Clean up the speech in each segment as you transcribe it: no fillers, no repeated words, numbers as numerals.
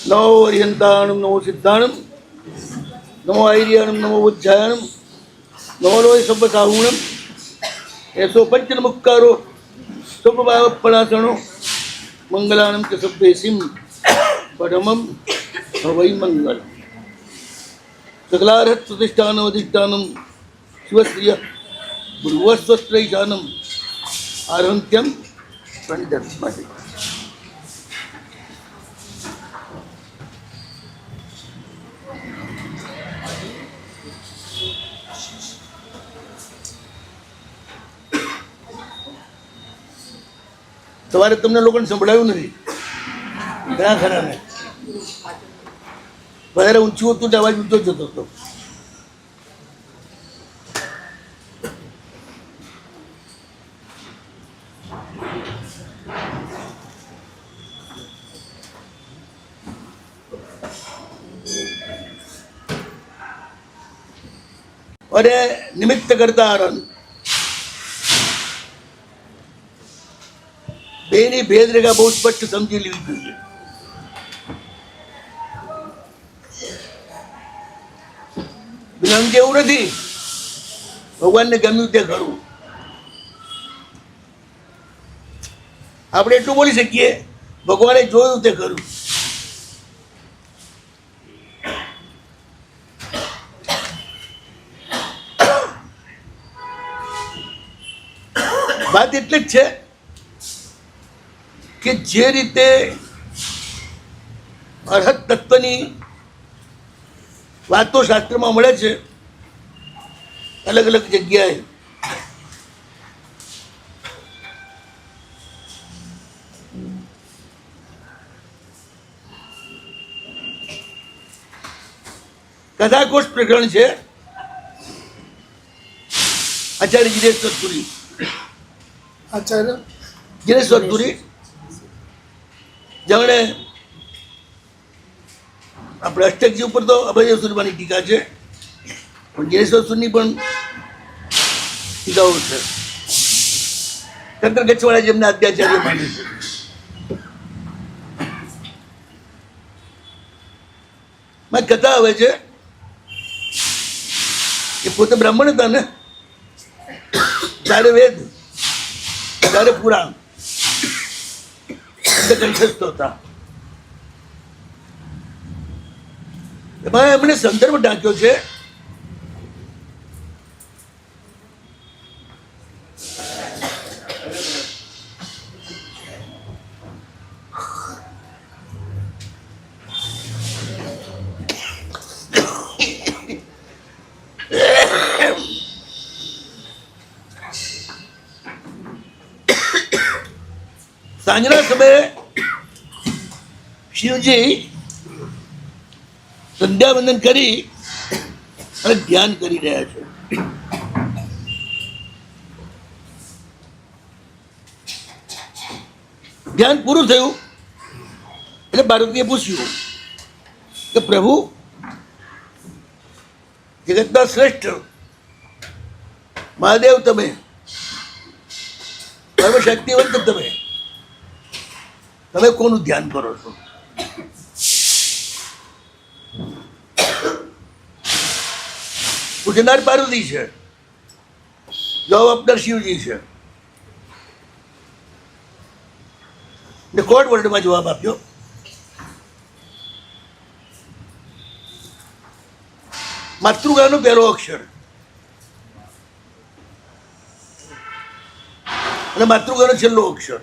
नमो हरिहंताणं नमो सिद्धाणं नमो ऐर्याणं नमो बुद्ध्यायणं नमो लोय सब्बसाहूणं ऐसो पंचनमुक्कारो स्वभावपणासणो मंगलानं च सब्बेसिं परमं भवै मंगल सकलार्हत प्रतिष्ठानमधिष्ठानं शिवश्रिय गुरुवस्वस्त्रैशानम् आरहन्त्यं प्रणिधत्महे सवारे तुमने लोगों संभळाव्યું નથી ઘણા ખરાને વધારે ઊંચું હતું તો અવાજ ઊંચો જતો હતો અરે નિમિત્ત કરતા આનંદ બેની ભેદ રેખા બહુ સ્પષ્ટ સમજી લેવી જોઈએ. વિલંબ જેવું નથી, ભગવાનને ગમ્યું તે ખરું. આપણે એટલું બોલી શકીએ ભગવાને જોયું તે ખરું. વાત એટલે જ છે કે જે રીતે અર્હત તત્વની વાતો શાસ્ત્રમાં મળે છે અલગ અલગ જગ્યાએ, કથાકોશ પ્રકરણ છે. આચાર્ય જીનેશ્વરપુરી જેમણે આપણે અષ્ટકજી ઉપર તો અભય સુરમાની ટીકા છે, પણ જીનેશ્વરની પણ ટીકાઓ છે. શંકર ગચ્છવાળા જેમને આદ્યાચાર્ય માને છે. માં કથા આવે છે કે પોતે બ્રાહ્મણ હતા ને, ત્યારે વેદ ત્યારે પુરાણ કંઠસ્થ હતા. એમાં એમણે સંદર્ભ ઢાંક્યો છે સાંજના સમયે શિવજી સંધ્યાવંદન કરી અને ધ્યાન કરી રહ્યા છે. ધ્યાન પૂરું થયું એટલે પાર્વતીએ પૂછ્યું કે પ્રભુ, જગતના શ્રેષ્ઠ મહાદેવ તમે, સર્વશક્તિવંત તમે, તમે કોનું ધ્યાન કરો છો? પૂછનાર પાર્વતી છે, જવાબ આપનાર શિવજી છે. ને કોડ વર્ડમાં જવાબ આપ્યો. માતૃગાનો પહેલો અક્ષર અને માતૃગાનો છેલ્લો અક્ષર.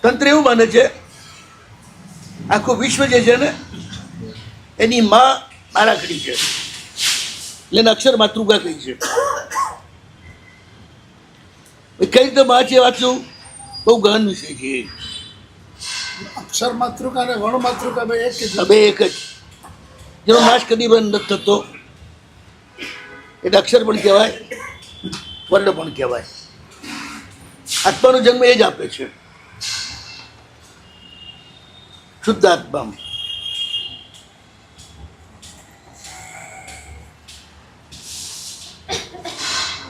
તંત્ર એવું માને છે આખું વિશ્વ જે છે ને એની માં મારાખડી છે, એટલે એને અક્ષર માતૃકા કહી છે. કઈ રીતે માં છે વાંચવું બહુ ગહન વિષય છે. અક્ષર માતૃકા અને વર્ણ માતૃકા બે એક જ, જેનો નાશ કદી બંધ નથી થતો, એટલે અક્ષર પણ કહેવાય, વર્ણ પણ કહેવાય. આત્માનો જન્મ એ જ આપે છે, શુદ્ધ આત્મા.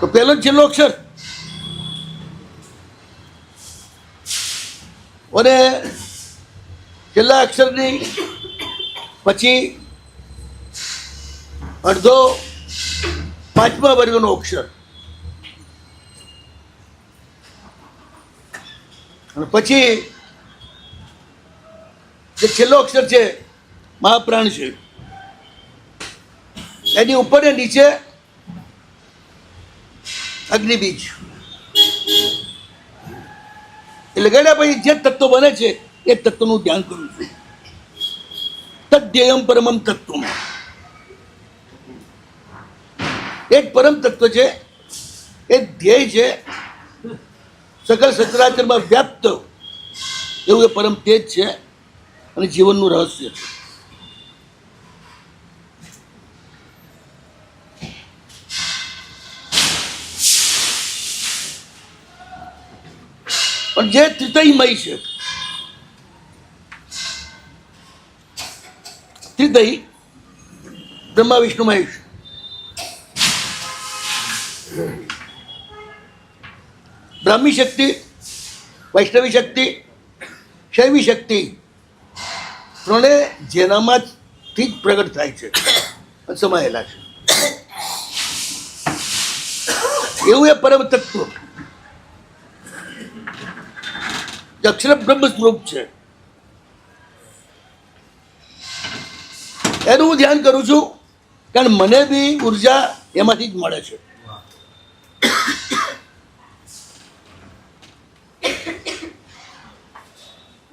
તો પહેલો છેલ્લો અક્ષર અને છેલ્લા અક્ષરની પછી અડધો પાંચમા વર્ગનો અક્ષર અને પછી જે છેલ્લો અક્ષર છે મહાપ્રાણ છે, એની ઉપર ને નીચે અગ્નિબીજ. એટલે ગયા પછી જે તત્વ બને છે એ તત્વનું ધ્યાન કરું છું. તદ્ધેયમ પરમમ તત્વમ, એ જ પરમ તત્વ છે, એ ધ્યેય છે, સકલ સચરાચરમાં વ્યાપ્ત એવું એ પરમ તેજ છે અને જીવનનું રહસ્ય છે. પણ જે ત્રિતયમય છે, ત્રિતય બ્રહ્મા વિષ્ણુ મહેશ, બ્રાહ્મી શક્તિ, વૈષ્ણવી શક્તિ, શૈવી શક્તિ ત્રણે જેનામાંથી જ પ્રગટ થાય છે અને સમાયેલા છે. એવું એ પરમ તત્વ જે અક્ષર બ્રહ્મ સ્વરૂપ છે, એનું હું ધ્યાન કરું છું, કારણ મને બી ઉર્જા એમાંથી જ મળે છે.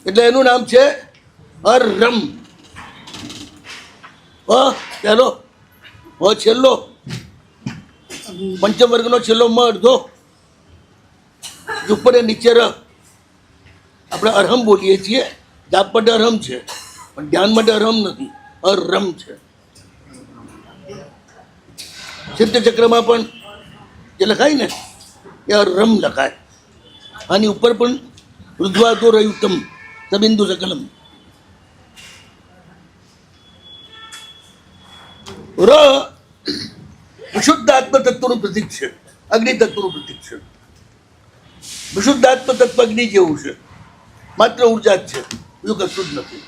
એટલે એનું નામ છે અરમ. પહેલો છેલ્લો પંચમ વર્ગનો છેલ્લો મ અડધો, ઉપર એ નીચે ર. આપણે અરહમ બોલીએ છીએ, જાપ માટે અરહમ છે, પણ ધ્યાન માટે અરહમ નથી, અરમ છે. સિદ્ધ ચક્રમાં પણ જે લખાય ને એ અરમ લખાય. આની ઉપર પણ રુદ્વાદો રયુતમ સબિંદુ સકલમ. ર વિશુદ્ધાત્મ તત્વનું પ્રતીક છે, અગ્નિ તત્વનું પ્રતીક છે. વિશુદ્ધાત્મ તત્વ અગ્નિ જેવું છે, માત્ર ઉર્જા જ છે, બીજું કશું જ નથી.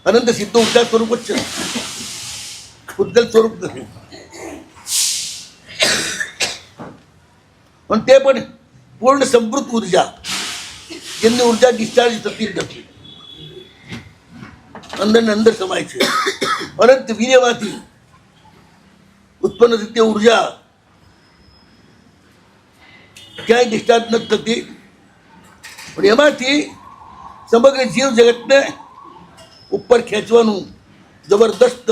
અનંત સિદ્ધ ઉર્જા સ્વરૂપ જ છે, ઉદ્ગલ સ્વરૂપ નથી. પણ તે પણ પૂર્ણ સમૃદ્ધ ઉર્જા, જેમની ઉર્જા ડિસ્ચાર્જ થતી જ નથી, અંદર ને અંદર સમાય છે. અનંત વીર્યમાંથી ઉત્પન્ન થતી ઉર્જા ક્યાંય ડિસ્ચાર્જ નથી થતી, પણ એમાંથી સમગ્ર જીવ જગતને ઉપર ખેંચવાનું જબરદસ્ત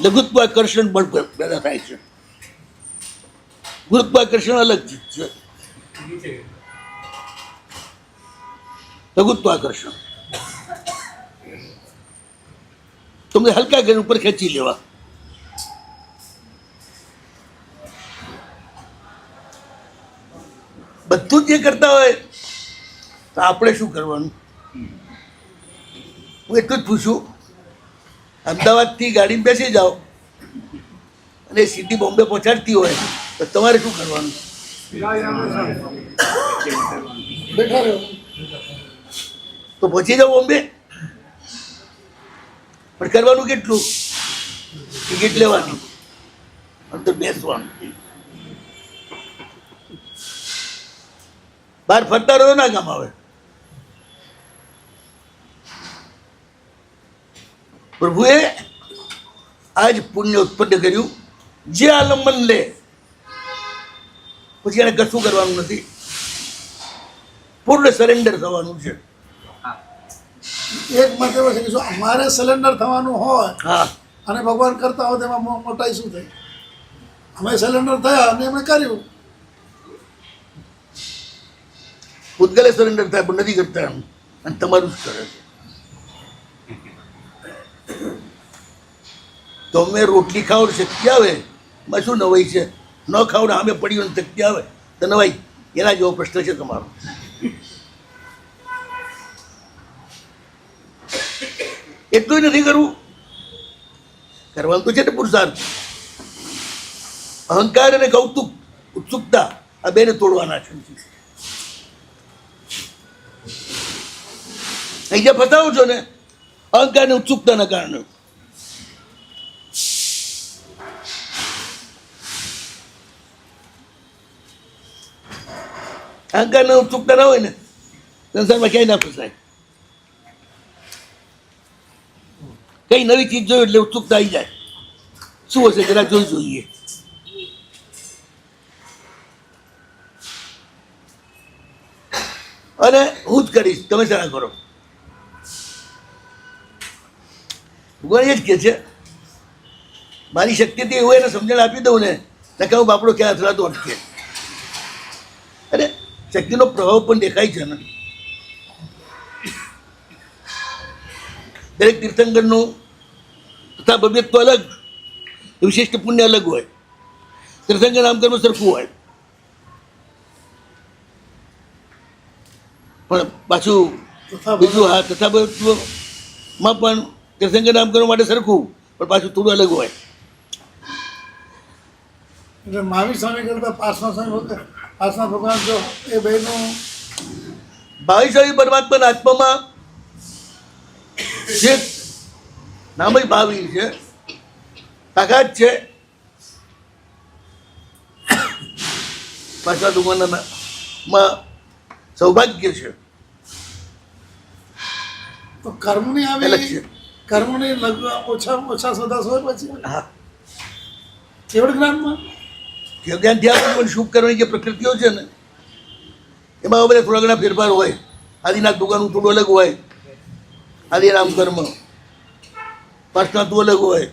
લઘુત્વાકર્ષણ બળ પેદા થાય છે. ગુરુત્વાકર્ષણ અલગ ચીજ છે, લઘુત્વાકર્ષણ તમને હલકા ઘર ઉપર ખેંચી લેવા. બધું જ જે કરતા હોય તો આપણે શું કરવાનું? હું એટલું જ પૂછું, અમદાવાદથી ગાડી બેસી જાઓ અને સીધી બોમ્બે પહોંચાડતી હોય તો તમારે શું કરવાનું? બેઠા રહ્યો. તો પહોંચી જાઓ બોમ્બે, પણ કરવાનું કેટલું? ટિકિટ લેવાની, અંદર બેસવાનું, બહાર ફરતા રહ્યો ના કામ આવે. પ્રભુએ આજ પુણ્ય ઉત્પન્ન કર્યું, જે આલંબન લે પછી એને કશું કરવાનું નથી, પૂર્ણ સરેન્ડર થવાનું છે. એક મત એવો છે કે જો અમારે સિલેન્ડર થવાનું હોય હા, અને ભગવાન કરતા હોય તેમાં મોટાઈ શું થઈ? અમે સિલેન્ડર થયા અને એમણે કર્યું. પૂતગલે સરેન્ડર થાય પણ નથી કરતા એમ, અને તમારું જ કરે છે. તો અમે રોટલી ખાવ શક્તિ આવે, એમાં શું નવાઈ છે? ન ખાવ ને અમે પડી હોય શક્તિ આવે તો નવાઈ? એના જેવો પ્રશ્ન છે તમારો. એટલું નથી કરવું, કરવાનું તો છે ને પુરુષાર્થ. અહંકાર અને કૌતુક, ઉત્સુકતા આ બેને તોડવાના છે. અહીં જે ફસાવો છો ને અહંકાર ને ઉત્સુકતાના કારણે, અહંકાર ને ઉત્સુકતા ના હોય ને સંસારમાં ક્યાંય ના ફસાય. કઈ નવી ચીજ જોયું એટલે ઉત્સુકતા આવી જાય, શું હશે જરા જોઈ જોઈએ. અને હું જ કરીશ, તમે જરા કરો. ભગવાન એ જ કે છે મારી શક્તિથી એવું એને સમજણ આપી દઉં ને નકા હું બાપડો ક્યાં અથડાતો અટકે. અરે શક્તિનો પ્રભાવ પણ દેખાય છે ને. દરેક તીર્થંકરનું તથા ભવ્યત્વ અલગ, વિશિષ્ટ પુણ્ય અલગ હોય. તીર્થંકર નામકર્મ સરખું હોય, પણ પાછું બીજું હા તથા ભવ્યત્વમાં પણ તીર્થંકર નામકર્મ માટે સરખું, પણ પાછું થોડું અલગ હોય. એટલે મહાવીર સ્વામી કરતા પાર્શ્વનાથ ભગવાન જો એ બેનું ભાવિસ્વામી પરમાત્માના આત્મામાં જે નામ જ ભાવી છે, તાકાત છે. પાછા દુકાનમાં સૌભાગ્ય છે, તો કર્મની અલગ આવી છે. કર્મની ઓછા સદાસ હોય પછી હા, કેવળ જ્ઞાનમાં જ્ઞાન થયા પણ શુભ કરવાની જે પ્રકૃતિઓ છે ને એમાં બધા થોડા ઘણા ફેરફાર હોય. આદિનાથ ભગવાનનું થોડું અલગ હોય, આદિ રામ કર્મ. પાર્શ્વનાથનું અલગ હોય,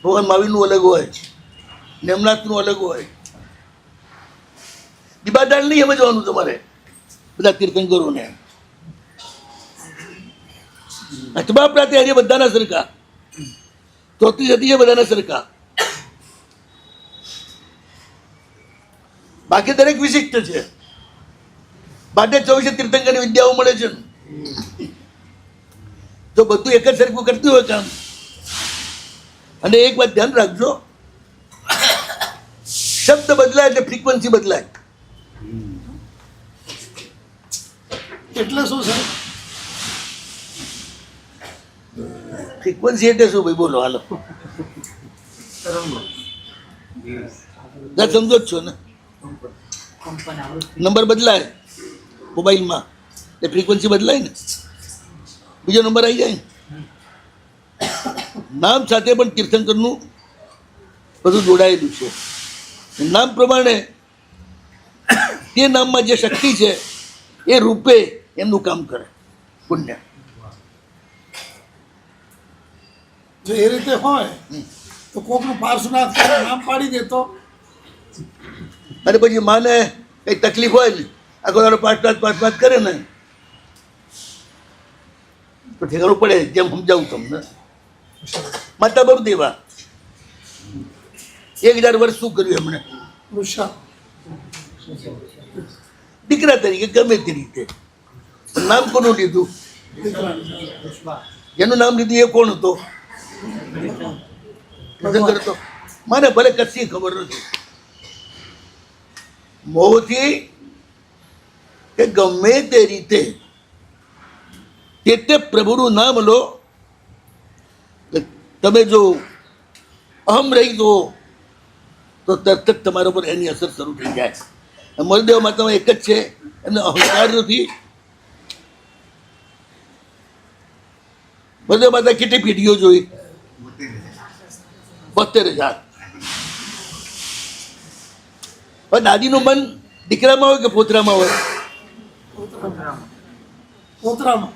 ભગવાન મહાવીરનું અલગ હોય, નેમનાથનું અલગ હોય. દિબાદાળ નહીં સમજવાનું તમારે બધા તીર્થંકરોને. અઠમા પ્રાતે હજી બધાના સરખા, ચોથી સતી છે બધાના સરખા. બાકી દરેક વિશિષ્ટ છે. માટે 24 તીર્થંકરની વિદ્યાઓ મળે છે ને. જો બધું એક જ સરખું કરતું હોય કામ, અને એક વાત ધ્યાન રાખજો, શબ્દ બદલાય એટલે ફ્રીક્વન્સી બદલાય. એટલે શું છે ફ્રીક્વન્સી એટલે શું ભાઈ બોલો હાલો. ના સમજો જ છો ને, નંબર બદલાય મોબાઈલમાં એ ફ્રીક્વન્સી બદલાય ને, બીજો નંબર આવી જાય ને. નામ સાથે પણ તીર્થંકરનું બધું જોડાયેલું છે. નામ પ્રમાણે તે નામમાં જે શક્તિ છે એ રૂપે એમનું કામ કરે પુણ્ય. જો એ રીતે હોય તો કોકનું પાર્શ્વનાથ નામ પાડી દે તો અને પછી માને કઈ તકલીફ હોય ને આખો દાડો પાંચ કરે ને તો ઠેકાણું પડે. જેમ સમજાવું તમને, માતા બહુ દેવા 1000 વર્ષ શું કર્યું એમણે વૃષા દીકરા તરીકે ગમે તે રીતે. નામ કોનું લીધું? જેનું નામ લીધું એ કોણ હતો? તીર્થંકર હતો. મને ભલે કશી ખબર નથી, મોહથી કે ગમે તે રીતે તે પ્રભુનું નામ લો. તમે જો અહમ રહી દો તો તરત જ તમારા પર એની અસર શરૂ થઈ જાય. મલદેવ માતામાં એક જ છે, એમને અહંકાર નથી. મલદેવ માતા કેટલી પેઢીઓ જોઈ? 72,000. પણ દાદીનું મન દીકરામાં હોય કે પોતરામાં હોય? પોતરામાં.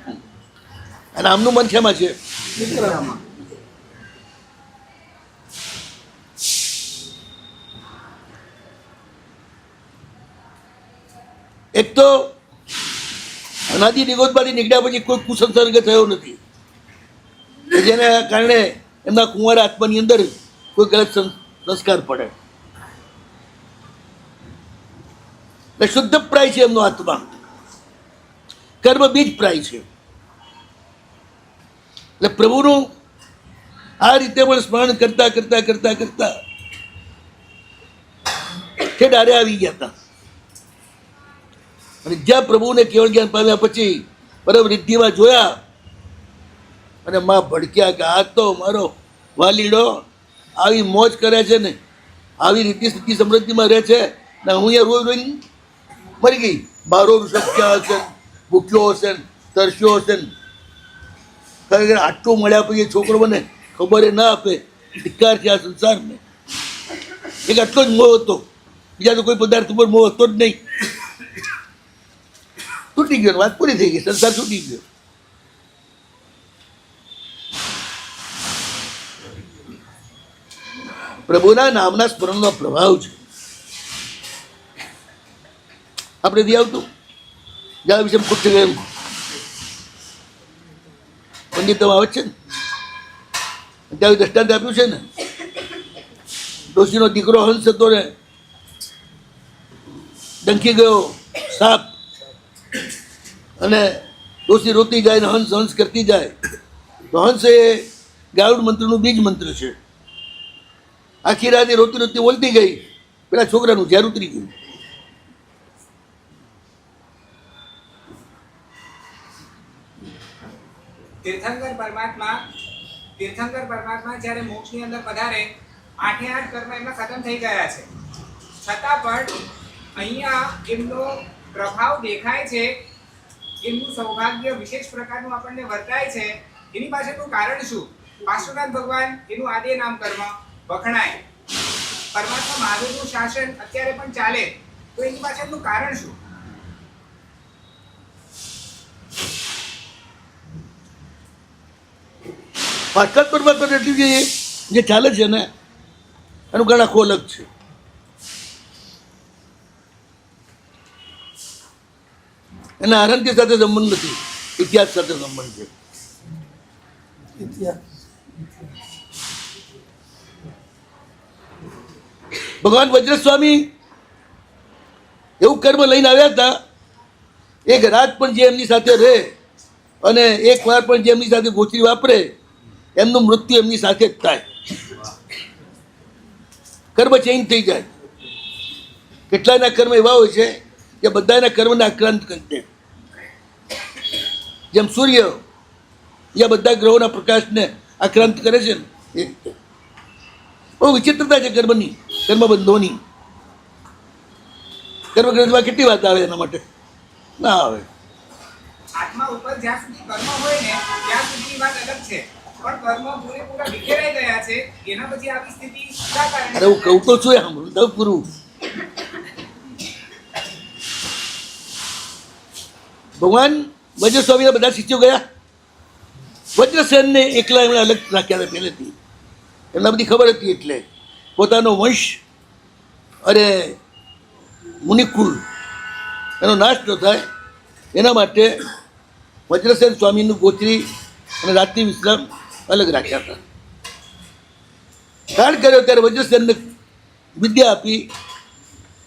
અને આમનું મન શેમાં છે? દીકરામાં. એક તો અનાદિ નિગોદમાંથી નીકળ્યા પછી કોઈ કુસંસર્ગ થયો નથી કે જેને કારણે એમના કુંવારા આત્માની અંદર કોઈ ગલત સંસ્કાર પડે. એટલે શુદ્ધ પ્રાય છે એમનો આત્મા, કર્મ બીજ પ્રાય છે. એટલે પ્રભુનું આ રીતે પણ સ્મરણ કરતા કરતા કરતા કરતા તે ડારે આવી ગયા હતા. અને જ્યાં પ્રભુને કેવળ જ્ઞાન પામ્યા પછી પરમ રિદ્ધિમાં જોયા અને માં ભડક્યા કે આ તો મારો વાલીડો આવી મોજ કરે છે ને, આવી રીતિ સ્થિતિ સમૃદ્ધિમાં રહે છે ને હું અહીંયા રોઈ રોઈને મરી ગઈ. મારો શક્ય હશે, ભૂખ્યો હશે, તરસ્યો હશે, ખરેખર આટલું મળ્યા પછી છોકરો મને ખબર ના આપે, ધિક્કાર છે આ સંસારને. એક આટલો જ મોહ હતો, બીજા તો કોઈ પદાર્થ ઉપર મોહ હતો જ નહીં. તૂટી ગયો, વાત પૂરી થઈ ગઈ, સંસાર તૂટી ગયો. પ્રભુના નામના સ્મરણનો પ્રભાવ છે. આપણે દી આવતું જ્યાં વિશે ખુશ થઈ ગયા પંડિત આવે છે ને, ત્યાં દ્રષ્ટાંત આપ્યું છે ને, ડોશીનો દીકરો હંસ હતો ને, ડંખી ગયો સાપ, અને ડોશી રોતી જાય ને હંસ હંસ કરતી જાય. તો હંસ એ ગારુડ મંત્રનું બીજ મંત્ર છે. આખી રાતે રોતી રોતી બોલતી ગઈ, પેલા છોકરાનું ઝેર ઉતરી ગયું. તીર્થંકર પરમાત્મા જ્યારે મોક્ષની અંદર પધારે, 8 કર્મ એમના ખતમ થઈ ગયા છે, છતાં પણ અહીંયા એમનો પ્રભાવ દેખાય છે, એમનું સૌભાગ્ય વિશેષ પ્રકારનું આપણને વર્તાય છે. એની પાછળનું કારણ શું? પાર્શ્વનાથ ભગવાન એનું આદે નામ કર્મ વખણાય, પરમાત્મા મહાદેવનું શાસન અત્યારે પણ ચાલે, તો એની પાછળનું કારણ શું? પાટકાત પરમાત્મા એટલી જે ચાલે છે ને એનું કારણ આખું અલગ છે. એના આનંદ સાથે સંબંધ નથી, ઇતિહાસ સાથે સંબંધ છે. ઇતિહાસ ભગવાન વજ્રસ્વામી એવું કર્મ લઈને આવ્યા હતા, એક રાત પણ જે એમની સાથે રહે અને એક વાર પણ જે એમની સાથે ગોચરી વાપરે, એમનું મૃત્યુ એમની સાથે જ થાય. કર્મ ચેન્જ થઈ જાય. કેટલાયના કર્મ એવા હોય છે કે બધાના કર્મને આક્રાંત કરી દે. જેમ સૂર્ય યા બધા ગ્રહોના પ્રકાશને આક્રાંત કરે છે ને, એ રીતે બહુ વિચિત્રતા છે કર્મની, કર્મબંધોની. કર્મગ્રંથમાં કેટલી વાત આવે એના માટે? ના આવે. આત્મા ઉપર જ્યાં સુધી કર્મ હોય ને ત્યાં સુધી વાત અલગ છે, પણ કર્મ પૂરેપૂરા વિખેરાઈ ગયા છે, એના પછી આવી સ્થિતિ શા કારણે? અરે હું કહું તો છું એમ, તો પૂરું. ભગવાન વજ્રસ્વામીના બધા શિષ્યો ગયા. વજ્રસેનને એકલા એમણે અલગ રાખ્યા હતા પહેલેથી. એમને બધી ખબર હતી, એટલે પોતાનો વંશ અને મુનિકુળ એનો નાશ ન થાય એના માટે વજ્રસેન સ્વામીનું ગોચરી અને રાત્રિ વિશ્રામ અલગ રાખ્યા હતા. કાળ કર્યો ત્યારે વજ્રસેનને વિદ્યા આપી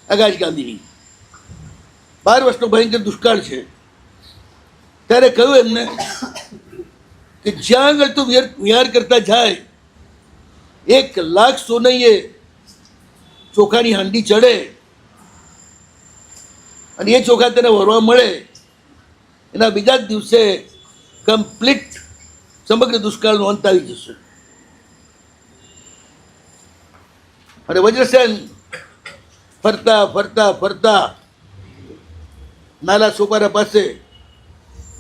આકાશ ગાંધીની. 12 વર્ષનો ભયંકર દુષ્કાળ છે. ત્યારે કહ્યું એમને કે જ્યાં આગળ તું વિહાર કરતા જાય 1 લાખ સોનૈયે ચોખાની હાંડી ચડે અને એ ચોખા તેને વરવા મળે, એના બીજા જ દિવસે કમ્પ્લીટ સમગ્ર દુષ્કાળનો અંત આવી જશે. અને વજ્રસેન ફરતા ફરતા ફરતા નાલા સોપારા પાસે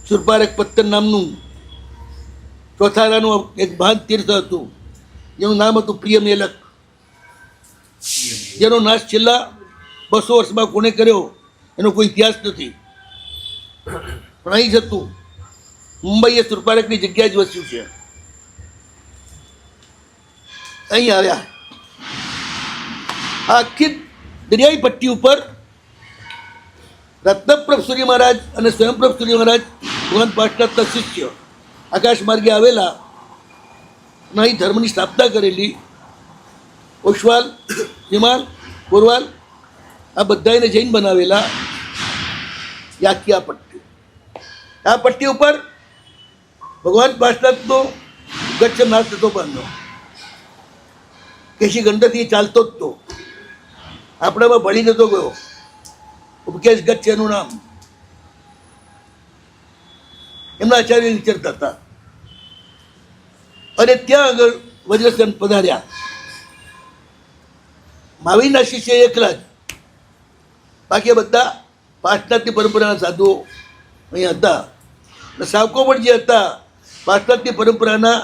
સુરપારક પત્તન નામનું ચોથારાનું એક ભાન તીર્થ હતું, જેનું નામ હતું પ્રિય મેલક, જેનો નાશ છેલ્લા 200 વર્ષમાં કોને કર્યો એનો કોઈ ઇતિહાસ નથી. પણ અહીં જતું મુંબઈ એ સુરપારકની જગ્યા જ વસ્યું છે. અહીં આવ્યા. આખી દરિયાઈ પટ્ટી ઉપર રત્નપ્રભ સૂર્ય મહારાજ અને સ્વયંપ્રભ સૂર્ય મહારાજ ભગવાન પાટનાથના શિષ્ય આકાશ માર્ગે આવેલા, અહીં ધર્મની સ્થાપના કરેલી. ઓશવાલ, હિમાલ, કોરવાલ આ બધાને જૈન બનાવેલા. આખી આ પટ્ટી, આ પટ્ટી ઉપર ભગવાન પાટનાથનો ગચ્છ નાશ થતો પામ્યો. કેશી ગંડથી ચાલતો જ તો. આપણામાં ભળી નતો ગયો. ઉપકેશ ગચ્છ એનું નામ. એમના આચાર્ય વિચારતા હતા અને ત્યાં આગળ વજ્રસેન પધાર્યા. મહાવીરના શિષ્ય એકલા જ, બાકી બધા પાશ્ચાત્ય પરંપરાના સાધુઓ અહીંયા હતા. અને સાવકો પણ જે હતા પાશ્ચાત્ય પરંપરાના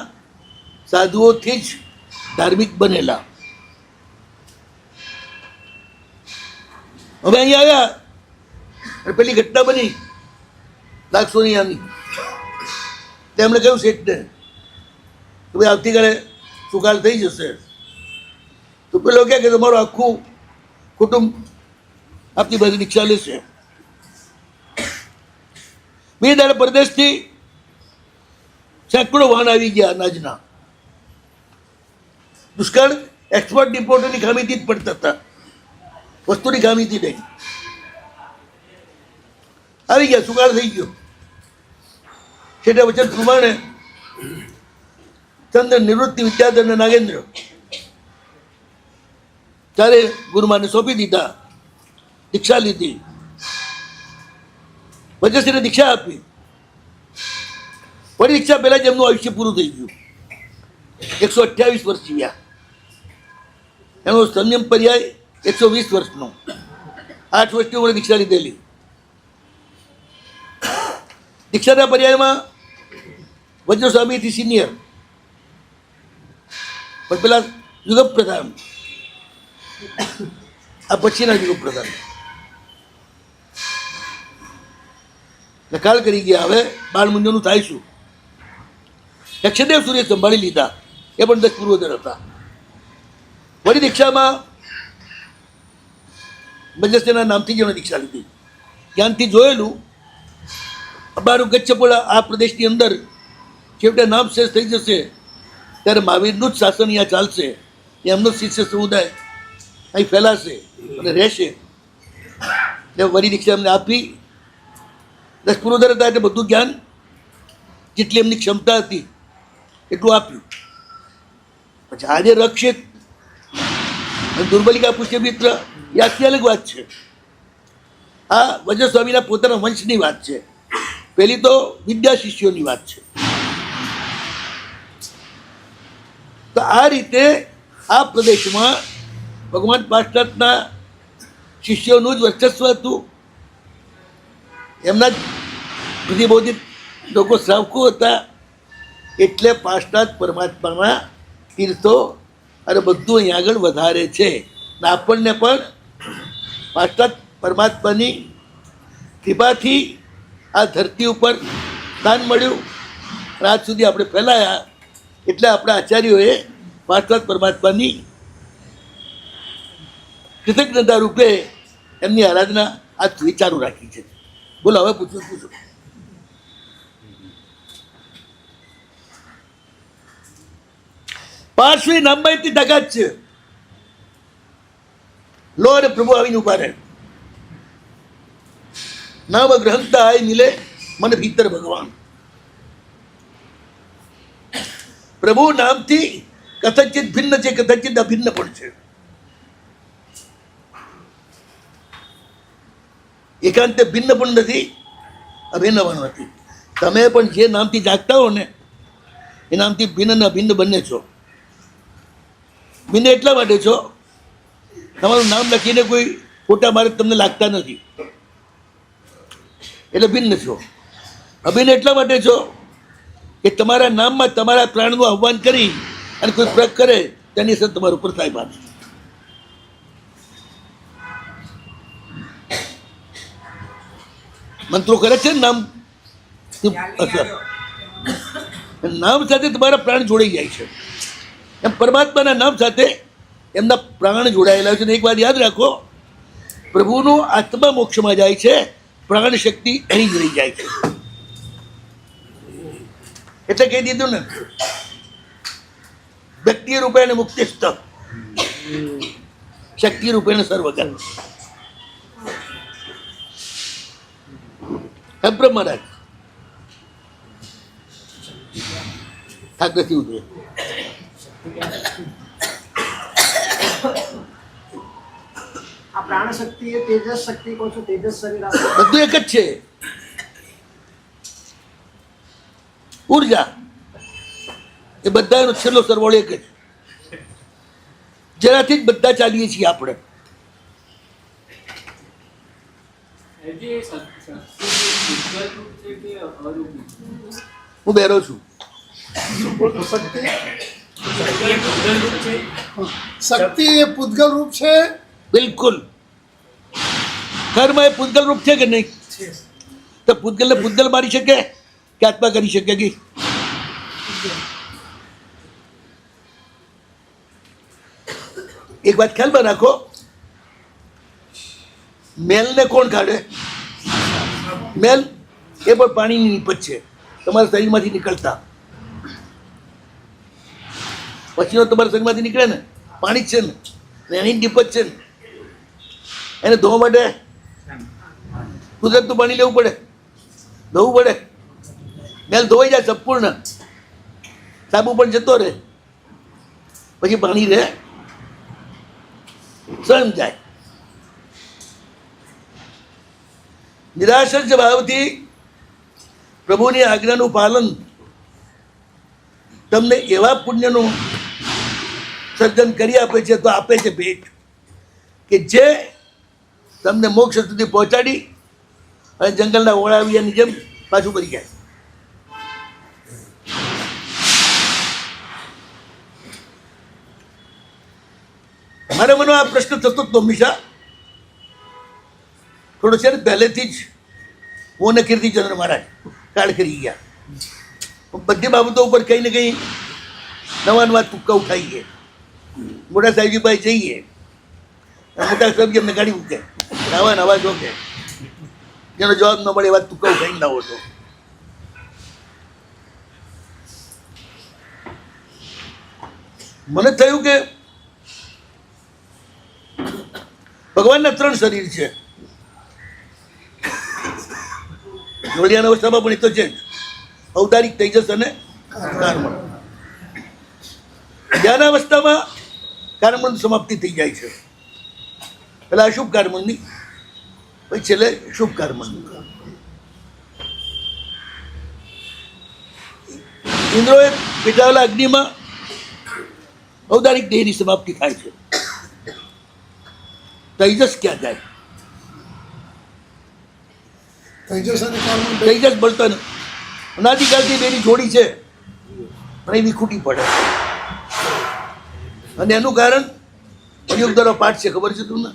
સાધુઓથી જ ધાર્મિક બનેલા. હવે અહીંયા આવ્યા અને પેલી ઘટના બની લાખસોનિયાની. તેમણે કહ્યું શેઠને કે ભાઈ આવતીકાલે સુકાળ થઈ જશે. તો પેલો કહે કે તમારું આખું કુટુંબ આપની પાસે દીક્ષા લેશે. બે દાડા પરદેશથી સેંકડો વાહન આવી ગયા અનાજના. દુષ્કાળ એક્સપોર્ટ ડિપોર્ટની ખામીથી જ પડતા હતા, વસ્તુની ખામીથી નહીં. આવી ગયા, સુકાળ થઈ ગયો. છેલ્લા વચન પ્રમાણે ચંદ્ર, નિવૃત્તિ, વિદ્યાધર અને નાગેન્દ્ર ચારે ગુરુમાને સોંપી દીધા, દીક્ષા લીધી. વજ્રશ્રીને દીક્ષા આપી. વળી દીક્ષા પહેલા જ એમનું આયુષ્ય પૂરું થઈ ગયું. 128 વર્ષ જીવ્યા. એનો સંયમ પર્યાય 120 વર્ષનો. 8 વર્ષની ઉંમરે દીક્ષા લીધેલી. દીક્ષાના પર્યાયમાં વજ્ર સ્વામીથી સિનિયર, પણ પેલા યુગ પ્રધાન, આ પછીના યુગ પ્રધાન નકાલ કરી ગયા. હવે બાળ મુંજોનું થાય શું? યક્ષદેવ સૂર્ય સંભાળી લીધા. એ પણ 10 પૂર્વોત્તર હતા. વળી દીક્ષામાં વજ્રસેનના નામથી જ એમણે દીક્ષા લીધી. જ્ઞાનથી જોયેલું અમારું ગચ્છપોળા આ પ્રદેશની અંદર છેવટે નામ શેષ થઈ જશે ત્યારે મહાવીરનું જ શાસન અહીંયા ચાલશે. એમનો શિષ્ય સમુદાય અહીં ફેલાશે અને રહેશે. એટલે વળી દીક્ષા એમને આપી. 10 પૂર્વોત્તર હતા એટલે બધું જ્ઞાન જેટલી એમની ક્ષમતા હતી એટલું આપ્યું. પછી આજે રક્ષિત દુર્બલિકા પુષ્યમિત્ર એ આખી અલગ વાત છે. આ વજ્ર સ્વામીના પોતાના વંશની વાત છે. પહેલી તો વિદ્યા શિષ્યોની વાત છે. તો આ રીતે આ પ્રદેશમાં ભગવાન પાશ્ચાત્યના શિષ્યોનું જ વર્ચસ્વ હતું. એમના જ પ્રતિબોધિત લોકો શ્રાવકો હતા. એટલે પાશ્ચાત્ય પરમાત્માના તીર્થો અને બધું અહીં આગળ વધારે છે. ને આપણને પણ પાશ્ચાત્ય પરમાત્માની કૃપાથી આ ધરતી ઉપર દાન મળ્યું અને આજ સુધી આપણે ફેલાયા. એટલે આપણા આચાર્યોએ પાશ્ચાત્ય પરમાત્માની કૃતજ્ઞતા રૂપે એમની આરાધના આજ સુધી ચાલુ રાખી છે. બોલો, હવે પૂછો. પાર્શ્વી નામમાં એટલી તાકાત છે. લો અને પ્રભુ આવીને ઉભા રહે. નામ ગ્રહણતા આય મિલે મને ભીતર ભગવાન. પ્રભુ નામથી કથંચિત ભિન્ન છે, કથંચિત અભિન્ન પણ છે. એકાંતે ભિન્ન પણ નથી, અભિન્ન પણ નથી. તમે પણ જે નામથી જાગતા હો ને એ નામથી ભિન્ન અને અભિન્ન બંને છો. ભિન્ન એટલા માટે છો, તમારું નામ લખીને કોઈ ખોટા માર્ગ તમને લાગતા નથી એટલે ભિન્ન છો. અભિન્ન એટલા માટે છો કે તમારા નામમાં તમારા પ્રાણનું આહ્વાન કરી અને કોઈ પ્રગ કરે તેની અસર તમારા ઉપર થાય. બાદ મંત્રો કરે છે નામ અસર, નામ સાથે તમારા પ્રાણ જોડાઈ જાય છે. એમ પરમાત્માના નામ સાથે એમના પ્રાણ જોડાયેલા છે. એક વાત યાદ રાખો, પ્રભુનું આત્મા મોક્ષમાં જાય છે, પ્રાણ શક્તિ અહીં જ રહી જાય છે. એટલે કહી દીધું ને, વ્યક્તિ રૂપેણ મુક્તિસ્થ, શક્તિ રૂપેણ સર્વગન. એમ મહારાજ થાક નથી ઉતરે. પ્રાણ શક્તિ એ તેજસ શક્તિ કહો છો, તેજસ શરીર આપણે બધું એક જ છે. ઉર્જા એ બધાનો છેલ્લો સરવાળો એક જ, જેનાથી જ બધા ચાલીએ છીએ આપણે. હું બેરો છું. શક્તિ શક્તિ એ પૂતગલ રૂપ છે. બિલકુલ. કર્મ એ પૂતગલ રૂપ છે કે નહીં? તો પૂતગલને પૂતગલ મારી શકે કે આત્મા કરી શકે કે? એક વાત ખ્યાલમાં રાખો, મેલને કોણ કાઢે? મેલ એ પણ પાણીની નીપજ છે, તમારા શરીરમાંથી નીકળતા. પછીનો તમારા શરીરમાંથી નીકળે ને પાણી જ છે ને, એની નીપજ છે ને. એને ધોવા માટે કુદરતનું પાણી લેવું પડે, ધોવું પડે. મેલ ધોવાઈ જાય સંપૂર્ણ, સાબુ પણ જતો રહે, પછી પાણી રહે, સળંગ જાય. નિરાશર ભાવથી પ્રભુની આજ્ઞાનું પાલન તમને એવા પુણ્યનું સર્જન કરી આપે છે, તો આપે છે ભેટ કે જે તમને મોક્ષ સુધી પહોંચાડી અને જંગલના ઓળાવિયાની જેમ પાછું કરી જાય. મારા મનમાં આ પ્રશ્ન થતો જ હંમેશા થોડો છે ને, પહેલેથી જ હું અને કીર્તિચંદ્ર મહારાજ કાળ કરી ગયા. બધી બાબતો ઉપર કંઈ ને કંઈ નવા નવા તુક્કા ઉઠાવીએ. મોટા સાહેબજી પાસે જઈએ, મોટા સાહેબજી અમને ગાડી મૂકે, નવા નવા જોકે જેનો જવાબ ન મળે એવા તુક્કા ઉઠાવી લાવો તો. મને થયું કે ભગવાનના 3 શરીર છે. જોડિયાની અવસ્થામાં પણ એ તો છે જ, ઔદારિક, તેજસ અને કાર્મણ. ધ્યાન અવસ્થામાં કાર્મણ સમાપ્તિ થઈ જાય છે, પેલા અશુભ કાર્મણની, પછી છેલ્લે શુભ કાર્મણની. ઇન્દ્રોએ પેટાવેલા અગ્નિમાં ઔદારિક દેહની સમાપ્તિ થાય છે. તેજસ ક્યાં જાય? તેજસ અને કાર્બન તેજસ બળતણ અનાદિકાળથી બેની જોડી છે, પણ એ વિખૂટી પડે. અને એનું કારણ યોગદારો પાઠ છે, ખબર છે તમને?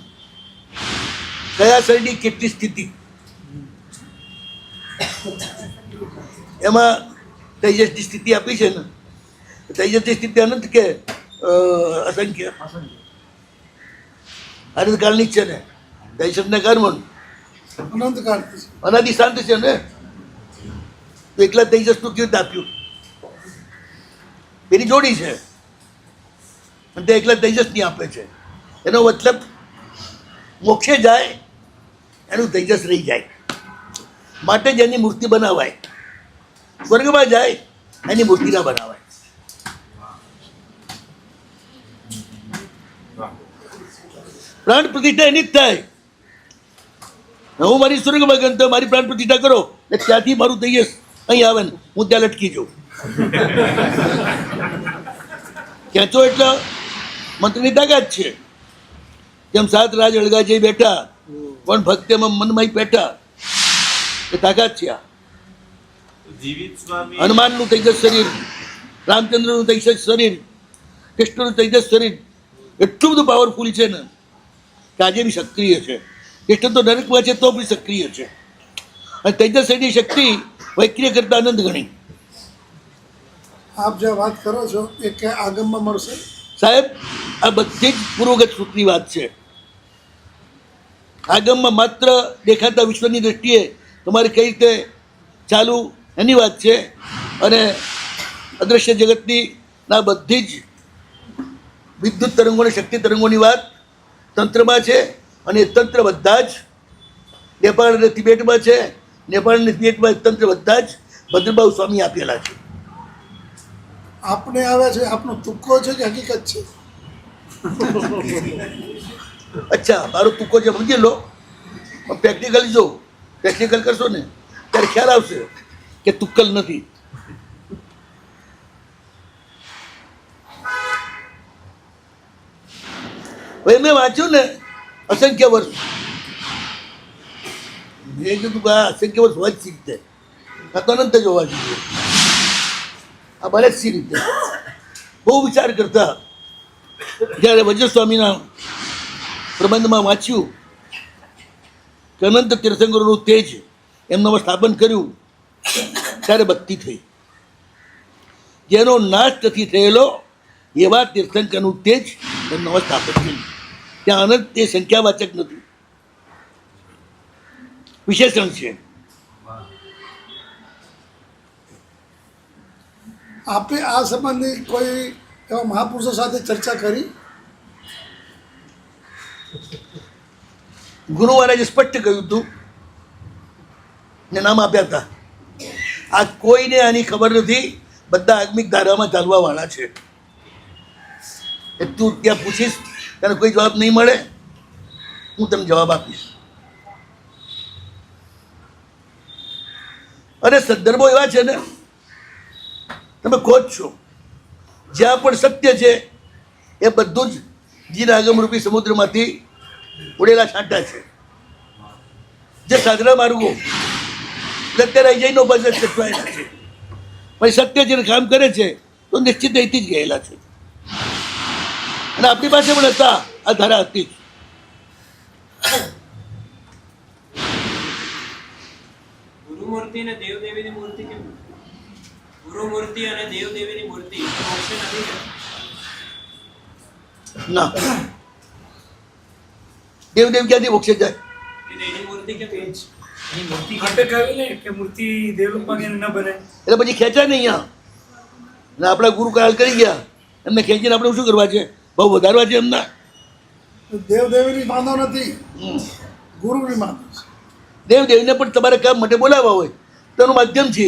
કયા શરીરની કેટલી સ્થિતિ, એમાં તેજસની સ્થિતિ આપી છે ને. તેજસની સ્થિતિ અનંત કે અસંખ્ય? અનંતકાળની જ છે ને. તેજસને કર્મણ અનંતકાળ અનાદિ શાંત છે ને. તો એકલા તેજસનું કેવું આપ્યું? એની જોડી છે, અને તે એકલા તેજસની આપે છે. એનો મતલબ મોક્ષે જાય એનું તેજસ રહી જાય, માટે જ એની મૂર્તિ બનાવાય. સ્વર્ગમાં જાય એની મૂર્તિ ના બનાવાય. પ્રાણ પ્રતિષ્ઠા એની જ થાય. હું મારી સ્વર્ગમાં ગણતો મારી પ્રાણ પ્રતિષ્ઠા કરો ને ત્યાંથી મારું તેજસ અહીં આવે ને હું ત્યાં લટકી જાઉં. ખેંચો એટલે મંત્રની તાકાત છે. જેમ 7 રાજ અળગા જઈ બેઠા, પણ ભક્તિમાં મનમાં બેઠા, એ તાકાત છે. આ હનુમાનનું તેજસ શરીર, રામચંદ્રનું તેજસ શરીર, કૃષ્ણનું તેજસ શરીર એટલું બધું પાવરફુલ છે ને કે આજે બી સક્રિય છે. કૃષ્ણ તો નરકમાં છે તો બી સક્રિય છે. અને તેજસ શરીરની શક્તિ વૈક્રિય કરતા આનંદ ગણી. આપ જે વાત કરો છો એ કે આગમમાં મળશે? સાહેબ, આ બધી જ પૂર્વગત સૂત્રની વાત છે. આગમમાં માત્ર દેખાતા વિશ્વની દ્રષ્ટિએ તમારે કઈ રીતે ચાલુ એની વાત છે, અને અદૃશ્ય જગતની ના બધી જ વિદ્યુત તરંગો અને શક્તિ તરંગોની વાત તંત્રમાં છે. અને એ તંત્ર બધા જ નેપાળ અને તિબેટમાં છે. નેપાળ અને તિબેટમાં તંત્ર બધા જ ભદ્રબાહુ સ્વામી આપેલા છે. આપને આવે છે, આપનો તુક્કો છે કે હકીકત છે? અચ્છા મારો તુક્કો છે સમજી લો, પણ પ્રેક્ટિકલ જો પ્રેક્ટિકલ કરશો ને ત્યારે ખ્યાલ આવશે કે તુક્કલ નથી. હવે મેં વાંચ્યું ને અસંખ્ય વર્ષ, મેં કીધું કે આ અસંખ્ય વર્ષ હોય જ સી રીતે, આ તો અનંત જ હોવા જોઈએ, આ બને જ સી રીતે. બહુ વિચાર કરતા જ્યારે વજ્રસ્વામીના પ્રબંધમાં વાંચ્યું કે અનંત તીર્થંકરોનું તેજ એમનામાં સ્થાપન કર્યું ત્યારે ભક્તિ થઈ. જેનો નાશ નથી થયેલો એવા તીર્થંકરનું તેજ એમનામાં સ્થાપન થયું. ત્યાં અનંત તે સંખ્યાવાચક નથી, વિશેષણ છે. આપે આ સંબંધી કોઈ એવા મહાપુરુષો સાથે ચર્ચા કરી? ગુરુ મહારાજે સ્પષ્ટ કહ્યું હતું ને નામ આપ્યા હતા. આ કોઈને આની ખબર નથી, બધા આત્મિક ધારામાં ચાલવા વાળા છે. એ તું ત્યાં પૂછીશ તને કોઈ જવાબ નહીં મળે, હું તમને જવાબ આપીશ. અને સંદર્ભો એવા છે ને તમે ખોજ છો, જ્યાં પણ સત્ય છે એ બધું જ જીના આગમરૂપી સમુદ્રમાંથી ઉડેલા છાંટા છે. જે સાધના માર્ગો અત્યારે જૈનો પાસે સચવાયેલા છે, પણ સત્ય જેને કામ કરે છે તો નિશ્ચિત અહીંથી જ ગયેલા છે. અને આપણી પાસે પણ હતા, આ ધારા હતી. ગુરુમૂર્તિ અને દેવદેવીની મૂર્તિ કેમ? ગુરુમૂર્તિ અને દેવદેવીની મૂર્તિ મોક્ષે નથી જતી. ના, દેવદેવ ક્યાંથી મોક્ષે જાય? એની મૂર્તિ કેમ? એની મૂર્તિ માટે કહ્યું ને કે મૂર્તિ દેવલોકમાં ન બને. એટલે પછી ખેંચાય ને અહીંયા. અને આપણા ગુરુ કાલ કરી ગયા, એમને ખેંચીને આપણે શું કરવા છે? બહુ વધારવા છે એમના? દેવદેવીની બાંધો નથી, ગુરુની બાંધો છે. દેવદેવીને પણ તમારે કામ માટે બોલાવવા હોય તો એનું માધ્યમ છે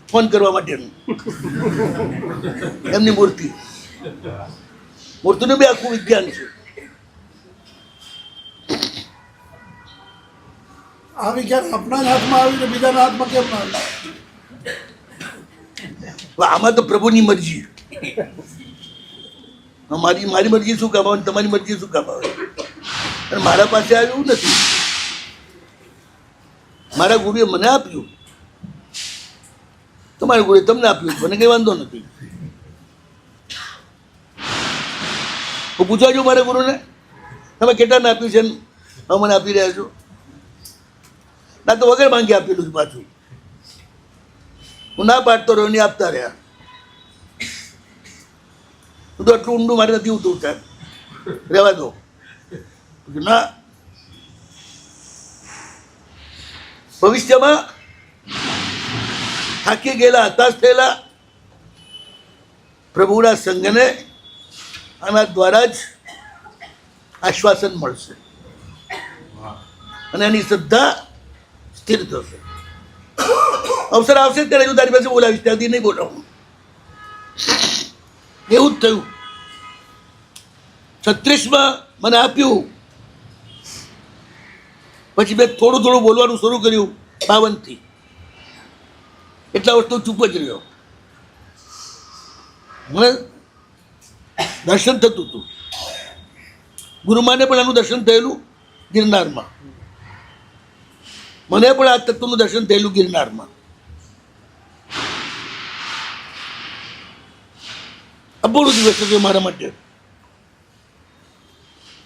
ફોન કરવા માટેનું. એમની મૂર્તિ, મૂર્તિનું બી આખું વિજ્ઞાન છે. આ વિજ્ઞાન આપણા જ હાથમાં આવીને બીજાના હાથમાં કેમ ના આવે? હવે આમાં તો પ્રભુની મરજી. મારી મરજી શું કામ આવે, તમારી મરજી શું કામ આવે? અને મારા પાસે આવ્યું નથી, મારા ગુરુએ મને આપ્યું, તમારા ગુરુએ તમને આપ્યું, મને કઈ વાંધો નથી. હું પૂછવા છું મારા ગુરુને તમે કેટલાને આપ્યું છે ને હવે મને આપી રહ્યા છો? ના તો વગર માંગી આપેલું છે પાછું. હું ના પાડતો રહ્યો, નહીં આપતા રહ્યા. હું તો આટલું ઊંડું મારે નથી ઉતરતા, રહેવા દો. ના, ભવિષ્યમાં થાકી ગયેલા, હતાશ થયેલા પ્રભુના સંગને આના દ્વારા જ આશ્વાસન મળશે અને એની શ્રદ્ધા સ્થિર થશે. અવસર આવશે ત્યારે હું તારી પાસે બોલાવીશ, ત્યાંથી નહીં બોલાવું. એવું જ થયું. 36માં મને આપ્યું, પછી મેં થોડું થોડું બોલવાનું શરૂ કર્યું 52થી. એટલા વસ્તુ ચૂપ જ રહ્યો. મને દર્શન થતું હતું. ગુરુમાને પણ આનું દર્શન થયેલું ગિરનારમાં, મને પણ આ તત્વનું દર્શન થયેલું ગિરનારમાં. અપૂર્વ દિવસ હતો મારા માટે.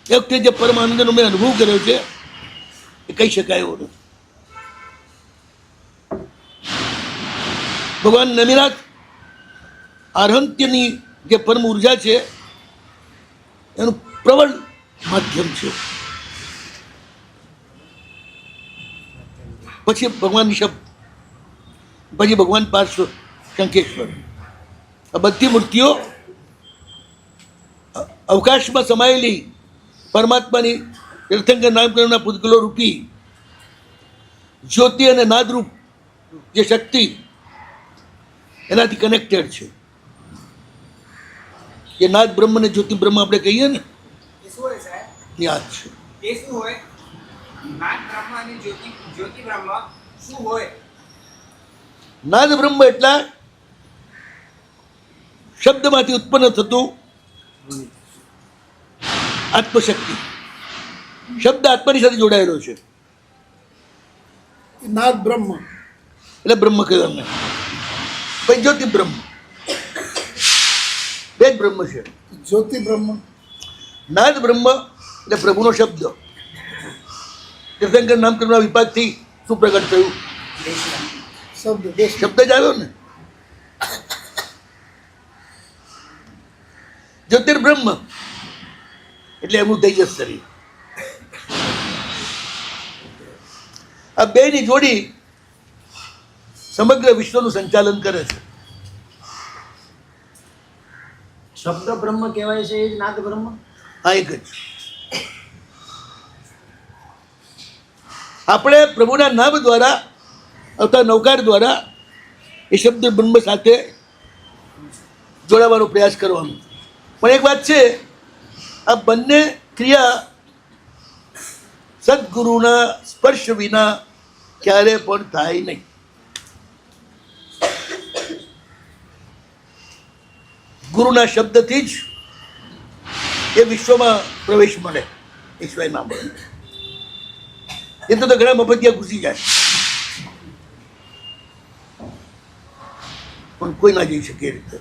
એ વખતે જે પરમાનંદનો મેં અનુભવ કર્યો છે એ કહી શકાય એવો નથી. ભગવાન નમિનાથ આરહંત્યની જે પરમ ઉર્જા છે એનું પ્રબળ માધ્યમ છે. પછી ભગવાન ઋષભ, પછી ભગવાન પાર્શ્વ શંખેશ્વર. આ બધી મૂર્તિઓ અવકાશમાં સમાયેલી પરમાત્માની તીર્થંકર નામકરણના પૂતગલો રૂપી જ્યોતિ અને નાદરૂપ જે શક્તિ એનાથી કનેક્ટેડ છે. એ નાદ બ્રહ્મ ને જ્યોતિ બ્રહ્મ આપણે કહીએ ને, એ શું હોય સાહેબ? જ્ઞાત છે. એ શું હોય? નાદ બ્રહ્મ અને જ્યોતિ બ્રહ્મ શું હોય? નાદ બ્રહ્મ એટલા શબ્દમાંથી ઉત્પન્ન થતું આત્મશક્તિ. શબ્દ આત્માની સાથે જોડાયેલો છે એ નાદ બ્રહ્મ. એટલે બ્રહ્મ કહેવાય અમને. પછી જ્યોતિ બ્રહ્મ, બે જ બ્રહ્મ છે. જ્યોતિ બ્રહ્મ. નાદ બ્રહ્મ એટલે પ્રભુનો શબ્દ. તીર્થંકર નામકરણના વિભાગથી શું પ્રગટ થયું? શબ્દ દેશ. શબ્દ જ આવ્યો ને. જ્યોતિર્બ્રહ્મ એટલે એમનું તેજસ શરીર. આ બેની જોડી સમગ્ર વિશ્વનું સંચાલન કરે છે. શબ્દ બ્રહ્મ કહેવાય છે એ જ નાદ બ્રહ્મ. આ એક જ. આપણે પ્રભુના નામ દ્વારા અથવા નૌકાર દ્વારા એ શબ્દ બ્રહ્મ સાથે જોડાવાનો પ્રયાસ કરવાનો. પણ એક વાત છે, આ બંને ક્રિયા સદગુરુના સ્પર્શ વિના ક્યારે પણ થાય નહીં. ગુરુના શબ્દથી જ એ વિશ્વમાં પ્રવેશ મળે, એ સિવાય ના મળે. એ તો ઘણા મફતિયા ઘૂસી જાય પણ કોઈ ના જઈ શકે એ રીતે.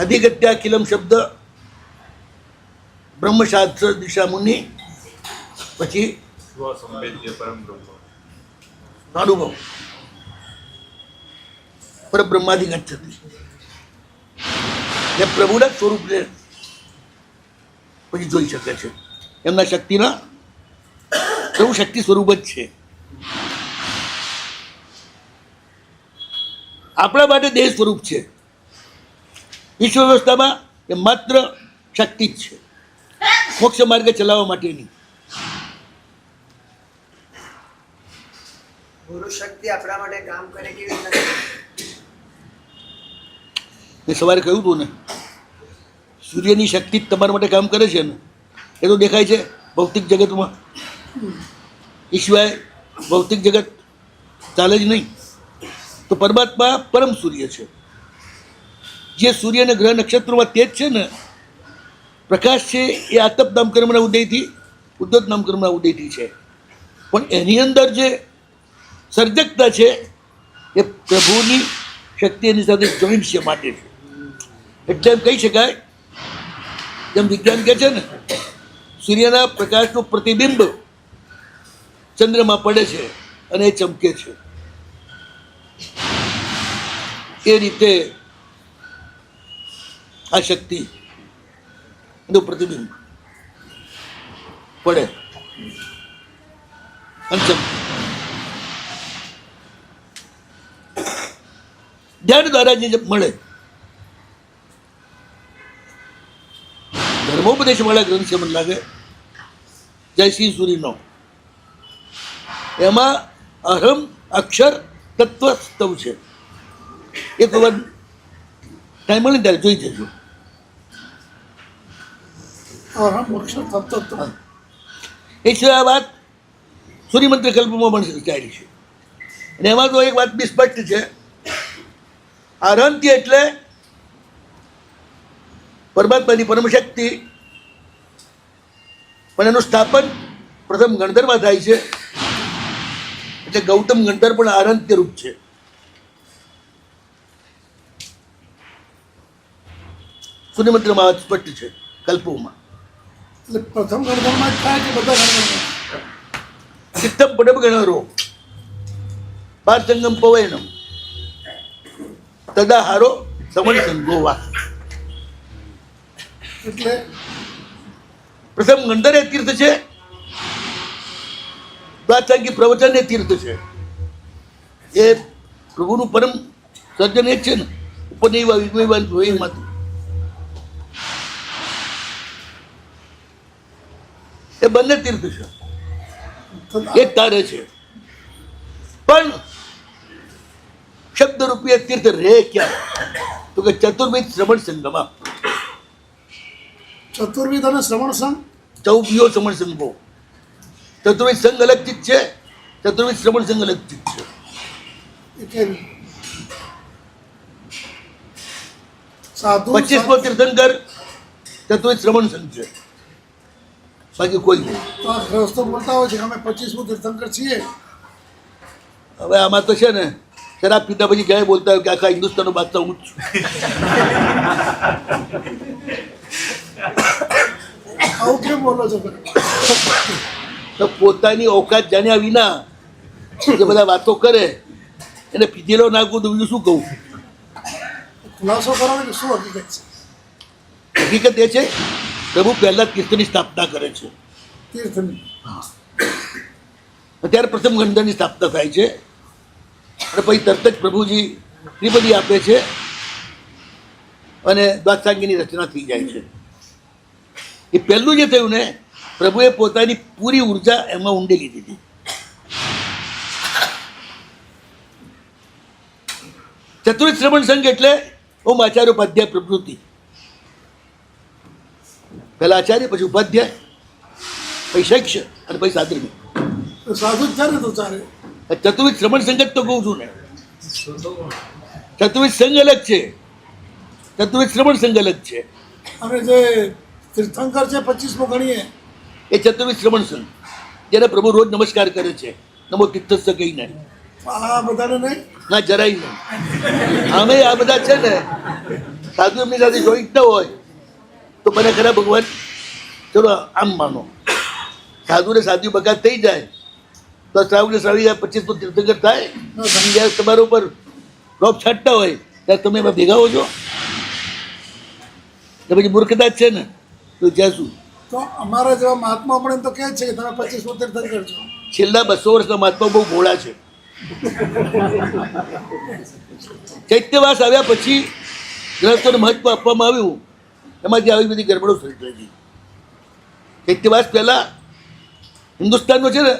અધિગત્યાખિલમ શબ્દ બ્રહ્મશાસ્ત્ર દિશા મુનિ, પછી અનુભવ પરબ્રહ્માધિગચ્છતિ. એ પ્રભુના સ્વરૂપને પછી જોઈ શકે છે. એમના શક્તિના પ્રભુ શક્તિ સ્વરૂપ જ છે. આપણા માટે દેહ સ્વરૂપ છે. વિશ્વ વ્યવસ્થામાં એ માત્ર શક્તિ જ છે, મોક્ષ માર્ગે ચલાવવા માટેની. ગુરુ શક્તિ આપણા માટે કામ કરે કેવી રીતે? મેં સવારે કહ્યું હતું ને, સૂર્યની શક્તિ જ તમારા માટે કામ કરે છે ને. એ તો દેખાય છે ભૌતિક જગતમાં. એ સિવાય ભૌતિક જગત ચાલે જ નહીં. તો પરમાત્મા પરમ સૂર્ય છે. જે સૂર્ય અને ગ્રહ નક્ષત્રોમાં તેજ છે ને, પ્રકાશ છે, એ આતપ નામકર્મના ઉદયથી ઉદ્યોત નામકર્મના ઉદયથી છે. પણ એની અંદર જે સર્જકતા છે એ પ્રભુની શક્તિ એની સાથે જોઈન્ટ છે માટે છે. એટલે એમ કહી શકાય, જેમ વિજ્ઞાન કહે છે ને, સૂર્યના પ્રકાશનું પ્રતિબિંબ ચંદ્રમાં પડે છે અને એ ચમકે છે. એ રીતે આ શક્તિ એનું પ્રતિબિંબ પડે અને ચમકે. ધ્યાન દ્વારા જે મળે, ધર્મોપદેશ વાળા ગ્રંથ છે મને લાગે જયસિંહ સુરીનો, એમાં અહમ અક્ષર તત્વ સ્તવ છે. એક વાર ટાઈમ મળે ત્યારે જોઈ જજો. અહમ અક્ષર તત્વ. એ સિવાય આ વાત સૂર્યમંત્ર કલ્પમાં પણ ચાલી છે. અને એમાં તો એક વાત બી સ્પષ્ટ છે, આરંત્ય એટલે પરમાત્માની પરમશક્તિ, પણ એનું સ્થાપન પ્રથમ ગણધરમાં થાય છે. એટલે ગૌતમ ગણધર પણ આરંત્ય રૂપ છે. સૂર્યમંત્રમાં વાત સ્પષ્ટ છે, કલ્પોમાં. એટલે પ્રથમ ગણધરમાં જ થાય કે બધા ગણધરમાં? ચિત્તમ પડમ ગણરો પાર્થંગમ પવયનમ તદા હારો સમણ સંગોવા. એટલે પ્રથમ ગંધર એ તીર્થ છે, દ્વાચાંગી પ્રવચન એ તીર્થ છે. એ પ્રભુનું પરમ સર્જન એ જ છે ને, ઉપનૈવા વિમયમાંથી. એ બંને તીર્થ છે, એક તારે છે. પણ શબ્દ રૂપીય તીર્થ રે ક્યાં? તો કે ચતુર્વિધ શ્રવણ સંગમમાં. ચતુર્વિધ અને શ્રવણ સંઘ ચૌપીઓ શ્રવણ સંઘ બહુ. ચતુર્વિધ સંઘ અલગ ચીજ છે, ચતુર્વિધ શ્રવણ સંઘ અલગ ચીજ છે. એ કેવી સાધુ 25મો તીર્થંકર ચતુર્વિધ શ્રવણ સંઘ છે, બાકી કોઈ નહીં. તો આ ગ્રસ્તો બોલતા હોય છે કે અમે 25મું તીર્થંકર છીએ. હવે આમાં તો છે ને શરાબ પીતા પછી ક્યાંય બોલતા હોય કે આખા હિન્દુસ્તાનનો બાદશાહ હું જ છું. આવું કેમ બોલો છો તમે? તો પોતાની ઓકાત જાણ્યા વિના જે બધા વાતો કરે એને પીધેલો નાખું તો બીજું શું કહું. ખુલાસો કરો ને કે શું હકીકત છે હકીકત એ છે પ્રભુ પહેલા તીર્થની સ્થાપના કરે છે, તીર્થની? ત્યારે પ્રથમ ગંધરની સ્થાપના થાય છે અને પછી તરત જ પ્રભુજી ત્રિપદી આપે છે અને દ્વાદશાંગીની રચના થઈ જાય છે. એ પહેલું જે થયું ને, પ્રભુએ પોતાની પૂરી ઉર્જા એમાં ઊંડેલી દીધી. ચતુર્થ શ્રવણ સંઘ એટલે ઓમ આચાર્ય ઉપાધ્યાય પ્રવૃત્તિ. પહેલા આચાર્ય, પછી ઉપાધ્યાય, પછી શિક્ષ અને પછી સાધર્મિક. તો સાધુ જ ચાલે તો ચાલે. ચતુર્વિધ શ્રવણ સંઘ જ તો કહું છું ને. ચતુર્વિધ સંઘ અલગ છે, ચતુર્વિધ શ્રવણ સંઘ અલગ છે. અને જે તીર્થંકર છે 25મો ગણીએ એ ચતુર્વિધ શ્રવણ સંઘ, જેને પ્રભુ રોજ નમસ્કાર કરે છે, નમો તીર્થસ્થ કહીને. આ બધાને નહીં. ના, જરાય નહીં. આમે આ બધા છે ને સાધુ એમની સાથે જોઈન્ટ ન હોય તો મને ખરા ભગવાન ચલો આમ માનો, સાધુ ને સાધુ બગાત થઈ જાય તો શ્રાવણ શ્રાવી 25મો તીર્થંકર થાય. જ્યારે તમારા ઉપર રોપ છાંટતા હોય ત્યારે તમે એમાં ભેગા હો છો તો પછી મૂર્ખતા જ છે ને. તો જ્યાં શું તો અમારા જેવા મહાત્મા પણ એમ તો કહે છે કે તમે 25મો તીર્થંકર છો. છેલ્લા 200 વર્ષના મહાત્મા બહુ ભોળા છે. ચૈત્યવાસ આવ્યા પછી ગ્રહસ્થોને મહત્વ આપવામાં આવ્યું, એમાંથી આવી બધી ગરબડો સર્જાઈ. ચૈત્યવાસ પહેલા હિન્દુસ્તાનનો છે ને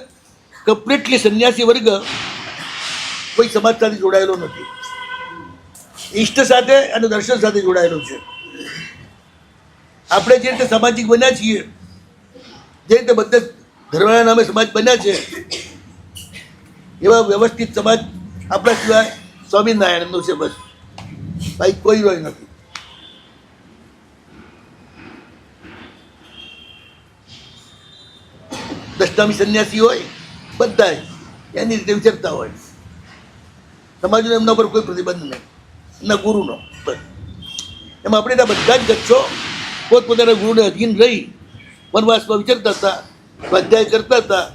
કમ્પ્લીટલી સંન્યાસી વર્ગ કોઈ સમાજ સાથે જોડાયેલો નથી, ઈષ્ટ સાથે અને દર્શન સાથે જોડાયેલો છે. આપણે જે રીતે સામાજિક બન્યા છીએ, જે રીતે બધા ધર્મના નામે સમાજ બન્યા છે, એવા વ્યવસ્થિત સમાજ આપણા સિવાય સ્વામિનારાયણનો છે બસ, ભાઈ કોઈ રોય નથી. દશનામી સંન્યાસી હોય બધા એની રીતે વિચારતા હોય. સમાજનો એમના પર કોઈ પ્રતિબંધ નહીં, એમના ગુરુનો બસ. એમાં આપણે ત્યાં બધા જ ગચ્છો પોતપોતાના ગુરુને અધીન રહી વનવાસમાં વિચરતા હતા, સ્વાધ્યાય કરતા હતા.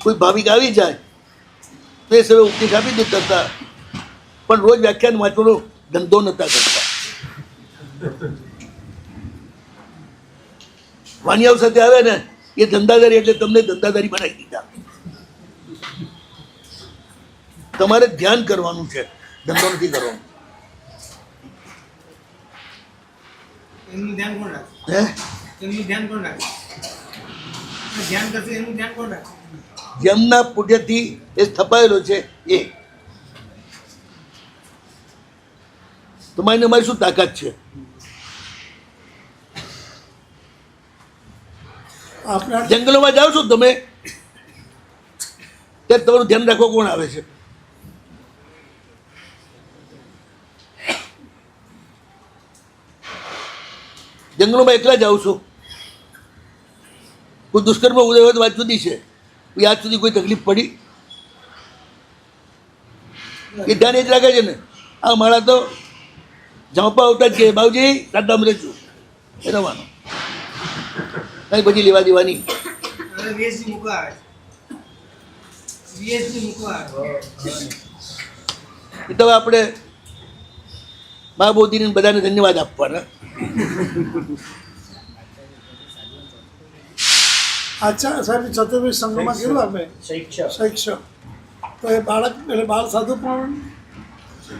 કોઈ ભાવિક આવી જાય તો એ સમયે ઉપદેશ આપી દેતા હતા, પણ રોજ વ્યાખ્યાન વાંચવાનો ધંધો નહોતા કરતા. વાણિયાઓ સાથે આવે ને એ ધંધાદારી એટલે તમને ધંધાદારી બનાવી દીધા. તમારે ધ્યાન કરવાનું છે, ધંધો નથી કરવાનો. એમનું ધ્યાન કોણ રાખે? હે એમનું ધ્યાન કોણ રાખે? ધ્યાન કરશે એનું ધ્યાન કોણ રાખે? જેમના પુણ્યથી એ સ્થપાયેલો છે એ. તમારી અમારી શું તાકાત છે? આપણે આ જંગલોમાં જાઓ છો તમે ત્યારે તમારું ધ્યાન રાખવા કોણ આવે છે? જંગલોમાં એકલા જાઓ છો. કોઈ દુષ્કર્મ ઉદય હોય તો વાત જુદી છે, આજ સુધી કોઈ તકલીફ પડી એ ધ્યાન એ જ રાખે છે ને. આ મારા તો ઝાંપા આવતા જ કે બાબુજી સાદામ રહેશું એ રવાનો કઈ પછી લેવા દેવાની. હવે VSG મૂકવા આવે છે. VSG મૂકવા આવે. એ તો હવે આપણે મા બોધીને બધાને ધન્યવાદ આપવાના. આચાર્ય સાહેબ ચતુર્વિધ સંઘમાં કીધું આપણે શિક્ષક શિક્ષક, તો એ બાળક એટલે બાળ સાધુ પણ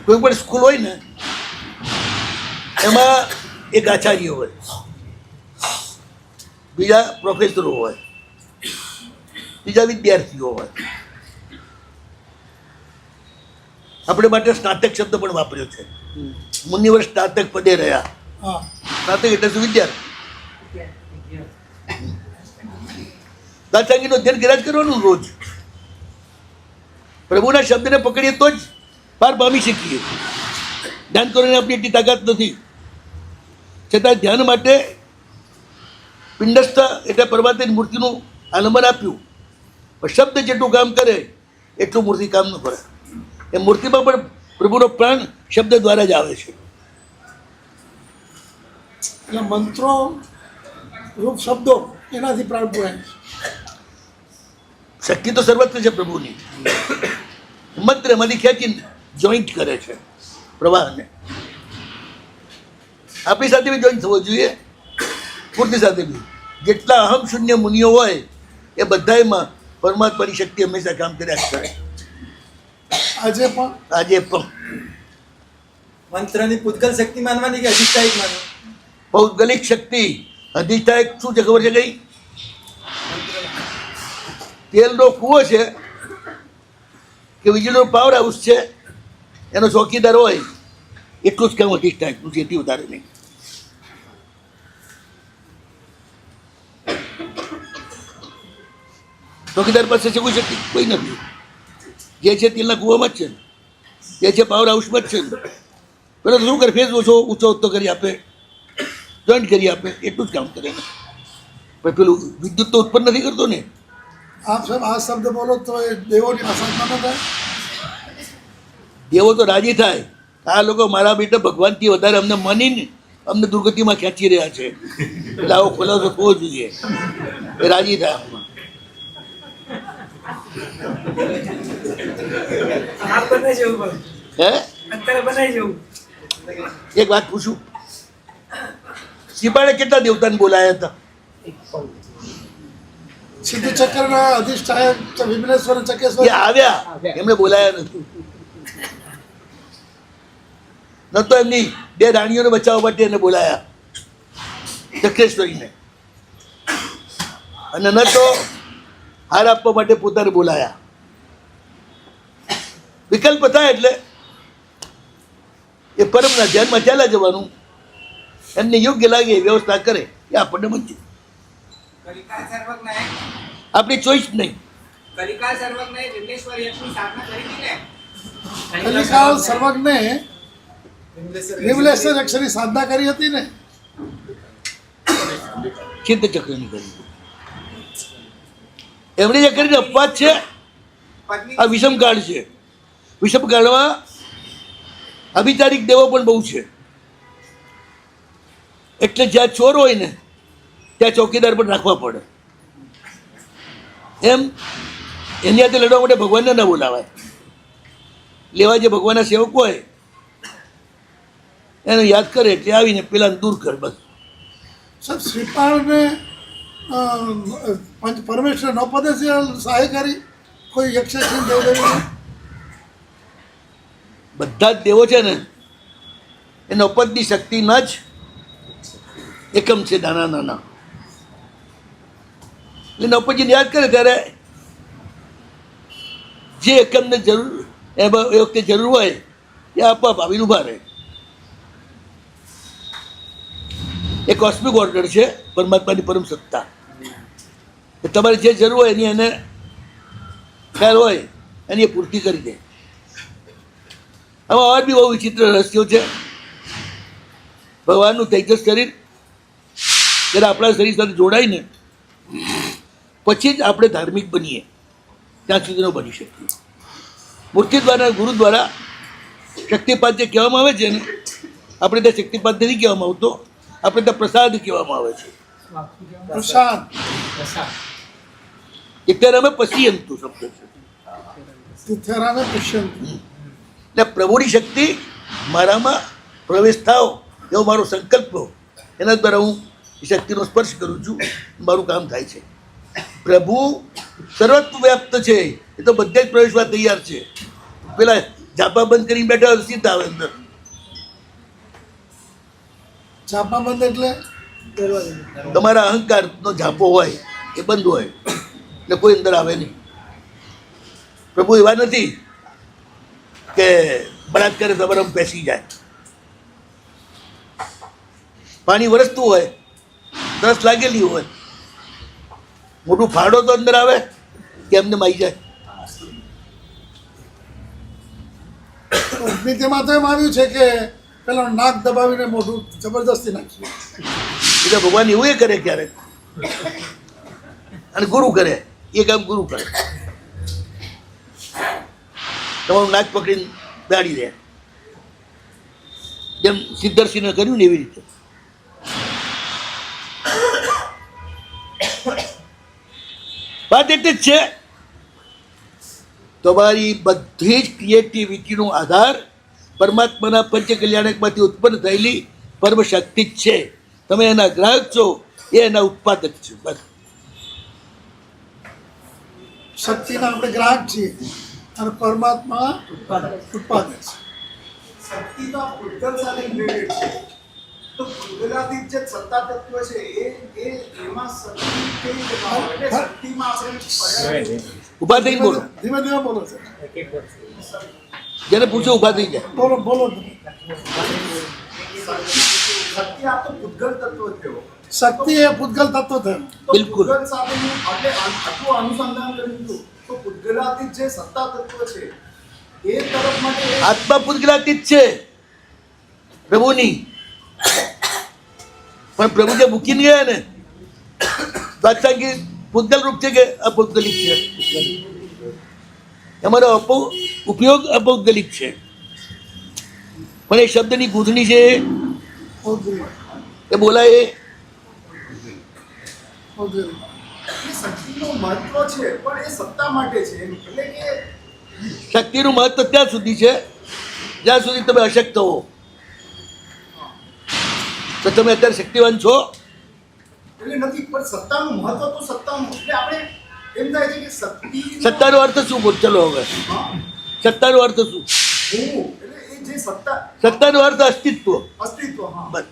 કોઈ પણ સ્કૂલ હોય ને એમાં એક આચાર્ય હોય, બીજા પ્રોફેસરો હોય, બીજા વિદ્યાર્થીઓ હોય. આપણે માટે સ્નાતક શબ્દ પણ વાપર્યો છે. મુનિવર સ્નાતક પદે રહ્યા. હા સ્નાતક એટલે શું? વિદ્યાર્થી. દાતાંગીનો ધ્યાન કર્યા જ કરવાનું રોજ. પ્રભુના શબ્દને પકડીએ તો જ પાર પામી શકીએ. ધ્યાન કરવાની આપણી એટલી તાકાત નથી. છતાં ધ્યાન માટે પિંડસ્થ એટલે પરમાત્માની મૂર્તિનું આલંબન આપ્યું. પણ શબ્દ જેટલું કામ કરે એટલું મૂર્તિ કામ ન કરે. એ મૂર્તિમાં પણ પ્રભુનો પ્રાણ શબ્દ દ્વારા જ આવે છે. એટલે મંત્રો રૂપ શબ્દો એનાથી પ્રાણ પુરાય. શક્તિ તો સર્વત્ર છે પ્રભુની. મંત્ર એમાંથી ખેંચીને જોઈન્ટ કરે છે પ્રવાહને. આપણી સાથે બી જોઈન્ટ થવો જોઈએ, મૂર્તિ સાથે બી. જેટલા અહમ શૂન્ય મુનિઓ હોય એ બધામાં પરમાત્માની શક્તિ હંમેશા કામ કર્યા જ કરે. આજે પણ આજે પણ મંત્રની પૂતગલ શક્તિ માનવાની કે અધિષ્ઠાયિક માનવાની? પૌદ્ગલિક શક્તિ. અધિષ્ઠાયક શું છે ખબર છે કઈ? તેલનો કૂવો છે કે વીજળીનો પાવર હાઉસ છે, એનો ચોકીદાર હોય એટલું જ કામ અધિષ્ઠાયકનું છે, એથી વધારે નહીં. ચોકીદાર પાસે છે કોઈ શક્તિ કોઈ નથી. જે છે તેલના કૂવામાં જ છે, જે છે પાવર હાઉસમાં જ છે. પેલો શું કરે? ફેસ ઓછો ઊંચો ઊંચો કરી આપે, જોઈન્ટ કરી આપે, એટલું જ કામ કરે. પણ પેલું વિદ્યુત તો ઉત્પન્ન નથી કરતો ને. આપ સાહેબ આ શબ્દ બોલો તો એ દેવોની અસાધના ન થાય? એવો તો રાજી થાય. આ લોકો મારા બેટા ભગવાનથી વધારે અમને માનીને અમને દુર્ગતિમાં ખેંચી રહ્યા છે, એટલે આવો ખુલાસો થવો જોઈએ. એ રાજી થાય. આ બનાવી જવું પડે. હે, અત્યારે બનાવી જવું. એક વાત પૂછું, સિપાળે કેટલા દેવતાને બોલાયા હતા? સિદ્ધ ચક્રના અધિષ્ઠાયક વિમલેશ્વર એ ચકેશ્વર આવ્યા, એમને બોલાયા નથી. ન તો એમની બે રાણીઓને બચાવવા માટે એને બોલાયા, ચક્રેશ્વરીને, અને ન તો હાર આપવા માટે પોતાને બોલાયા. વિકલ્પ થાય એટલે એ પરમના ધ્યાનમાં ચાલ્યા જવાનું. એમને યોગ્ય લાગે એ વ્યવસ્થા કરે એ આપણને મંજૂર. કલિકાલ સર્વજ્ઞએ આપણી ચોઈસ નહીં. કલિકાલ સર્વજ્ઞએ વિઘ્નેશ્વર યક્ષની સાધના કરી હતી ને. કલિકાલ સર્વજ્ઞે વિમલેશ્વર અક્ષરની સાધના કરી હતી ને. ચિત્ત ચક્રની કરી. એમણે જે કરીને અપવાદ છે પત્ની આ વિષમકાળ છે. વિષમકાળમાં અભિચારિક દેવો પણ બહુ છે. એટલે જ્યાં ચોર હોય ને ત્યાં ચોકીદાર પણ રાખવા પડે. એમ એની હાથે લડવા માટે ભગવાનને ના બોલાવાય. લેવા જે ભગવાનના સેવક હોય એને યાદ કરે એટલે આવીને પેલા દૂર કર બસ. સાહેબ શ્રીપાળને પરમેશ્વર નૌપદે સહાય કરી કોઈ યક્ષેશ્વરી દેવદેવી? બધા જ દેવો છે ને એ નૌપદની શક્તિના જ એકમ છે, નાના નાના. એટલે નૌપદજીને યાદ કરે ત્યારે જે એકમને જરૂર એ વખતે જરૂર હોય એ આપોઆપ આવીને ઊભા રહે. એ કોસ્મિક ઓર્ડર છે પરમાત્માની પરમ સત્તા. કે તમારે જે જરૂર હોય એની એને ખ્યાલ હોય એની એ પૂર્તિ કરી દે. આમાં ઓર બી બહુ વિચિત્ર રહસ્યો છે. ભગવાનનું તેજસ શરીર જ્યારે આપણા શરીર સાથે જોડાય ને પછી જ આપણે ધાર્મિક બનીએ, ત્યાં સુધી ન બની શકીએ. મૂર્તિ દ્વારા ગુરુ દ્વારા શક્તિપાત જે કહેવામાં આવે છે ને, આપણે ત્યાં શક્તિપાત નથી કહેવામાં આવતો, આપણે ત્યાં પ્રસાદ કહેવામાં આવે છે. પ્રસાદ એટલે અમે પશ્યંતુ શબ્દ છે. તીર્થરામે પુષ્યંત. એટલે પ્રભુની શક્તિ મારામાં પ્રવેશ થાવ એવો મારો સંકલ્પ, એના દ્વારા હું એ શક્તિનો સ્પર્શ કરું છું, મારું કામ થાય છે. પ્રભુ સર્વત્ર વ્યાપ્ત છે, એ તો બધે જ પ્રવેશવા તૈયાર છે. પેલા ઝાપા બંધ કરીને બેઠા હોય સીધા આવે અંદર. ચાપા બંધ એટલે તમારા અહંકારનો ઝાપો હોય એ બંધ હોય એટલે કોઈ અંદર આવે નહીં. પ્રભુ એવા નથી કે બળાત્કારે તમારા બેસી જાય. પાણી વરસતું હોય, તરસ લાગેલી હોય, મોટું ફાડો તો અંદર આવે કે એમને માઈ જાય. નીતિમાં તો એમ આવ્યું છે કે પેલા નાક દબાવીને મોઢું જબરદસ્તી નાખ્યું. એટલે ભગવાન એવું એ કરે ક્યારેક, અને ગુરુ કરે એ કામ ગુરુ કરે. તમારું નાક પકડીને દાડી દે, જેમ સિદ્ધર્ષિને કર્યું ને એવી રીતે. વાત એટલે જ છે, તમારી બધી જ ક્રિએટિવિટીનો આધાર પરમાત્માના પંચ કલ્યાણકમાંથી ઉત્પન્ન થયેલી પરમ શક્તિ જ છે. તમે એના ગ્રાહક છો, એ એના ઉત્પાદક છે. બસ. શક્તિના આપણે ગ્રાહક છીએ અને પરમાત્મા ઉત્પાદક છે. શક્તિ તો આ ભૂતગલ સાથે રિલેટેડ છે. તો ભૂતગલાતીત જે સત્તા તત્વ છે એ એમાં શક્તિ કેવી રીતે ભાવ? એટલે શક્તિમાં આપણે ઊભા થઈને બોલો, ધીમે ધીમે બોલો છે. જેને પૂછો ઊભા થઈ જાય. બોલો બોલો તમે. શક્તિ આ તો ભૂતગલ તત્વ થયો. શક્તિ એ ભૂતગલ તત્વ થયું. તો બિલકુલ. ભૂતગલ સાથેનું આપણે આટલું અનુસંધાન કર્યું હતું. તો ભૂતગલાતીત જે સત્તા તત્વ છે એ તરફ માટે આત્મા પૂતગલાતીત છે પ્રભુની, પણ પ્રભુ જે મૂકીને ગયા ને બાદશાહી પૂતગલ રૂપ છે કે અપૌદ્ગલિક છે? અમારો ઉપયોગ અપૌદ્ગલિક છે, પણ એ શબ્દની ગૂંથણી છે એ બોલાય ભૌગોલિક. એ શક્તિનું મહત્વ છે પણ એ સત્તા માટે છે એમ. એટલે કે શક્તિનું મહત્વ ત્યાં સુધી છે જ્યાં સુધી તમે અશક્ત હો. તો તમે અત્યારે શક્તિવાન છો? એટલે નથી, પણ સત્તાનું મહત્વ તો સત્તાનું. એટલે આપણે એમ થાય છે કે શક્તિ સત્તાનો અર્થ શું બોલ? ચલો હવે સત્તાનો અર્થ શું? હું એટલે એ જે સત્તા સત્તાનો અર્થ અસ્તિત્વ. અસ્તિત્વ. હા, બસ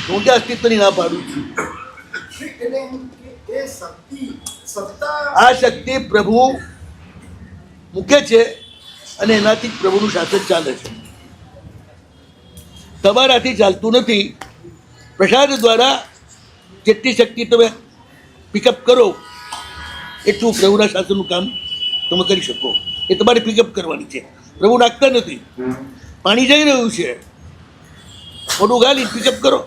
હું ક્યાં અસ્તિત્વની ના પાડું છું. એટલે એમ કે એ શક્તિ સત્તા આ શક્તિ પ્રભુ મૂકે છે અને એનાથી જ પ્રભુનું શાસન ચાલે છે. તમારાથી ચાલતું નથી. પ્રસાદ દ્વારા જેટલી શક્તિ તમે પિકઅપ કરો એટલું પ્રભુના શાસનનું કામ તમે કરી શકો. એ તમારે પિકઅપ કરવાની છે. પ્રભુ નાખતા નથી. પાણી જઈ રહ્યું છે, મોઢું ગાલી પિકઅપ કરો,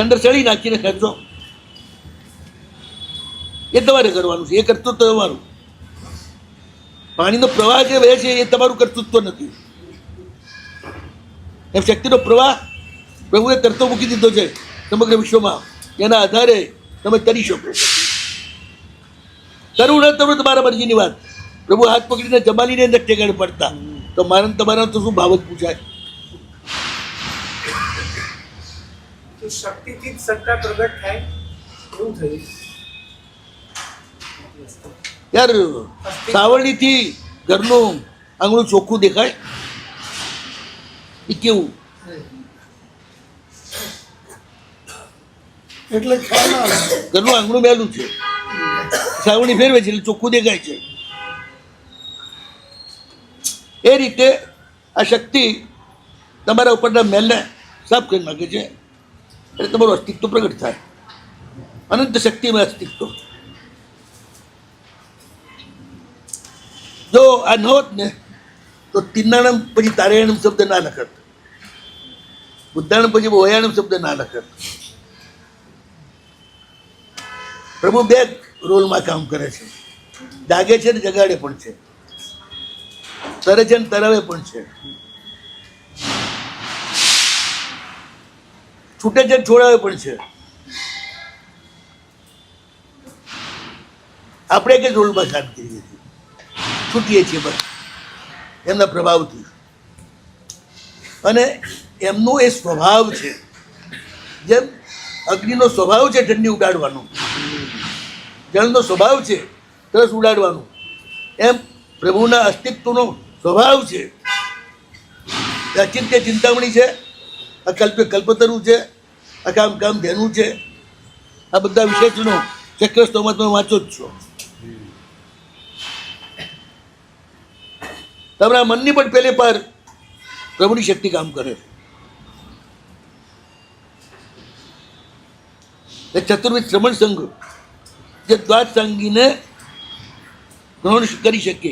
અંદર સળી નાખીને ખેંચો. એ તમારે કરવાનું છે. એ કરતૃત્વ તમારું. પાણીનો પ્રવાહ જે વહે છે એ તમારું કર્તૃત્વ નથી. એમ શક્તિનો પ્રવાહ પ્રભુએ તરતો મૂકી દીધો છે સમગ્ર વિશ્વમાં. એના આધારે તમે તરી શકો. કરવું ન તમે તમારા મરજીની વાત. પ્રભુ હાથ પકડીને જમાલીને અંદર ઠેકાણે પડતા તો મારા તમારા તો શું બાબત પૂછાય? તો શક્તિથી જ સત્તા પ્રગટ થાય એવું થયું. યાર સાવરણીથી ઘરનું આંગણું ચોખ્ખું દેખાય એ કેવું? એટલે ખ્યાલ ના આવે. ઘરનું આંગણું મેલું છે, સાવરણી ફેરવે છે એટલે ચોખ્ખું દેખાય છે. એ રીતે આ શક્તિ તમારા ઉપરના મેલને સાફ કરી નાખે છે એટલે તમારું અસ્તિત્વ પ્રગટ થાય. અનંત શક્તિમય અસ્તિત્વ. જો આ ન હોત ને તો તિન્નાણમ પછી તારેણમ શબ્દ ના લખત, બુદ્ધાણમ પછી વયાણમ શબ્દ ના લખત. પ્રભુ બે રોલમાં કામ કરે છે. જાગે છે ને જગાડે પણ છે, તરે છે ને તરાવે પણ છે, છૂટે છે ને છોડાવે પણ છે. આપણે કે રોલમાં કામ કરીએ છીએ, છૂટીએ છીએ બસ એમના પ્રભાવથી. અને એમનો એ સ્વભાવ છે, જેમ અગ્નિનો સ્વભાવ છે ઠંડી ઉડાડવાનો, જળનો સ્વભાવ છે તરસ ઉડાડવાનું, એમ પ્રભુના અસ્તિત્વનો સ્વભાવ છે. અચિંત્ય ચિંતામણી છે, અકલ્પ્ય કલ્પતરું છે, અકામ કામ ધેનું છે. આ બધા વિશેષણો ચક્રસ્તોમાં તમે વાંચો જ છો. તમારા મનની પણ પહેલે પર પ્રભુની શક્તિ કામ કરે છે. એ ચતુર્વિધ શ્રમણ સંઘ જે દ્વાદશાંગીને ગ્રહણ કરી શકે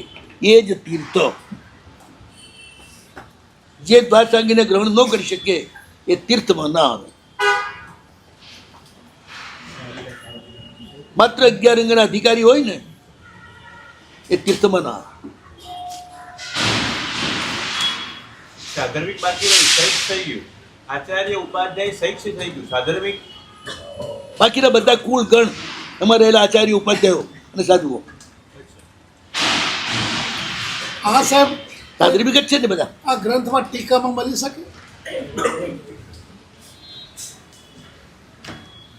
એ જ તીર્થ. જે દ્વાદશાંગીને ગ્રહણ ન કરી શકે એ તીર્થમાં ના આવે. માત્ર 11 અંગના અધિકારી હોય ને એ તીર્થમાં ના આવે. સાધર્મિક બાકી નહીં, શૈક્ષ થઈ ગયું. આચાર્ય ઉપાધ્યાય શૈક્ષ થઈ ગયું. સાધર્મિક બાકીના બધા કુળ ગણ એમાં રહેલા આચાર્ય ઉપાધ્યાયો અને સાધુઓ આ સાહેબ સાધર્મિક જ છે ને બધા. આ ગ્રંથમાં ટીકામાં મળી શકે?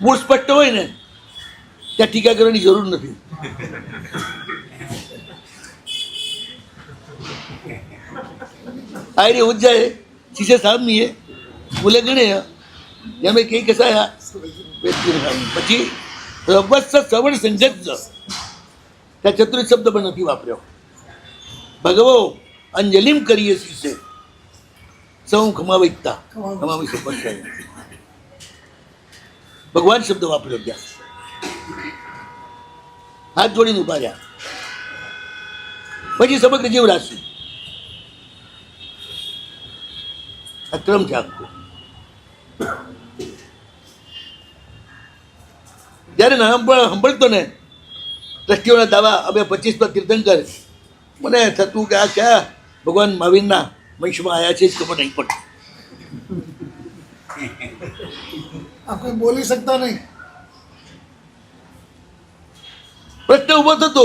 મૂળ સ્પષ્ટ હોય ને ત્યાં ટીકા કરવાની જરૂર નથી. आयरे हो जाए शीशे सामने है बोले गणे या मैं कई कैसा है પછી રવસ્સ શ્રવણ સંગત ત્યાં ચતુર્થ શબ્દ પણ નથી વાપર્યો. ભગવો અંજલિમ કરીએ શીશે સૌ ખમાવિકતા ખમાવી સપક્ષ ભગવાન શબ્દ વાપર્યો ત્યાં. હાથ જોડીને ઉભા રહ્યા. પછી સમગ્ર જીવ રાશિ અક્રમ છે આખો. જ્યારે સાંભળતો ને દ્રષ્ટિઓના દાવા અમે 25 તીર્થંકર મને થતું કે આ ક્યાં ભગવાન મહાવીરના વંશમાં આવ્યા છે જ ખબર નહીં પડતી. આ કોઈ બોલી શકતા નહીં. પ્રશ્ન ઉભો થતો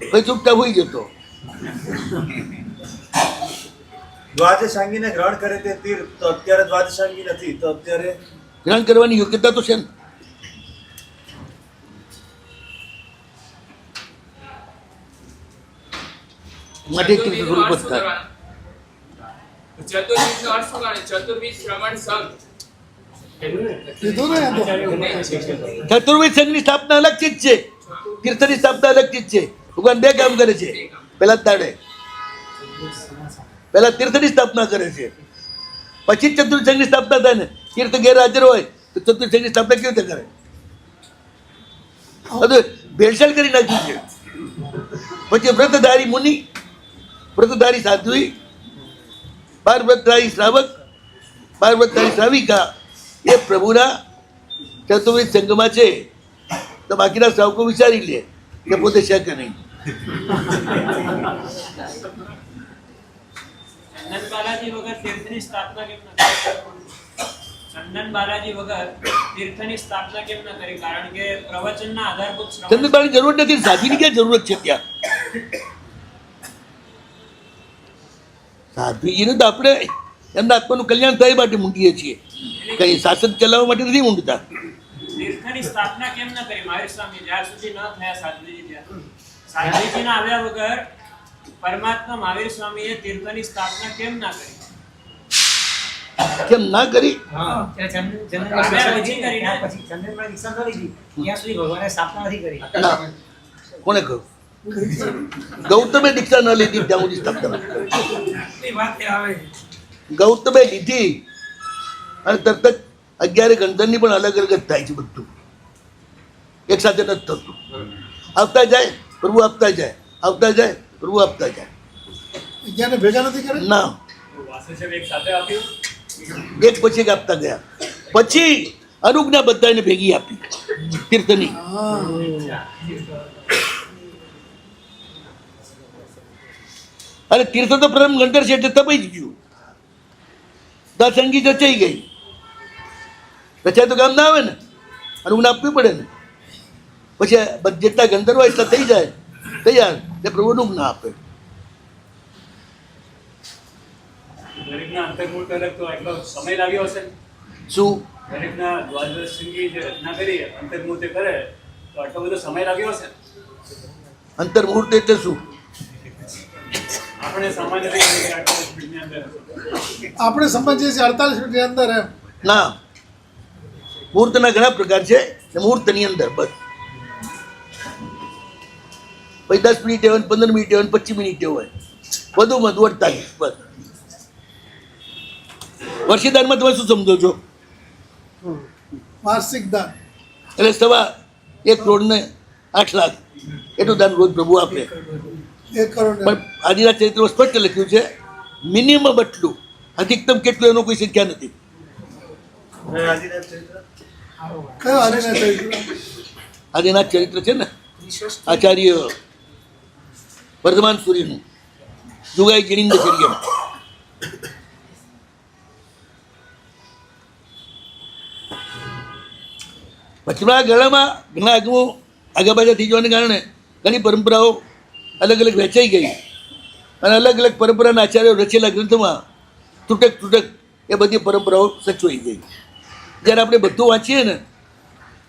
પછી ચૂપચાપ હોઈ જતો. દ્વાદશાંગીને ગ્રહણ કરે તે તીર્થ, તો અત્યારે દ્વાદશાંગી નથી, તો અત્યારે ગ્રહણ કરવાની યોગ્યતા તો છે ને. માટે તીર્થ સ્વરૂપ જ થાય. ચતુર્વિધ નો અર્થ શું ગણે? ચતુર્વિધ શ્રમણ સંઘ કીધું ને આ તો. ચતુર્વિધ સંઘની સ્થાપના અલગ ચીજ છે, તીર્થની સ્થાપના અલગ ચીજ છે. ભગવાન બે કામ કરે છે. પહેલા દાડે પહેલા તીર્થની સ્થાપના કરે છે, પછી ચતુર્થ સંઘની સ્થાપના થાય ને. તીર્થ ગેરહાજર હોય તો ચતુર્થ સંઘની સ્થાપના કેવી રીતે કરે? બધું ભેળસેળ કરી નાખ્યું છે. પછી વ્રતધારી મુનિ, વ્રતધારી સાધ્વી, 12 વ્રતધારી શ્રાવક, 12 વ્રતધારી શ્રાવિકા એ પ્રભુના ચતુર્વિધ સંઘમાં છે. તો બાકીના શ્રાવકો વિચારી લે કે પોતે છે કે નહીં. ચંદન બાલાજી વગર તીર્થની સ્થાપના કેમ ન કરી? ચંદન બાલાજી વગર તીર્થની સ્થાપના કેમ ન કરી? કારણ કે પ્રવચનના આધારભૂત શ્રવણ ચંદ્રબાની જરૂર નથી, સાધ્વીની ક્યાં જરૂરત છે ત્યાં? સાધ્વીજીને તો આપણે એમના આત્માનું કલ્યાણ થાય માટે મૂંડીએ છીએ, કઈ શાસન ચલાવવા માટે નથી મૂંડતા. તીર્થની સ્થાપના કેમ ન કરી? મહાવીર સ્વામી જ્યાર સુધી ન થયા સાધ્વીજી ત્યાં, સાધ્વીજીના આવ્યા વગર પરમાત્મા મહાવીર સ્વામીએ તીર્થની સ્થાપના કેમ ના કરી? કેમ ના કરી? ના. કોને કહ્યું? ગૌતમે દીક્ષા ન લીધી ત્યાં સુધી સ્થાપના નથી કરી. ગૌતમે લીધી અને તરત જ 11 ગણધરની પણ અલગ અલગ જ થાય છે. બધું એક સાથે નથી થતું. આવતા જાય પ્રભુ આપતા જાય, આવતા જાય પ્રભુ આપતા જાય. જ્ઞાને ભેગા નથી કરે. ના, એક પછી એક આપતા ગયા. પછી અનુજ્ઞા બધાને ભેગી આપી તીર્થની. અને તીર્થ તો પ્રથમ ગંટર છે એટલે તપાઈ જ ગયું. દાસંગી રચાઈ ગઈ. રચાય તો કામ ના આવે ને, અનુજ્ઞા આપવી પડે ને. પછી જેટલા ગંધર્વ હોય એટલા થઈ જાય તૈયાર, તે પ્રભુ અનુજ્ઞા આપે. દરેકના અંતર્મૂળ અલગ તો એટલો સમય લાગ્યો હશે. શું? દરેકના દ્વાદશ સંગી જે રચના કરી અંતર્મૂર્તે કરે તો આટલો બધો સમય લાગ્યો હશે. અંતર્મુહૂર્ત એટલે શું? આપણે સામાન્ય રીતે 48 મિનિટની અંદર આપણે સમજીએ છીએ 48 મિનિટની અંદર એમ. ના, મુહૂર્તના ઘણા પ્રકાર છે ને મુહૂર્તની અંદર બસ. પછી 10 મિનિટે હોય, 15 મિનિટે હોય, 25 મિનિટે હોય, વધુમાં વધુ 48 બસ. વર્ષીદારમાં તમે શું સમજો છો? વાર્ષિક દાન એટલે 1.25 કરોડ ને 8 લાખ એટલું દાન રોજ પ્રભુ આપે. 1 કરોડ પણ આદિનાથ ચરિત્રમાં સ્પષ્ટ લખ્યું છે મિનિમમ એટલું, અધિકતમ કેટલું એનો કોઈ સંખ્યા નથી. અને આદિનાથ ચરિત્ર કયો આદિનાથ ચરિત્ર? આદિનાથ ચરિત્ર છે ને આચાર્ય વર્ધમાન સૂર્યનું જુગાઈ ગિરિન્દ ચર્યમ. પછીના ગાળામાં ઘણા આગમો આગા પાછા થઈ જવાને કારણે ઘણી પરંપરાઓ અલગ અલગ વહેંચાઈ ગઈ અને અલગ અલગ પરંપરાના આચાર્યો રચેલા ગ્રંથમાં તૂટક એ બધી પરંપરાઓ સચવાઈ ગઈ. જ્યારે આપણે બધું વાંચીએ ને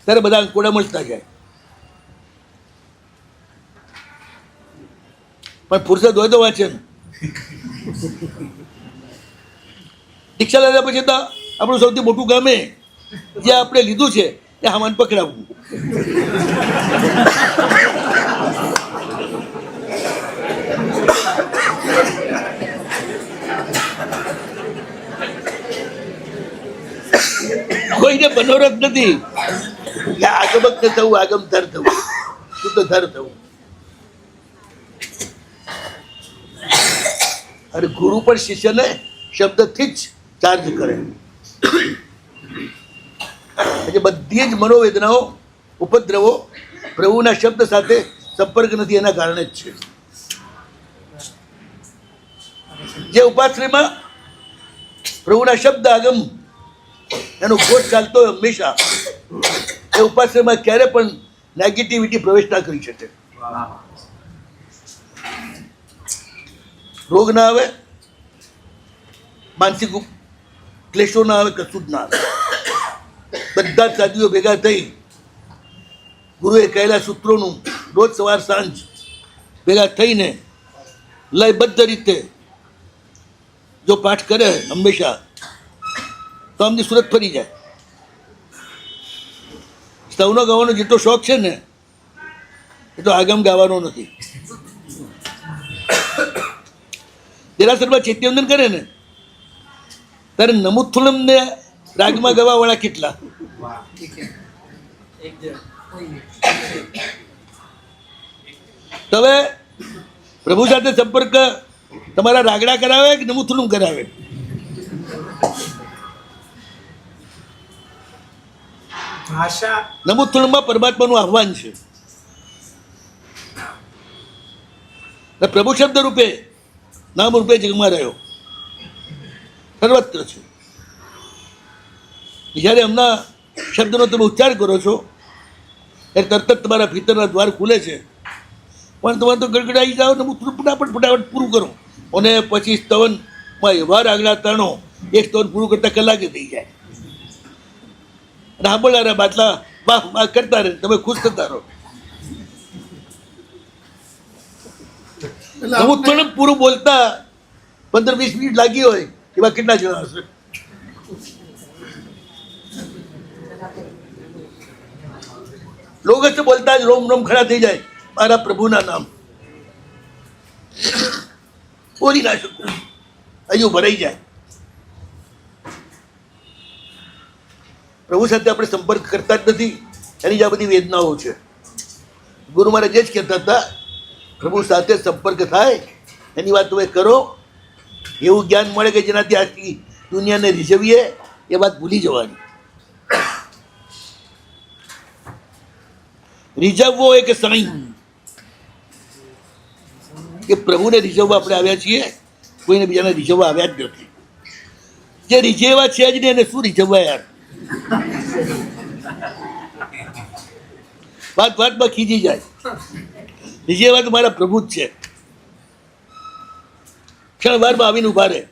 ત્યારે બધા અંકોડા મળતા જાય. પણ ફુરસદ હોય તો વાંચે ને. દીક્ષા લીધા પછી તો આપણું સૌથી મોટું કામે જે આપણે લીધું છે એ સામાન પકડાવવું. કોઈને મનોરથ નથી કે આગમક ન થવું, આગમ ધર થવું, શુદ્ધ ધર થવું. અને ગુરુ પણ શિષ્યને શબ્દથી જ ચાર્જ કરે. એટલે બધી જ મનોવેદનાઓ, ઉપદ્રવો પ્રભુના શબ્દ સાથે સંપર્ક નથી એના કારણે જ છે. જે ઉપાશ્રયમાં પ્રભુના શબ્દ આગમ એનો ઘોષ ચાલતો હોય હંમેશા, એ ઉપાશ્રયમાં ક્યારે પણ નેગેટિવિટી પ્રવેશ ના કરી શકે. રોગ ના આવે, માનસિક ક્લેશો ના આવે, કશું જ ના આવે. બધા જ સાધુઓ ભેગા થઈ ગુરુએ કહેલા સૂત્રોનું રોજ સવાર સાંજ ભેગા થઈને લયબદ્ધ રીતે જો પાઠ કરે હંમેશા તો આમની સુરત ફરી જાય. સૌનો ગાવાનો જેટલો શોખ છે ને એ તો આગમ ગાવાનો નથી. દેરાસરમાં ચૈત્યવંદન કરે ને ત્યારે નમુથુલમ ને રાગમાં ગવા વાળા કેટલા? હવે પ્રભુ સાથે સંપર્ક તમારા રાગડા કરાવે કે નમુથુલમ કરાવે? ભાષા નમુથુલમમાં પરમાત્માનું આહ્વાન છે. પ્રભુ શબ્દ રૂપે નામ રૂપે જગમાં રહ્યો સર્વત્ર છે. જ્યારે એમના શબ્દનો તમે ઉચ્ચાર કરો છો એ તરત જ તમારા ભીતરના દ્વાર ખુલે છે. પણ તમારે તો ગડગડાઈ જાઓ ને ફટાફટ પૂરું કરો અને પછી સ્તવનમાં એવા રાગડા તાણો, એક સ્તવન પૂરું કરતાં કલાકે થઈ જાય. અને સાંભળનારા બાટલા વાહ વાહ કરતા રહે, તમે ખુશ થતા રહો. અમુક થોડું પૂરું બોલતા 15-20 મિનિટ લાગી હોય એવા કેટલા જણા હશે? લોકો તો બોલતા જ રોમ રોમ ખડા થઈ જાય, મારા પ્રભુના નામ બોલી ના શકું, હજુ ભરાઈ જાય. પ્રભુ સાથે આપણે સંપર્ક કરતા જ નથી, એની જ આ બધી વેદનાઓ છે. ગુરુ મહારાજ જ કહેતા હતા પ્રભુ સાથે સંપર્ક થાય એની વાત તમે કરો, એવું જ્ઞાન મળે કે જેનાથી આખી દુનિયાને રીઝવીએ એ વાત ભૂલી જવાની. રીઝવવો એ કે સાઈ કે પ્રભુને રીઝવવા આપણે આવ્યા છીએ, કોઈને બીજાને રીઝવવા આવ્યા જ નથી. જે રીઝેવા છે જ ને એને શું રીઝવવા યાર? વાતમાં ખીજી જાય. રીઝેવા તો મારા પ્રભુ જ છે. ક્ષણવારમાં આવીને ઉભા રહે.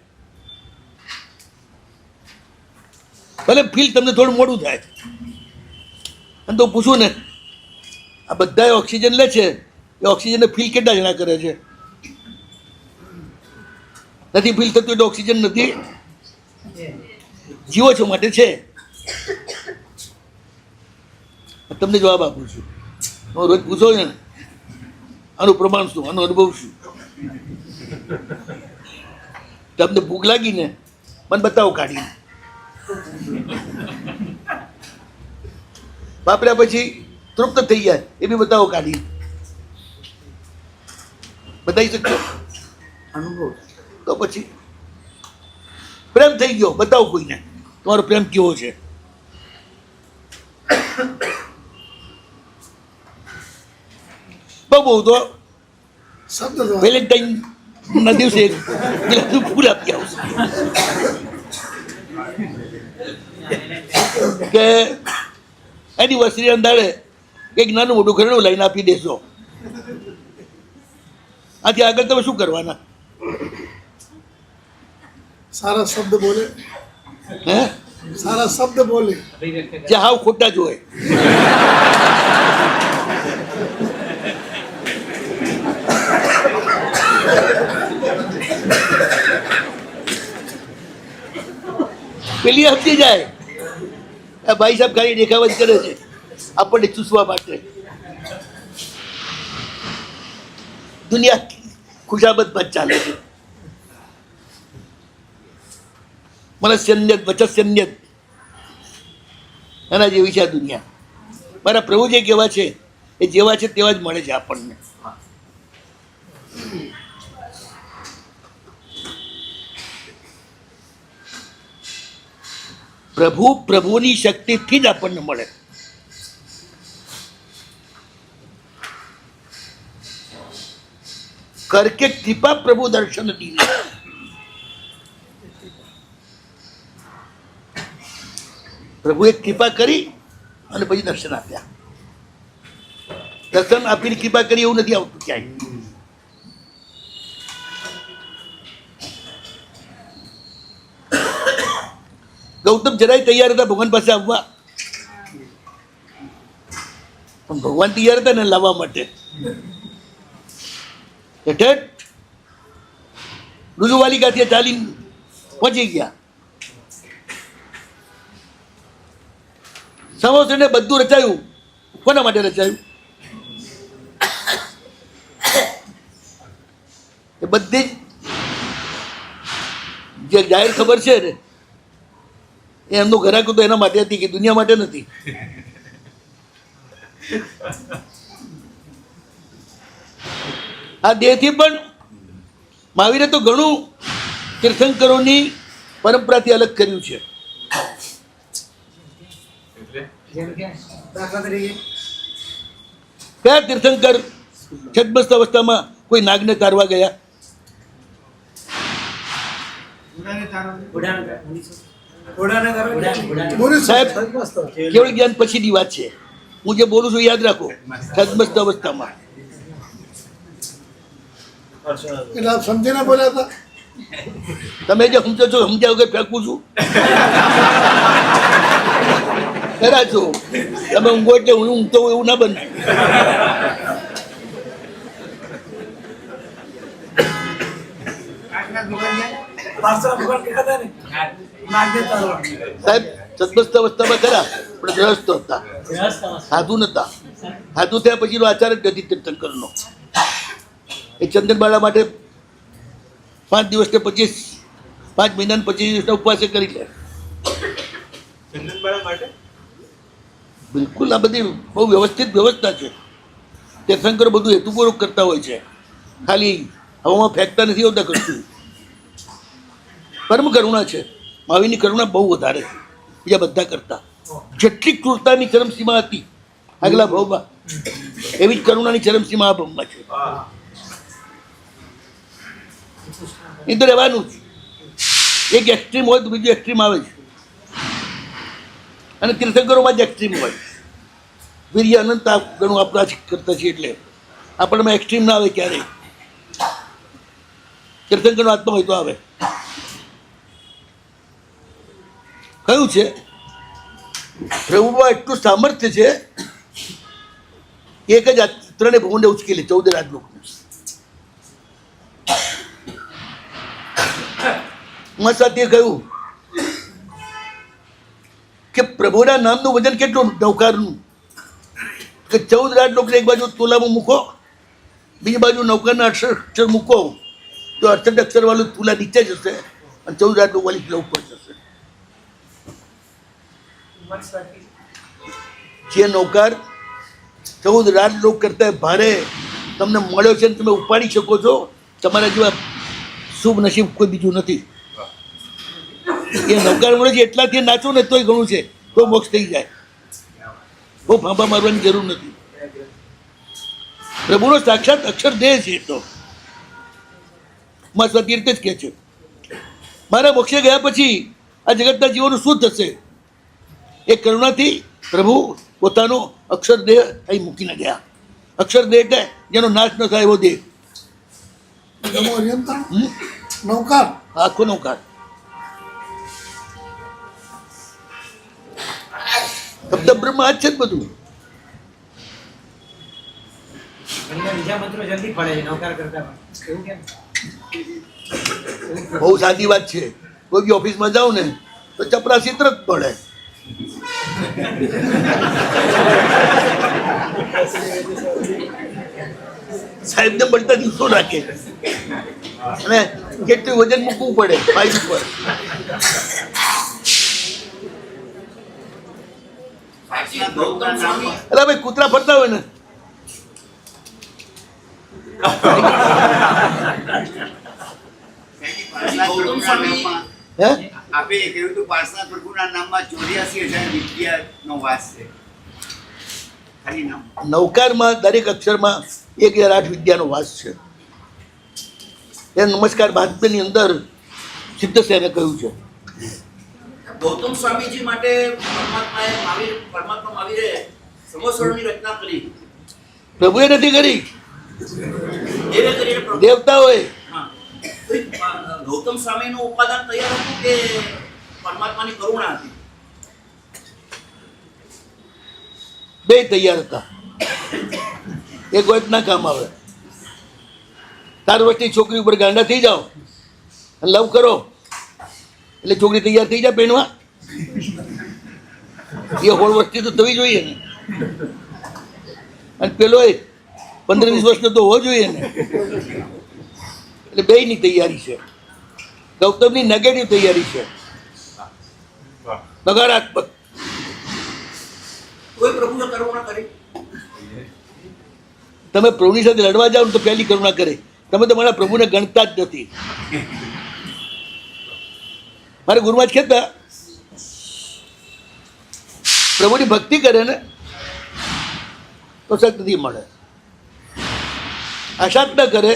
ભલે ફીલ તમને થોડું મોડું થાય. અને તો પૂછું ને આ બધા ઓક્સિજન લે છે એ ઓક્સિજનને ફીલ કેટલા જણા કરે છે? નથી ફીલ થતું એટલે ઓક્સિજન નથી. જીવો છો માટે છે. તમને જવાબ આપું છું. હું રોજ પૂછો ને આનું પ્રમાણ શું, આનો અનુભવ શું? તમને ભૂખ લાગી ને મને બતાવો કાઢી. વાપર્યા પછી તૃપ્ત થઈ જાય એ બી બતાવો કાઢી બતાવી શકશો અનુભવ તો પછી પ્રેમ થઈ ગયો બતાવો કોઈને તમારો પ્રેમ કેવો છે બહુ તો શબ્દ દ્વારા વેલેન્ટાઇન ના દિવસે ફૂલ આપી આવશે કે એનિવર્સરી અંદાડે કંઈક નાનું મોટું ઘરેણું લઈને આપી દેશો આથી આગળ તમે શું કરવાના સારા શબ્દ બોલે હે સારા શબ્દ બોલે જે હાવ ખોટા જ હોય પેલી સમજી જાય આ ભાઈ સાહેબ ખાલી દેખાવા જ કરે છે આપણને ચૂસવા માટે દુનિયા ખુશાબતમાં જ ચાલે છે મનસ્યન્યત વચસ્યન્યત એના જેવી છે આ દુનિયા મારા પ્રભુ જે કેવા છે એ જેવા છે તેવા જ મળે છે આપણને પ્રભુ પ્રભુની શક્તિથી જ આપણને મળે કરકે કૃપા પ્રભુ દર્શન દીને પ્રભુએ કૃપા કરી અને પછી દર્શન આપ્યા દર્શન આપીને કૃપા કરી એવું નથી આવતું ક્યાંય ગૌતમ જરાય તૈયાર હતા ભગવાન પાસે આવવા પણ ભગવાન તૈયાર હતા ને લાવવા માટે રુજુવાલિકાથી ચાલીને પહોંચી ગયા સમોસને બધું રચાયું કોના માટે રચાયું એ બધી જે જાહેર ખબર છે ને એ એમનું ઘરાક તો એના માટે હતી કે દુનિયા માટે નથી આ દેહથી પણ મહાવીરે તો ઘણું તીર્થંકરોની પરંપરાથી અલગ કર્યું છે દાખલા તરીકે કયા તીર્થંકર છદ્મસ્ત અવસ્થામાં કોઈ નાગને તારવા ગયા બોરી સાહેબ કેવળ જ્ઞાન પછીની વાત છે હું જે બોલું છું યાદ રાખો છદ્મસ્ત અવસ્થામાં એટલે આપ સમજીને બોલ્યા હતા તમે જે સમજો છો સમજ્યા વગર ફેંકું છું ખરા છો તમે ઊંઘો એટલે હું ઊંઘતો હોય એવું ના બને સાહેબ સદમસ્ત અવસ્થામાં ખરા પણ ગ્રહસ્થ હતા સાધુ નતા સાધુ થયા પછીનો આચાર જ નથી તીર્થંકરનો એ ચંદનબાળા માટે 5 દિવસ કે 5 મહિના 25 દિવસના ઉપવાસે કરી લે ચંદનબાળા માટે બિલકુલ આ બધી બહુ વ્યવસ્થિત વ્યવસ્થા છે તીર્થંકરો બધું હેતુપૂર્વક કરતા હોય છે ખાલી હવામાં ફેંકતા નથી હોતા કરતું પરમ કરુણા છે મહાવીરની કરુણા બહુ વધારે છે બીજા બધા કરતા જેટલી ક્રૂરતાની ચરમસીમા હતી આગલા ભાવમાં એવી જ કરુણાની ચરમસીમા આ ભાવમાં છે એ તો રહેવાનું જ એક એક્સ્ટ્રીમ હોય તો બીજું એક્સ્ટ્રીમ આવે છે અને તીર્થંકરોમાં જ એક્સ્ટ્રીમ હોય વીર્ય અનંત ઘણું આપણા કરતા છીએ એટલે આપણને એક્સ્ટ્રીમ ના આવે ક્યારેય તીર્થંકરનો આત્મા હોય તો આવે કયું છે પ્રભુમાં એટલું સામર્થ્ય છે એક જ ત્રણે ભવનને ઉચકી લે 14 રાજલોકને સાથીએ કહ્યું કે પ્રભુના નામનું વજન કેટલું નૌકારનું કે 14 રાજલોકને એક બાજુ તુલામાં મૂકો બીજી બાજુ નૌકાના અક્ષર મૂકો તો 68 અક્ષર વાળું તુલા નીચે જશે અને 14 રાજલોક વાળી ઉપર જશે જે નૌકાર 14 રાજલોક કરતા ભારે તમને મળ્યો છે ને તમે ઉપાડી શકો છો, તમારા જેવા શુભ નસીબ કોઈ બીજું નથી. એ નૌકાર મળે છે એટલાથી નાચો ને તોય ઘણું છે, તો મોક્ષ થઈ જાય. બહુ ફાંફા મારવાની જરૂર નથી. પ્રભુનો સાક્ષાત અક્ષરદેહ છે. તો માં સતીર્થ જ કહે છે, મારા મોક્ષે ગયા પછી આ જગતના જીવોનું શું થશે? એ કરુણાથી પ્રભુ પોતાનો અક્ષરદેહ અહીં મૂકીને ગયા. અક્ષરદેહ એટલે જેનો નાશ ન થાય એવો દેહ. નૌકાર આખો નૌકાર. શબ્દ બ્રહ્મ આ જ છે જ બધું. ઘણીવાર બીજા મંત્રો જલ્દી પડે છે નૌકાર કરતા પણ. એવું કેમ? બહુ સાદી વાત છે. કોઈ બી ઓફિસમાં જાઓ ને તો ચપરાસી તરત પડે. સાહેબને મળતા દિવસો રાખે અને કેટલું વજન મૂકવું પડે ફાઇલ પર. અરે ભાઈ કૂતરા ફરતા હોય ને હે આપે કહ્યું હતું પાર્સના પ્રભુના નામમાં 84,000 વિદ્યાનો વાસ છે. ખાલી નામ નૌકારમાં દરેક અક્ષરમાં 1008 વિદ્યાનો વાસ છે. એ નમસ્કાર મહાત્મ્યની અંદર સિદ્ધસેને કહ્યું છે. ગૌતમ સ્વામીજી માટે પરમાત્મા મહાવીરે સમોસળની રચના કરી. પ્રભુએ નથી કરી, દેવે કરીને દેવતાઓએ. ગૌતમ સ્વામીનું ઉપાદાન તૈયાર હતું કે પરમાત્માની કરુણા હતી? બે તૈયાર હતા. એક વાત ના કામ આવે. 4 વર્ષની છોકરી ઉપર ગાંડા થઈ જાઓ અને લવ કરો એટલે છોકરી તૈયાર થઈ જાય પહેણવા. એ 16 વર્ષથી તો થવી જોઈએ ને. અને પેલો 15-20 વર્ષનો તો હોવો જોઈએ ને. એટલે બેયની તૈયારી છે. ગૌતમની નેગેટિવ તૈયારી છે, નકારાત્મક. કોઈ પ્રભુએ કરુણા કરી? તમે પ્રભુની સાથે લડવા જાઓ ને તો પહેલી કરુણા કરે. તમે તો મારા પ્રભુને ગણતા જ નથી. મારે ગુરુમાં જ કહેતા, પ્રભુની ભક્તિ કરે ને તો શક્તિ મળે, આશા જ ન કરે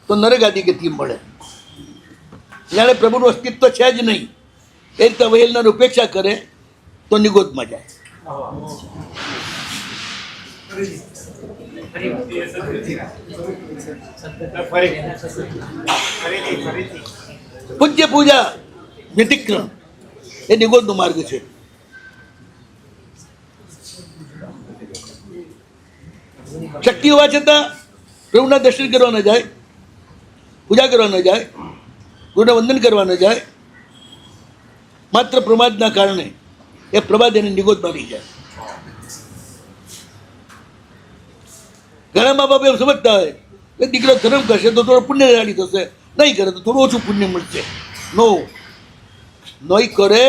તો નરગાદી ગતિ મળે. જાણે પ્રભુનું અસ્તિત્વ છે જ નહીં એ રીતે અવહેલનાર ઉપેક્ષા કરે તો નિગોદમાં જાય. પૂજ્ય પૂજા વ્યતિક્રમ એ નિગોદનો માર્ગ છે. શક્તિ હોવા છતાં પ્રભુના દર્શન કરવા ન જાય, પૂજા કરવા ન જાય, ગુરુને વંદન કરવા ન જાય, માત્ર પ્રમાદના કારણે એ પ્રમાદ એને નિગોદમાં લઈ જાય. ઘણા મા બાપ એમ સમજતા હોય કે દીકરો ધર્મ કરશે તો થોડો પુણ્યશાળી થશે, નહીં કરે તો થોડું ઓછું પુણ્ય મળશે. નો, નહીં કરે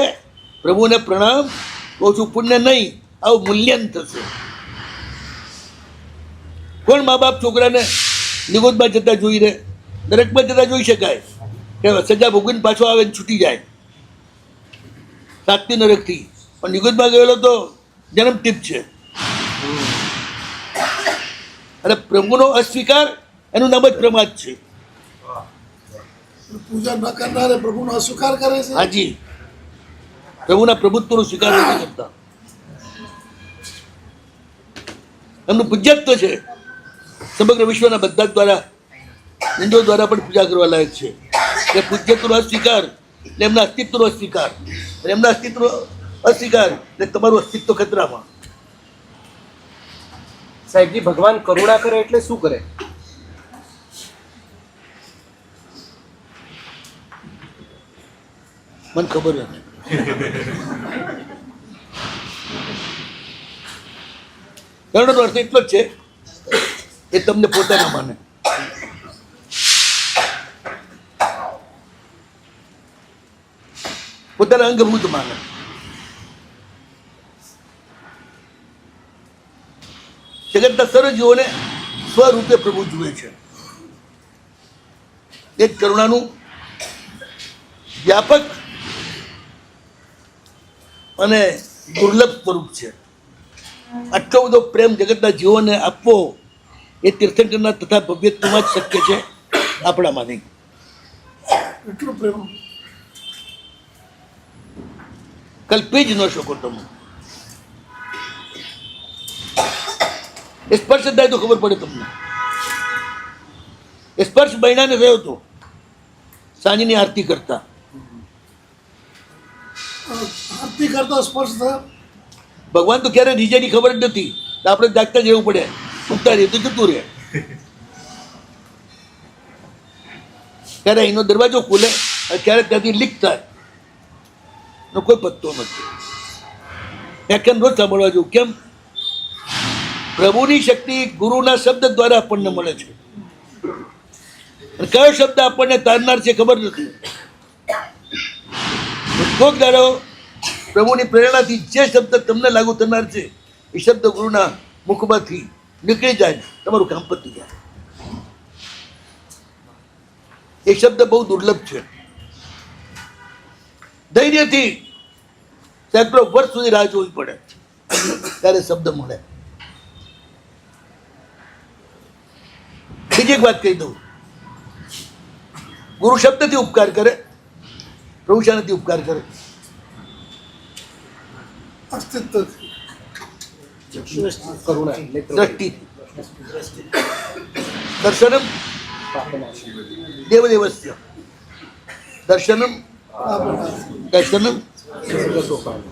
પ્રભુને પ્રણામ, ઓછું પુણ્ય નહીં, આવું મૂલ્યાંકન થશે. કોણ મા બાપ છોકરાને નિગોદમાં જતા જોઈ રહે? નરકમાં જતા જોઈ શકાય કે સજા ભોગવીને પાછો આવે છૂટી જાય 7મી નરકથી. પણ નિગોદમાં ગયેલો તો જન્મટીપ છે. અને પ્રભુનો અસ્વીકાર એનું નામ જ પ્રમાદ છે. પૂજા ન કરનારે પ્રભુનો અસ્વીકાર કરે છે. હાજી, પ્રભુના પ્રભુત્વનો સ્વીકાર નથી કરતા. એમનું પૂજ્યત્વ છે સમગ્ર વિશ્વના બધા દ્વારા, હિન્દુઓ દ્વારા પણ પૂજા કરવા લાયક છે. એ પૂજ્યત્વનો અસ્વીકાર એટલે એમના અસ્તિત્વનો અસ્વીકાર, અને એમના અસ્તિત્વ અસ્વીકાર એટલે તમારું અસ્તિત્વ ખતરામાં. સાહેબજી, ભગવાન કરુણા કરે એટલે શું કરે? મને ખબર નથી. કરુણાનો અર્થ એટલો જ છે એ તમને પોતાના માને. પોતાના અંગભૂત માને. જગતના સર્વ જીવોને સ્વરૂપે પ્રભુ જુએ છે. એ જ કરુણાનું વ્યાપક અને દુર્લભ સ્વરૂપ છે. આટલો બધો પ્રેમ જગતના જીવોને આપવો એ તીર્થંકરના તથા ભવ્યત્વમાં જ શક્ય છે, આપણામાં નહીં. એટલું પ્રેમ કલ્પી જ ન શકો તમે. એ સ્પર્શ થાય તો ખબર પડે તમને. એ સ્પર્શ બહેનાને થયો હતો સાંજની આરતી કરતા. આરતી કરતા સ્પર્શ થયો. ભગવાન તો ક્યારે રીજેની ખબર જ નથી. આપણે જાગતા જ રહેવું પડે. ઉગતા રહે તો જતું રહે. ક્યારે અહીંનો દરવાજો ખુલે અને ક્યારે ત્યાંથી લીક થાય એનો કોઈ પત્તો નથી. વ્યાખ્યાન રોજ સાંભળવા જવું. કેમ? પ્રભુની શક્તિ ગુરુના શબ્દ દ્વારા આપણને મળે છે. અને કયો શબ્દ આપણને તારનાર છે ખબર નથી. કોક દાડો પ્રભુની પ્રેરણાથી જે શબ્દ તમને લાગુ થનાર છે એ શબ્દ ગુરુના મુખમાંથી નીકળી જાય, તમારું કામ પતી જાય. એ શબ્દ બહુ દુર્લભ છે. ધૈર્યથી સેંકડો વર્ષ સુધી રાહ જોવી પડે ત્યારે શબ્દ મળે. બીજી એક વાત કહી દઉં. ગુરુ શબ્દથી ઉપકાર કરે, પ્રભુ શાનથી ઉપકાર કરે. અસ્તિત્વથી દ્રષ્ટિથી. દર્શનમ દેવદેવસ્ય દર્શનમ દર્શનમ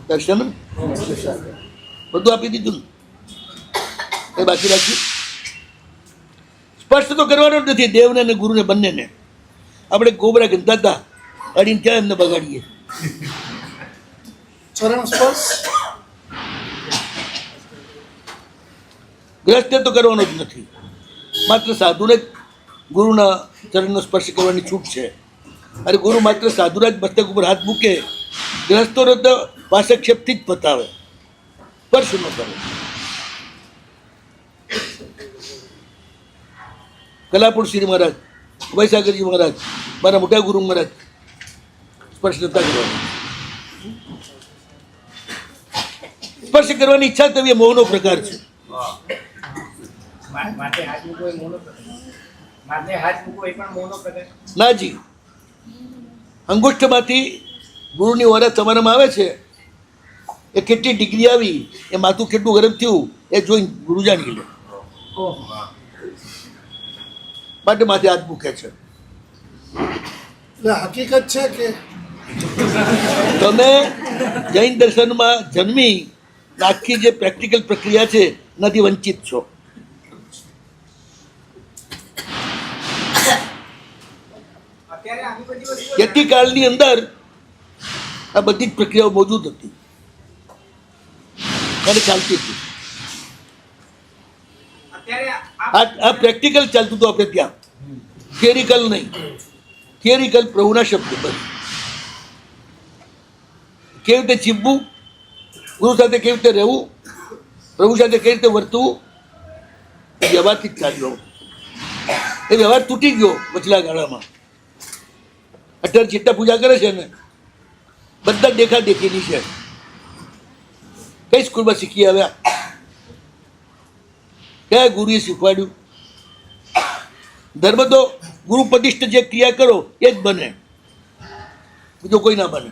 દર્શનમ બધું આપી દીધું ને. એ બાકી રાખ્યું. સ્પષ્ટ તો કરવાનો જ નથી દેવને અને ગુરુને બંનેને. આપણે કોબરા ગંધાતા અડીને ક્યાં એમને બગાડીએ. ચરણ સ્પર્શ ગ્રસ્તે તો કરવાનો જ નથી. માત્ર સાધુને જ ગુરુના ચરણનો સ્પર્શ કરવાની છૂટ છે. અને ગુરુ માત્ર સાધુના જ મસ્તક ઉપર હાથ મૂકે, ગ્રસ્તોનો તો વાસક્ષેપથી જ પતાવે, સ્પર્શ ન કરે. કલાપુર શ્રી મહારાજ, વૈસાગરજી મહારાજ, મારા મોટા ગુરુ મહારાજ સ્પર્શ નતા કરવાનો. સ્પર્શ કરવાની ઈચ્છા થવી એ મોહનો પ્રકાર છે. માથે હાથ મૂકો એ મોનો પ્રકાર. માથે હાથ મૂકો એ પણ મોનો પ્રકાર. નાજી, અંગુષ્ઠમાંથી ગુરુની ઓરા તમારામાં આવે છે. એ કેટલી ડિગ્રી આવી, એ માથું કેટલું ગરમ થયું એ જોઈને ગુરુ જાણી લે. માટે માથે હાથ મૂકે છે. એટલે હકીકત છે કે તમે જૈન દર્શનમાં જન્મી આખી જે પ્રેક્ટિકલ પ્રક્રિયા છે એનાથી વંચિત છો. અત્યારે આવી બધી વસ્તુઓ કેટલી કાળની અંદર આ બધી જ પ્રક્રિયાઓ મોજૂદ હતી અને ચાલતી હતી. અત્યારે આ પ્રેક્ટિકલ ચાલતું હતું આપણે ત્યાં, થિયરિકલ નહીં. થિયરિકલ પ્રભુના શબ્દ બસ. કેવી રીતે ચીપવું, ગુરુ સાથે કેવી રીતે રહેવું, પ્રભુ સાથે કેવી રીતે વર્તવું, એ વ્યવહારથી જ ચાલ્યો. એ વ્યવહાર તૂટી ગયો વચલા ગાળામાં. અત્યારે જેટલા પૂજા કરે છે ને બધા દેખા દેખીની છે. કઈ સ્કૂલમાં શીખી આવ્યા? કયા ગુરુએ શીખવાડ્યું? ધર્મ તો ગુરુ પ્રતિષ્ઠ જે ક્રિયા કરો એ જ બને, બીજો કોઈ ના બને.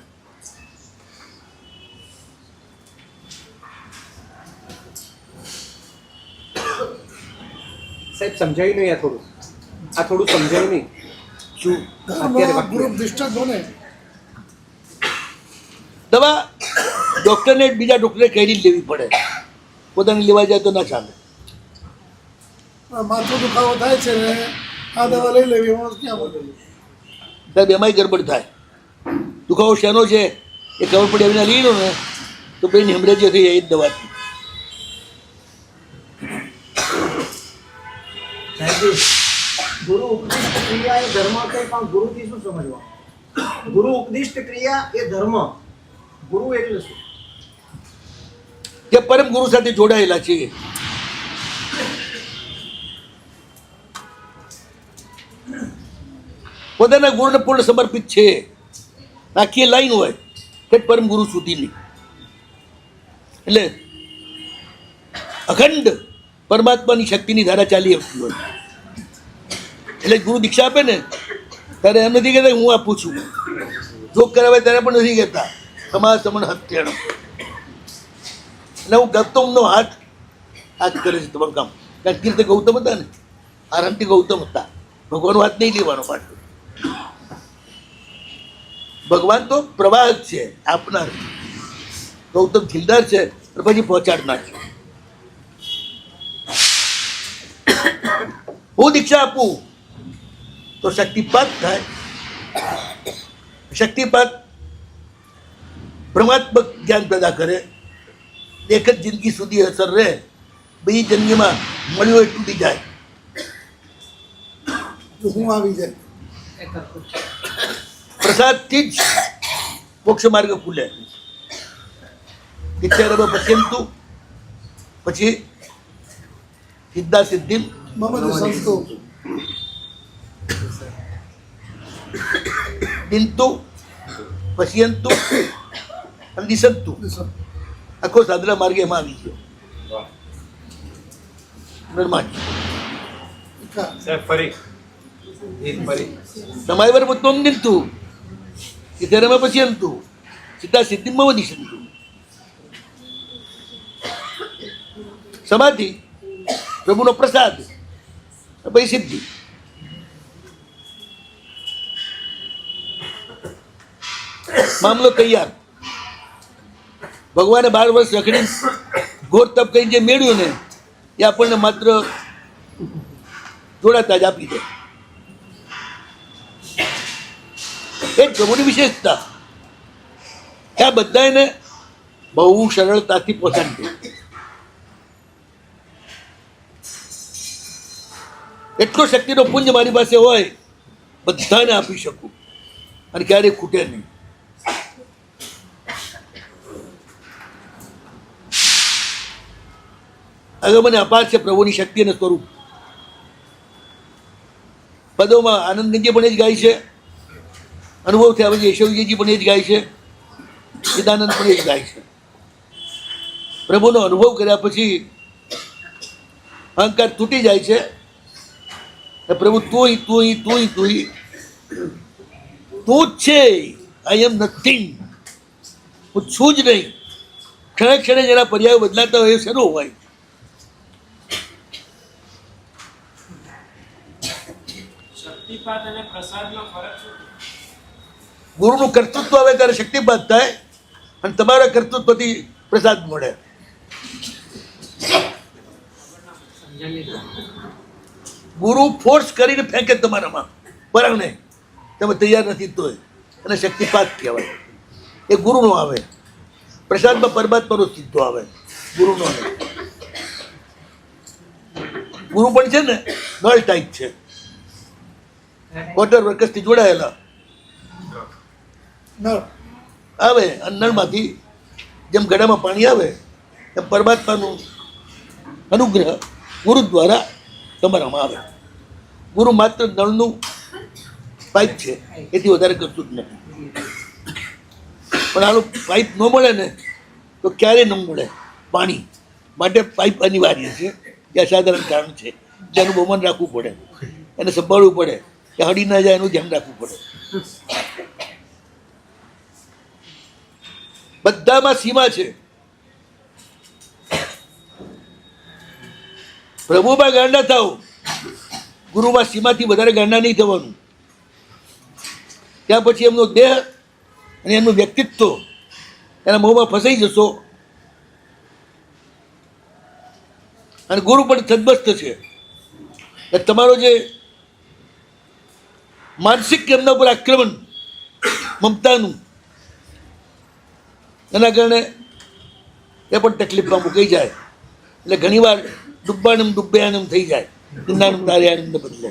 સાહેબ સમજાયું નહીં આ થોડું સમજાયું નહીં. શું ગુરુ નિષ્ઠા બને. દવા ડૉક્ટરને બીજા ડૉક્ટરે કહી લેવી પડે, પોતાની લેવા જાય તો ના ચાલે. માથું દુખાવો થાય છે ને આ દવા લઈ લેવી એમાં ક્યાં બોલે. સાહેબ એમાંય ગડબડ થાય. દુખાવો શેનો છે એ ખબર પડે એમને લઈ લો ને તો પેલી હેમરેજ થઈ જાય એ જ દવાથી. ગુરુ ઉપદિષ્ટ ક્રિયા એ ધર્મ કે પણ ગુરુથી શું સમજવા? ગુરુ ઉપદિષ્ટ ક્રિયા એ ધર્મ, ગુરુ એટલે શું? જે પરમ ગુરુ સાથે જોડાયેલા છે પોતાના ગુરુને પૂર્ણ સમર્પિત છે. આખી લાઈન હોય કે પરમ ગુરુ સુધીની. એટલે અખંડ પરમાત્માની શક્તિની ધારા ચાલી આવતી હોય. એટલે ગુરુ દીક્ષા આપે ને ત્યારે એમ નથી કહેતા હું આપું છું. જોગ કરાવે ત્યારે પણ નથી કહેતા સમાજ સમન હત્યાનો. એટલે હું ગૌતમનો હાથ કરે છે તમારું કામ. કારણ કીર્તિ ગૌતમ હતા ને, આરામથી ગૌતમ હતા. ભગવાનનો હાથ નહીં લેવાનો પાછો. ભગવાન તો પ્રવાહ જ છે, આપનાર. ગૌતમ ખીલદાર છે અને પછી પહોંચાડનાર છે. હું દીક્ષા આપું તો શક્તિપાત થાય. શક્તિપાત ભ્રમાત્મક જ્ઞાન પેદા કરે. એક જ જિંદગી સુધી અસર રહે, બીજી જિંદગીમાં મળ્યું હોય તૂટી જાય. હું આવી જાય. પ્રસાદથી જ મોક્ષ માર્ગ ખુલે. નિત્યારંભ પશ્યંતુ, પછી સિદ્ધા સિદ્ધિ મમજ સંતો દિંતુ પશ્યંતુ અને દિશંતુ. આખો સાધના માર્ગે એમાં આવી ગયો. નિર્માણ સાહેબ ફરી તમારી મતમ દિંતુ સિદ્ધારંભ પશ્યંતુ સિદ્ધા સિદ્ધિ મમ દિશંતુ. સમાધિ પ્રભુનો પ્રસાદ, પછી સિદ્ધિ. મામલો તૈયાર. ભગવાને 12 વર્ષ રખડી ઘોર તપ કરીને જે મેળવ્યું ને એ આપણને માત્ર જોડાતા જ આપી દે. એ પ્રભુની વિશેષતા કે આ બધાને બહુ સરળતાથી પહોંચાડી દે. એટલો શક્તિનો પુંજ મારી પાસે હોય બધાને આપી શકું અને ક્યારેય ખૂટે નહીં. હવે મને અપાર છે પ્રભુની શક્તિ અને સ્વરૂપ. પદોમાં આનંદગંજી પણ એ જ ગાય છે, અનુભવ થયા પછી યશોવીજી પણ એ જ ગાય છે, સિદ્ધાનંદ પણ એ જ ગાય છે. પ્રભુનો અનુભવ કર્યા પછી અહંકાર તૂટી જાય છે. પ્રભુ તું તું તું તું તું જ છે. આઈ એમ નથિંગ. હું છું જ નહીં. ક્ષણે ક્ષણે જેના પર્યાયો બદલાતા હોય એ શરૂ હોય. શક્તિપાત અને પ્રસાદનો ફરક શું? ગુરુનું કર્તૃત્વ આવે ત્યારે શક્તિપાત થાય અને તમારા કર્તૃત્વથી પ્રસાદ મળે. ગુરુ ફોર્સ કરીને ફેંકે તમારામાં પરાણે, તમે તૈયાર નથી તોય, અને શક્તિપાત કહેવાય. એ ગુરુનો આવે. પ્રસાદમાં પરમાત્માનો સીધો આવે, ગુરુનો નહીં. ગુરુ પણ છે ને નળ ટાઈપ છે, વોટર વર્કર્સથી જોડાયેલા નળ આવે અને નળમાંથી જેમ ગળામાં પાણી આવે એમ પરમાત્માનું અનુગ્રહ ગુરુ દ્વારા તમારામાં આવે. ગુરુ માત્ર નળનું પાઇપ છે, એથી વધારે કરતું જ નથી. પણ આનું પાઇપ ન મળે ને તો ક્યારેય ન મળે પાણી. માટે પાઇપ અનિવાર્ય છે. જે અસાધારણ કારણ છે, જેનું બહુમાન રાખવું પડે, એને સંભાળવું પડે કે હળી ના જાય એનું ધ્યાન રાખવું પડે. બધામાં સીમા છે. પ્રભુમાં ગાંડા થાવ, ગુરુમાં સીમાથી વધારે ગાંડા નહીં થવાનું. ત્યાં પછી એમનો દેહ અને એમનું વ્યક્તિત્વ એના મોંમાં ફસાઈ જશો. અને ગુરુ પણ તદબસ્ત છે. તમારો જે માનસિક એમના ઉપર આક્રમણ મમતાનું, એના કારણે એ પણ તકલીફમાં મૂકાઈ જાય. એટલે ઘણીવાર ડુબ્બાનમ ડુબ્બયાનમ થઈ જાય. ચિંતાનમ તાર્યાનંદ બદલે.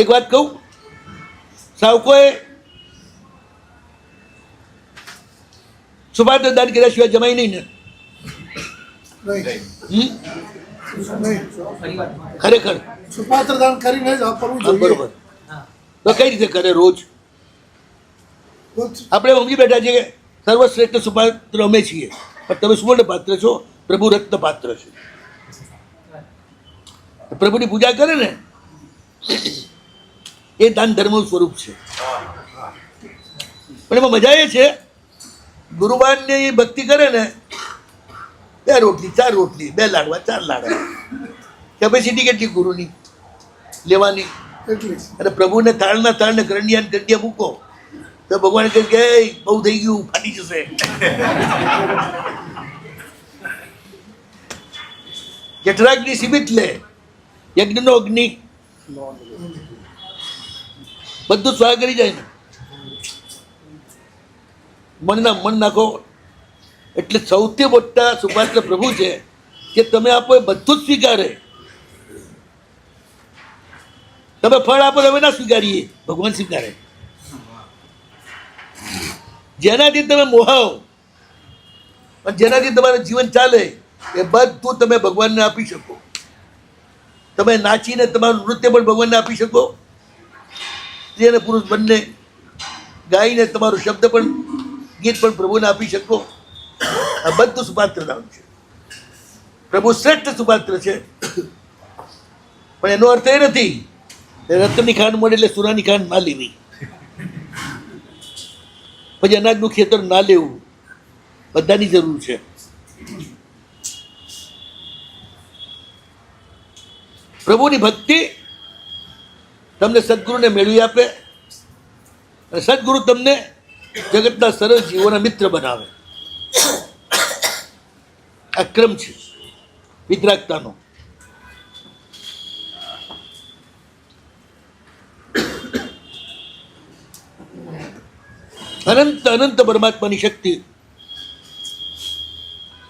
એક વાત કહું, સાવકોએ સુભાદ્ર દાન કર્યા સિવાય જમાય નહીં ને. નહીં નહીં ખરેખર સુપાત્ર દાન કરીને જ વાપરવું હા, જોઈએ. બરોબર. તો કઈ રીતે કરે રોજ? આપણે સમજી બેઠા છીએ કે સર્વશ્રેષ્ઠ સુપાત્ર અમે છીએ, પણ તમે સુવર્ણ પાત્ર છો, પ્રભુ રત્ન પાત્ર છે. પ્રભુની પૂજા કરે ને એ દાન ધર્મનું સ્વરૂપ છે. પણ એમાં મજા એ છે, ગુરુવારની ભક્તિ કરે ને 2 રોટલી 4 રોટલી 2 લાડવા 4 લાડવા, કેપેસિટી કેટલી ગુરુની લેવાની. એટલી અને પ્રભુને તાળના તાળને કરંડિયા કરંડિયા મૂકો તો ભગવાન કહે કે "એ, બહુ થઈ ગયું, ફાટી જશે." જઠરાગ્નિ સીમિત લે, યજ્ઞનો અગ્નિ બધું સ્વાહ કરી જાય ને. મનના મન નાખો. એટલે સૌથી મોટા સુપાત્ર પ્રભુ છે કે તમે આપો એ બધું જ સ્વીકારે. તમે ફળ આપો તમે ના સ્વીકારીએ, ભગવાન સ્વીકારે. જેનાથી તમે મોહાવ અને જેનાથી તમારું જીવન ચાલે એ બધું તમે ભગવાનને આપી શકો. તમે નાચીને તમારું નૃત્ય પણ ભગવાનને આપી શકો, સ્ત્રી અને પુરુષ બંને ગાઈને તમારું શબ્દ પણ ગીત પણ પ્રભુને આપી શકો. આ બધું સુપાત્ર નામ છે. પ્રભુ શ્રેષ્ઠ સુપાત્ર છે. પણ એનો અર્થ એ નથી રત્નની ખાંડ મળે એટલે સુરાની ખાંડ ના લેવી, પછી અનાજનું ખેતર ના લેવું. બધાની જરૂર છે. પ્રભુની ભક્તિ તમને સદગુરુને મેળવી આપે અને સદગુરુ તમને જગતના સરળ જીવોના મિત્ર બનાવે. આ ક્રમ છે વિતરાગતાનો. અનંત અનંત પરમાત્માની શક્તિ,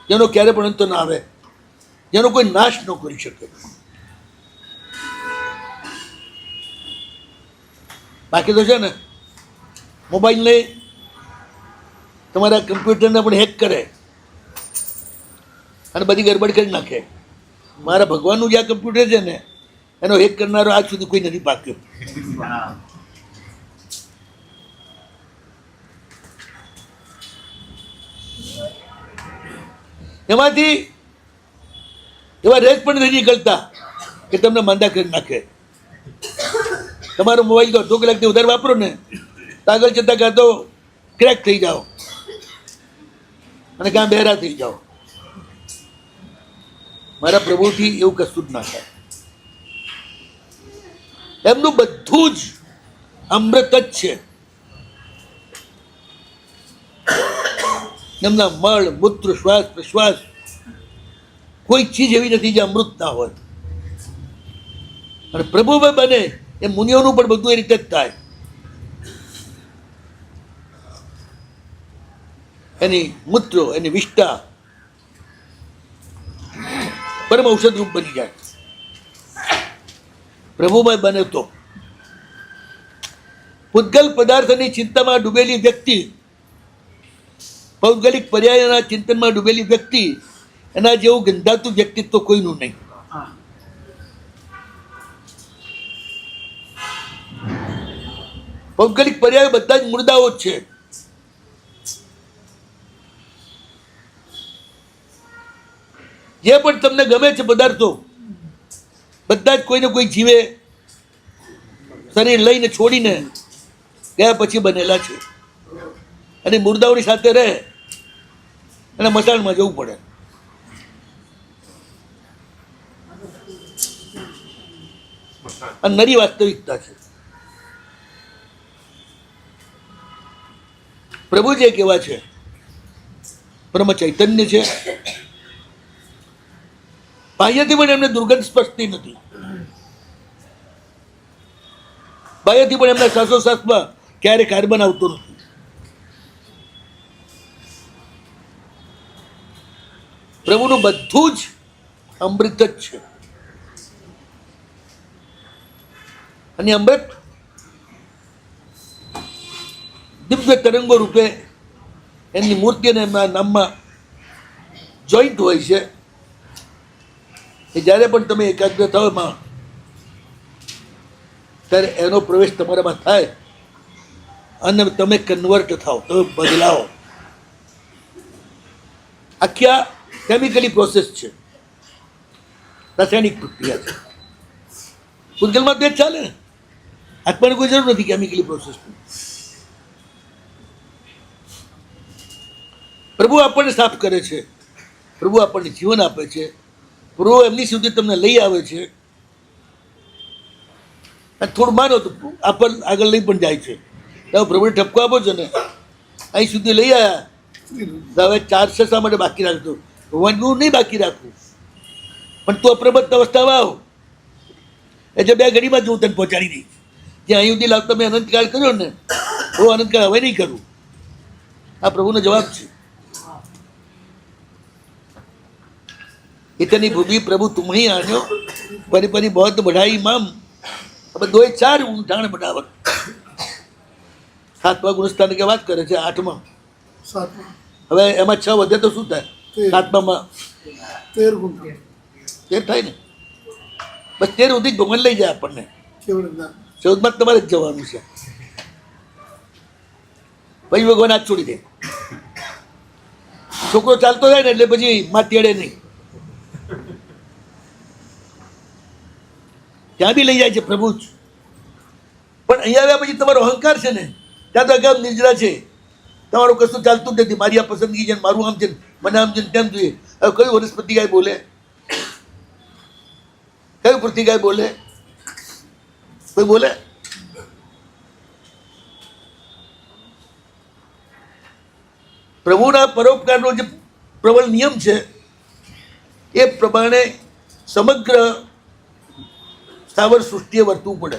જેનો ક્યારે પણ અંત ના આવે, જેનો કોઈ નાશ ન કરી શકે. બાકી તો છે ને મોબાઈલને તમારા કમ્પ્યુટરને પણ હેક કરે અને બધી ગડબડ કરી નાખે. મારા ભગવાનનું જે આ કમ્પ્યુટર છે ને એનો હેક કરનારો આજ સુધી કોઈ નથી પાક્યો. એમાંથી એવા રેસ પણ નથી નીકળતા કે તમને માંદા કરી નાખે. તમારો મોબાઈલ તો અડધો કલાકથી વધારે વાપરો ને તો આગળ જતાં કાં તો ક્રેક થઈ જાઓ અને કાં બહેરા થઈ જાઓ. મારા પ્રભુથી એવું કશું જ ના થાય. એમનું બધું જ અમૃત જ છે. એમના મળ મૂત્ર શ્વાસ પ્રશ્વાસ કોઈ ચીજ એવી નથી જે અમૃત ના હોય. અને પ્રભુમાં બને એ મુનિઓનું પણ બધું એ રીતે જ થાય. એની મૂત્રો એની વિષ્ટા પરમ ઔષધ રૂપ બની જાય. પ્રભુમાં બને તો પૂતગલ પદાર્થની ચિંતામાં ડૂબેલી વ્યક્તિ, ભૌગોલિક પર્યાયના ચિંતનમાં ડૂબેલી વ્યક્તિ, એના જેવું ગંધાતું વ્યક્તિત્વ કોઈનું નહીં. ભૌગોલિક પર્યાય બધા જ મુર્દાઓ જ છે. જે પણ તમને ગમે છે પદાર્થો બધા જ કોઈને કોઈ જીવે શરીર લઈને છોડીને ગયા પછી બનેલા છે. અને મુર્દાઓની સાથે રહે અને મસાણમાં જવું પડે. આ નરી વાસ્તવિકતા છે. પ્રભુ જે કેવા છે, પરમ ચૈતન્ય છે. બાહ્યથી પણ એમને દુર્ગંધ સ્પર્શતી નથી. બાહ્યથી પણ એમના શ્વાસોશ્વાસમાં ક્યારે કાર્બન આવતો નથી. પ્રભુનું બધું જ અમૃત જ છે. અને અમૃત દિવ્ય તરંગો રૂપે એમની મૂર્તિ અને એમના નામમાં જોઈન્ટ હોય છે. એ જ્યારે પણ તમે એકાગ્ર થાવ એમાં, ત્યારે એનો પ્રવેશ તમારામાં થાય અને તમે કન્વર્ટ થાવ, તમે બદલાવો. આખી આ કેમિકલી પ્રોસેસ છે, રાસાયણિક પ્રક્રિયા છે. પૂતગલમાં તે જ ચાલે ને, આત્માની કોઈ જરૂર નથી કેમિકલી પ્રોસેસની. પ્રભુ આપણને સાફ કરે છે, પ્રભુ આપણને જીવન આપે છે, પ્રભુ એમની સુધી તમને લઈ આવે છે. અને થોડું માનો તો આપણને આગળ લઈ પણ જાય છે. તમે પ્રભુને ઠપકો આપો છો ને, અહીં સુધી લઈ આવ્યા, તો હવે 400 શા માટે બાકી રાખજો? ભગવાનનું નહીં બાકી રાખવું, પણ તું અપ્રબદ્ધ અવસ્થામાં આવ એટલે 2 ઘડીમાં જ હું તને પહોંચાડી દઈશ. જે અહીં સુધી લાવતા મેં અનંતકાળ કર્યો ને, હું અનંતકાળ હવે નહીં કરું. આ પ્રભુનો જવાબ છે. इतनी भूमि प्रभु तुम ही आन्यो, परि परि बहुत बढ़ाई माम. अब 2 એ 4 ઊંઠાણ બનાવટ. 7મા ગુણસ્થાન કે વાત કરે છે, 8મા. 7માં હવે એમાં 6 વધે તો શું થાય? 7માં 13 ગુણ 13 થાય ને. બસ 13 સુધી ભગવાન લઈ જાય આપણને. કેવળ જ્ઞાન 14માં તમારે જ જવાનું છે. પછી ભગવાન હાથ છોડી દે. છોકરો ચાલતો જાય ને એટલે પછી માં તેડે નહીં, ત્યાં બી લઈ જાય છે પ્રભુ જ. પણ અહીંયા આવ્યા પછી તમારો અહંકાર છે ને, ત્યાં તો અગાઉ નિજરા છે, તમારું કશું ચાલતું જ નથી. મારી આ પસંદગી છે, મારું આમ છે, મને આમ છે, તેમ જોઈએ. હવે કયું વનસ્પતિ ગાય બોલે? કયું પૃથ્વી ગાય બોલે? કોઈ બોલે? પ્રભુના પરોપકારનો જે પ્રબળ નિયમ છે એ પ્રમાણે સમગ્ર સ્થાવર સૃષ્ટિએ વર્તવું પડે.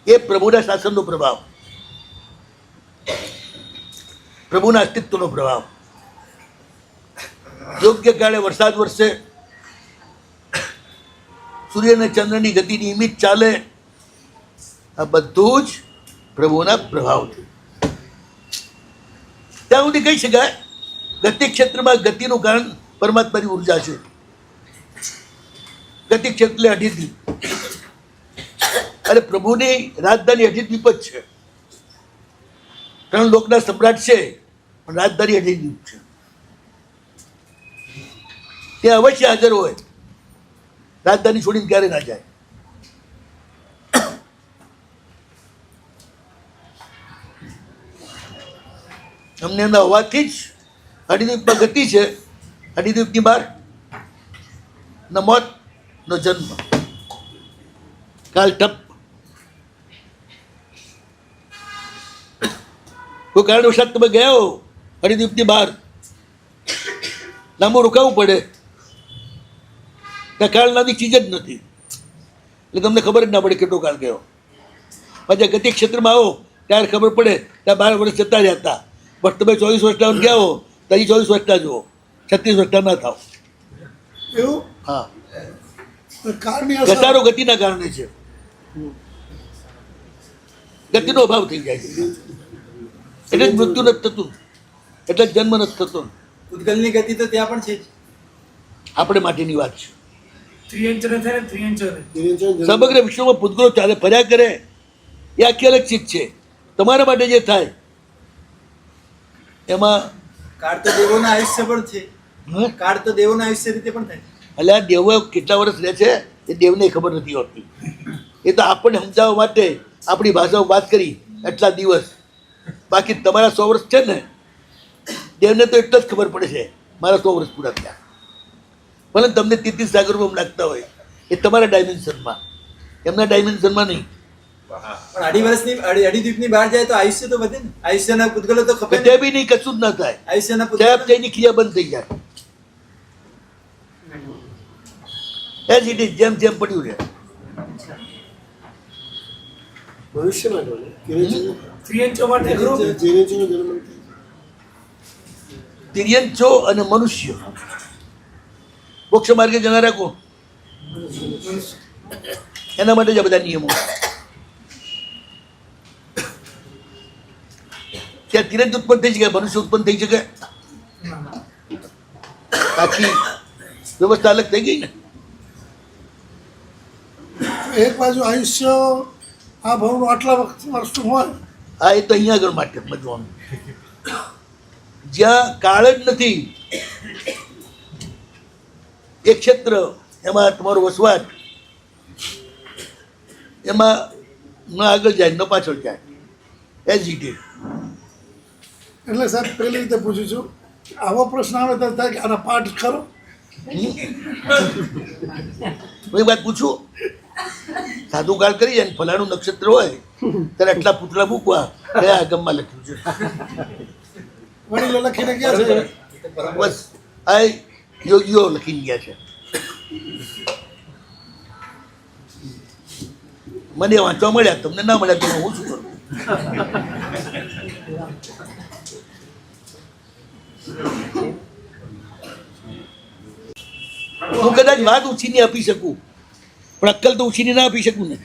એ પ્રભુના શાસનનો પ્રભાવ, પ્રભુના અસ્તિત્વનો પ્રભાવ. યોગ્ય કાળે વરસાદ વરસે, સૂર્ય અને ચંદ્રની ગતિ નિયમિત ચાલે, આ બધું જ પ્રભુના પ્રભાવથી. ત્યાં સુધી કહી શકાય ગતિ ક્ષેત્રમાં ગતિનું કારણ પરમાત્માની ઉર્જા છે. ગતિ ક્ષેત્ર અઢીદ્વીપ, અને પ્રભુની રાજધાની અઢીદ્વીપ જ છે. 3 લોકના સમ્રાટ છે, પણ રાજધાની અઢીદ્વીપ છે. ત્યાં અવશ્ય હાજર હોય, રાજધાની છોડીને ક્યારે ના જાય. અમને એમના હોવાથી જ અઢીદ્વીપમાં ગતિ છે. અઢીદ્વીપની બહાર ન મોત ન જન્મ, કાલ ટપ. કોઈ કારણવશાત તમે ગયા હો અઢીદ્વીપની બહાર, લાંબુ રોકાવું પડે, ત્યાં કાળ નામની ચીજ જ નથી, એટલે તમને ખબર જ ના પડે કેટલો કાળ ગયો. પાછા ગતિ ક્ષેત્રમાં આવો ત્યારે ખબર પડે ત્યાં 12 વર્ષ જતા રહ્યા હતા. પણ તમે 24 વર્ષના ગયા હો તો 24 વર્ષના જુઓ, 36 વર્ષના ના થાવ. એવું હા, કાળની અસર ઘટાડો ગતિના કારણે છે. ગતિનો અભાવ થઈ જાય છે, એટલે જ મૃત્યુ નથી થતું, એટલે જ જન્મ નથી થતો. ઉદ્ગલની ગતિ તો ત્યાં પણ છે જ. આપણે માટેની વાત છે. ત્રિયંચરે થાય ને ત્રિયંચરે સમગ્ર વિશ્વમાં પૂતગલો ચાલે ફર્યા કરે, એ આખી અલગ ચીજ છે. તમારા માટે જે થાય એમાં કાળ તો દેવોના આયુષ્ય પણ છે. હં? કાળ તો દેવોના આયુષ્ય રીતે પણ થાય. એટલે આ દેવો કેટલા વર્ષ રહે છે એ દેવને ખબર નથી હોતી. એ તો આપણને સમજાવવા માટે આપણી ભાષામાં વાત કરી એટલા દિવસ. બાકી તમારા 100 વર્ષ છે ને, દેવને તો એટલો જ ખબર પડે છે મારા 100 વર્ષ પૂરા થયા. ભલે તમને 33 સાગરોમાં લાગતા હોય, એ તમારા ડાયમેન્શનમાં, એમના ડાયમેન્શનમાં નહીં. પણ અઢી દ્વીપની બહાર જાય તો આયુષ્ય તો વધે ને. આયુષ્યના પૂતગલો તો ખપે તે બી નહીં, કશું જ ના થાય. આયુષ્યના ત્યાં તેની ક્રિયા બંધ થઈ જાય. એઝ ઇટ ઇઝ, જેમ જેમ પડ્યું રહે. ભવિષ્યમાં ત્રિયંચો માટે તિર્યંચો અને મનુષ્ય મોક્ષ માર્ગે જનારા કોણ? એના માટે જ આ બધા નિયમો. ત્યાં તિરંજ ઉત્પન્ન થઈ શકે, મનુષ્ય ઉત્પન્ન થઈ શકે? બાકી વ્યવસ્થા અલગ થઈ ગઈ ને. એક બાજુ આયુષ્ય આ ભાવનું આટલા વર્ષનું હોય, હા, એ તો અહીંયા આગળ માટે સમજવાનું. જ્યાં કાળ જ નથી એ ક્ષેત્ર, એમાં તમારો વસવાટ, એમાં ન આગળ જાય ન પાછળ જાય, એઝ ઇટ ઇઝ. એટલે સાહેબ પહેલી રીતે પૂછું છું, આવો પ્રશ્ન આવે તો થાય કે આના પાઠ ખરો? હું એક વાત પૂછું, સાધુ કાળ કરી જાય ને ફલાણું નક્ષત્ર હોય ત્યારે આટલા પૂતળા મૂકવા કયા આગમમાં લખ્યું છે? વડીલો લખીને ગયા છે. બસ આ યોગીઓ લખીને ગયા છે. મને વાંચવા મળ્યા, તમને ના મળ્યા તો હું શું કરું? હું કદાચ વાત ઉછીની આપી શકું, પણ અક્કલ તો ઉછીની ના આપી શકું ને.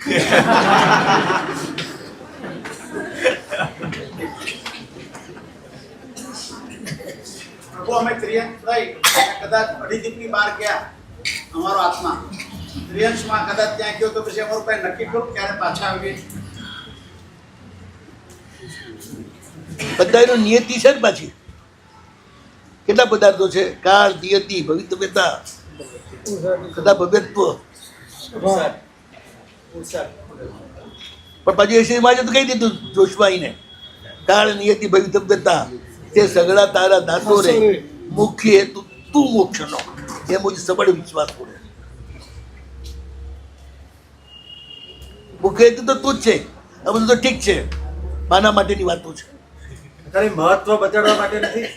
પ્રભુ અમે ત્રિયંશ થઈ કદાચ અઢી દીપની બહાર ગયા, અમારો આત્મા ત્રિયંશમાં કદાચ ત્યાં ગયો તો પછી અમારું કઈ નક્કી કરું ક્યારે પાછા આવીએ? બધાનો નિયતિ છે ને પાછી. કેટલા પદાર્થો છે? કાળ, નિયતિ, ભવિતવ્યતા, કદા ભવ્યત્વ. પણ પાછી એસીમાં તો કહી દીધું જોશવાઈને, કાળ, નિયતિ, ભવિતવ્યતા તે સગળા તારા દાતો રે, મુખ્ય હેતુ તું મોક્ષનો, એ મુજ સબળ વિશ્વાસ કરે. મુખ્ય હેતુ તો તું જ છે. આ બધું તો ઠીક છે, માના માટેની વાતો છે. ખાલી મહત્વ બચાડવા માટે નથી.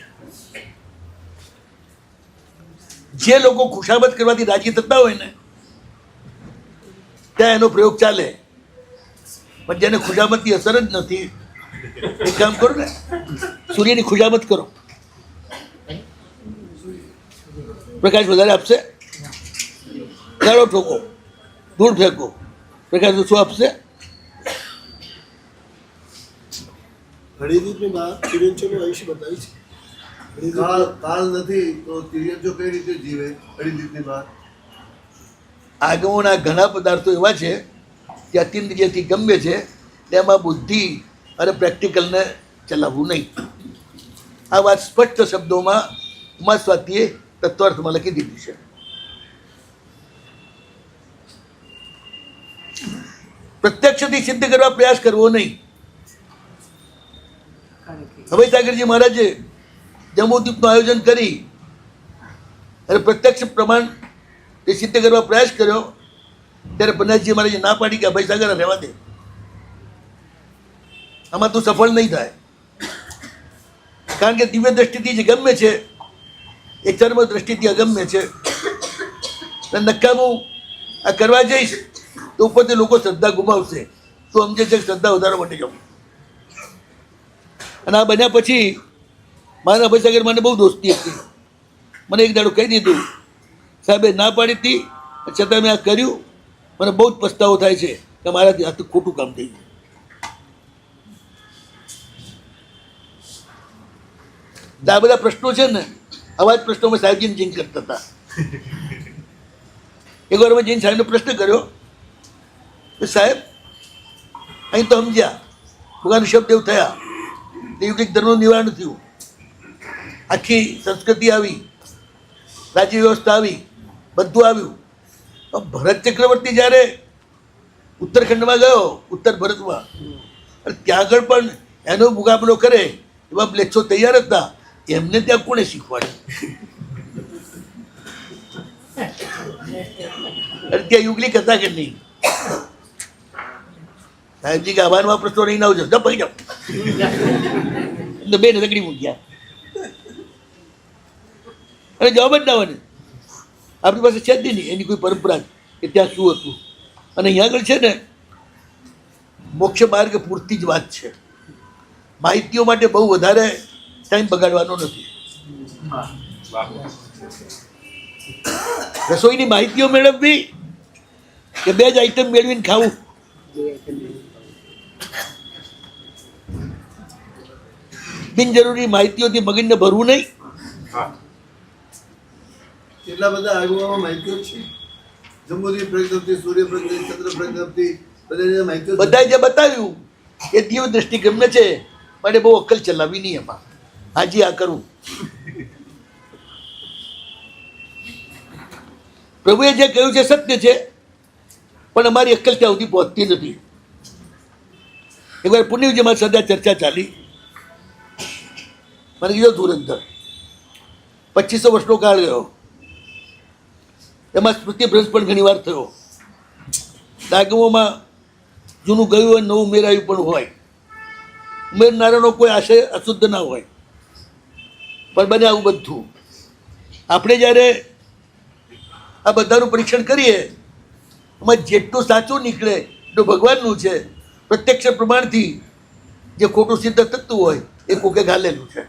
જે લોકો ખુશામત કરવાથી રાજી થતા હોય ને ત્યાં એનો પ્રયોગ ચાલે, પણ જેને ખુશામતની અસર જ નથી, એક કામ કરો ને, સૂર્યની ખુશામત કરો, પ્રકાશ વધારે આપશે. ચાલો ઠોકો, ધૂળ ફેંકો, પ્રકાશ શું આપશે? ઘડીની બહાર તિર્યંશોનું આયુષ્ય બતાવ્યું છે. કાળ નથી તો તિર્યંશો કઈ રીતે જીવે અઢી દીપની બહાર? આગમોના ઘણા પદાર્થો એવા છે કે અતિન્દ્રિયથી ગમ્ય છે, તેમાં બુદ્ધિ અને પ્રેક્ટિકલને ચલાવવું નહીં. આ વાત સ્પષ્ટ શબ્દોમાં ઉમા સ્વાતિએ તત્વાર્થમાં લખી દીધી છે. પ્રત્યક્ષથી સિદ્ધ કરવા પ્રયાસ કરવો નહીં. હવે સાગરજી મહારાજે જંબુદ્વીપનું આયોજન કરી અને પ્રત્યક્ષ પ્રમાણ એ સિદ્ધ કરવા પ્રયાસ કર્યો, ત્યારે પન્નાજી મહારાજે ના પાડી કે અભય સાગર રહેવા દે, આમાં તું સફળ નહીં થાય. કારણ કે દિવ્ય દ્રષ્ટિથી જે ગમ્ય છે એ ચર્મ દ્રષ્ટિથી અગમ્ય છે. નકામું આ કરવા જઈશ તો ઉપરથી લોકો શ્રદ્ધા ગુમાવશે. તું સમજે છે શ્રદ્ધા વધારવા માટે જાઉં. અને આ બન્યા પછી મારા અભય સાગર મને બહુ દોસ્તી હતી. મને એક દાડો કહી દીધું, સાહેબે ના પાડી હતી છતાં મેં આ કર્યું, મને બહુ જ પસ્તાવો થાય છે કે મારાથી આ તો ખોટું કામ થઈ ગયું. આ બધા પ્રશ્નો છે ને, આવા જ પ્રશ્નો અમે સાહેબજીને જઈને કરતા હતા. એક વાર અમે જઈને સાહેબને પ્રશ્ન કર્યો કે સાહેબ અહીં તો સમજ્યા, ભગવાન શબ્દેવ થયા, દૈવિક ધર્મનું નિવારણ થયું, આખી સંસ્કૃતિ આવી, રાજ્ય વ્યવસ્થા આવી, બધું આવ્યું. ભરત ચક્રવર્તી જ્યારે ઉત્તરખંડમાં ગયો, ઉત્તર ભરતમાં, અને ત્યાં આગળ પણ એનો મુકાબલો કરે એવા મ્લેચ્છો તૈયાર હતા. એમને ત્યાં કોણે શીખવાડ્યું? અને ત્યાં યુગલિક હતા કે નહીં? સાહેબજી કે આભારમાં પ્રશ્નો નહીં ના આવજો, જપ જાઓ. બે નગડી મૂક્યા અને જવાબ જ ના હોય. આપણી પાસે છે જ નહીં એની કોઈ પરંપરા કે ત્યાં શું હતું. અને અહીંયા આગળ છે ને, મોક્ષ માર્ગ પૂરતી જ વાત છે. માહિતીઓ માટે બહુ વધારે ટાઈમ બગાડવાનો નથી. રસોઈની માહિતીઓ મેળવવી કે બે જ આઈટમ મેળવીને ખાવું, બિનજરૂરી માહિતીઓથી મગજને ભરવું નહીં. કેટલા બધા આગવામાં માહિતીઓ છે. જંબુદ્વીપ પ્રજ્ઞપ્તિ, સૂર્ય પ્રજ્ઞપ્તિ, ચંદ્ર પ્રજ્ઞપ્તિ, બધાની માહિતીઓ છે. બધાએ જે બતાવ્યું એ દિવ્ય દ્રષ્ટિ ગમે છે, માટે બહુ અક્કલ ચલાવી નહીં એમાં. હાજી આ કરું. પ્રભુએ જે કહ્યું છે સત્ય છે, પણ અમારી અક્કલ ત્યાં સુધી પહોંચતી નથી. એકવાર પુણ્યજી મારી સાથે ચર્ચા ચાલી. મને કીધું ધુરંધર 2500 વર્ષનો કાળ ગયો, એમાં સ્મૃતિ ભ્રંશ પણ ઘણી વાર થયો. આગમોમાં જૂનું ગયું હોય, નવું ઉમેરાયું પણ હોય. ઉમેરનારાનો કોઈ આશય અશુદ્ધ ના હોય, પણ બને આવું બધું. આપણે જ્યારે આ બધાનું પરીક્ષણ કરીએ, એમાં જેટલું સાચું નીકળે એટલું ભગવાનનું છે. પ્રત્યક્ષ પ્રમાણથી જે ખોટું સિદ્ધ થતું હોય એ કોકે ગાલેલું છે,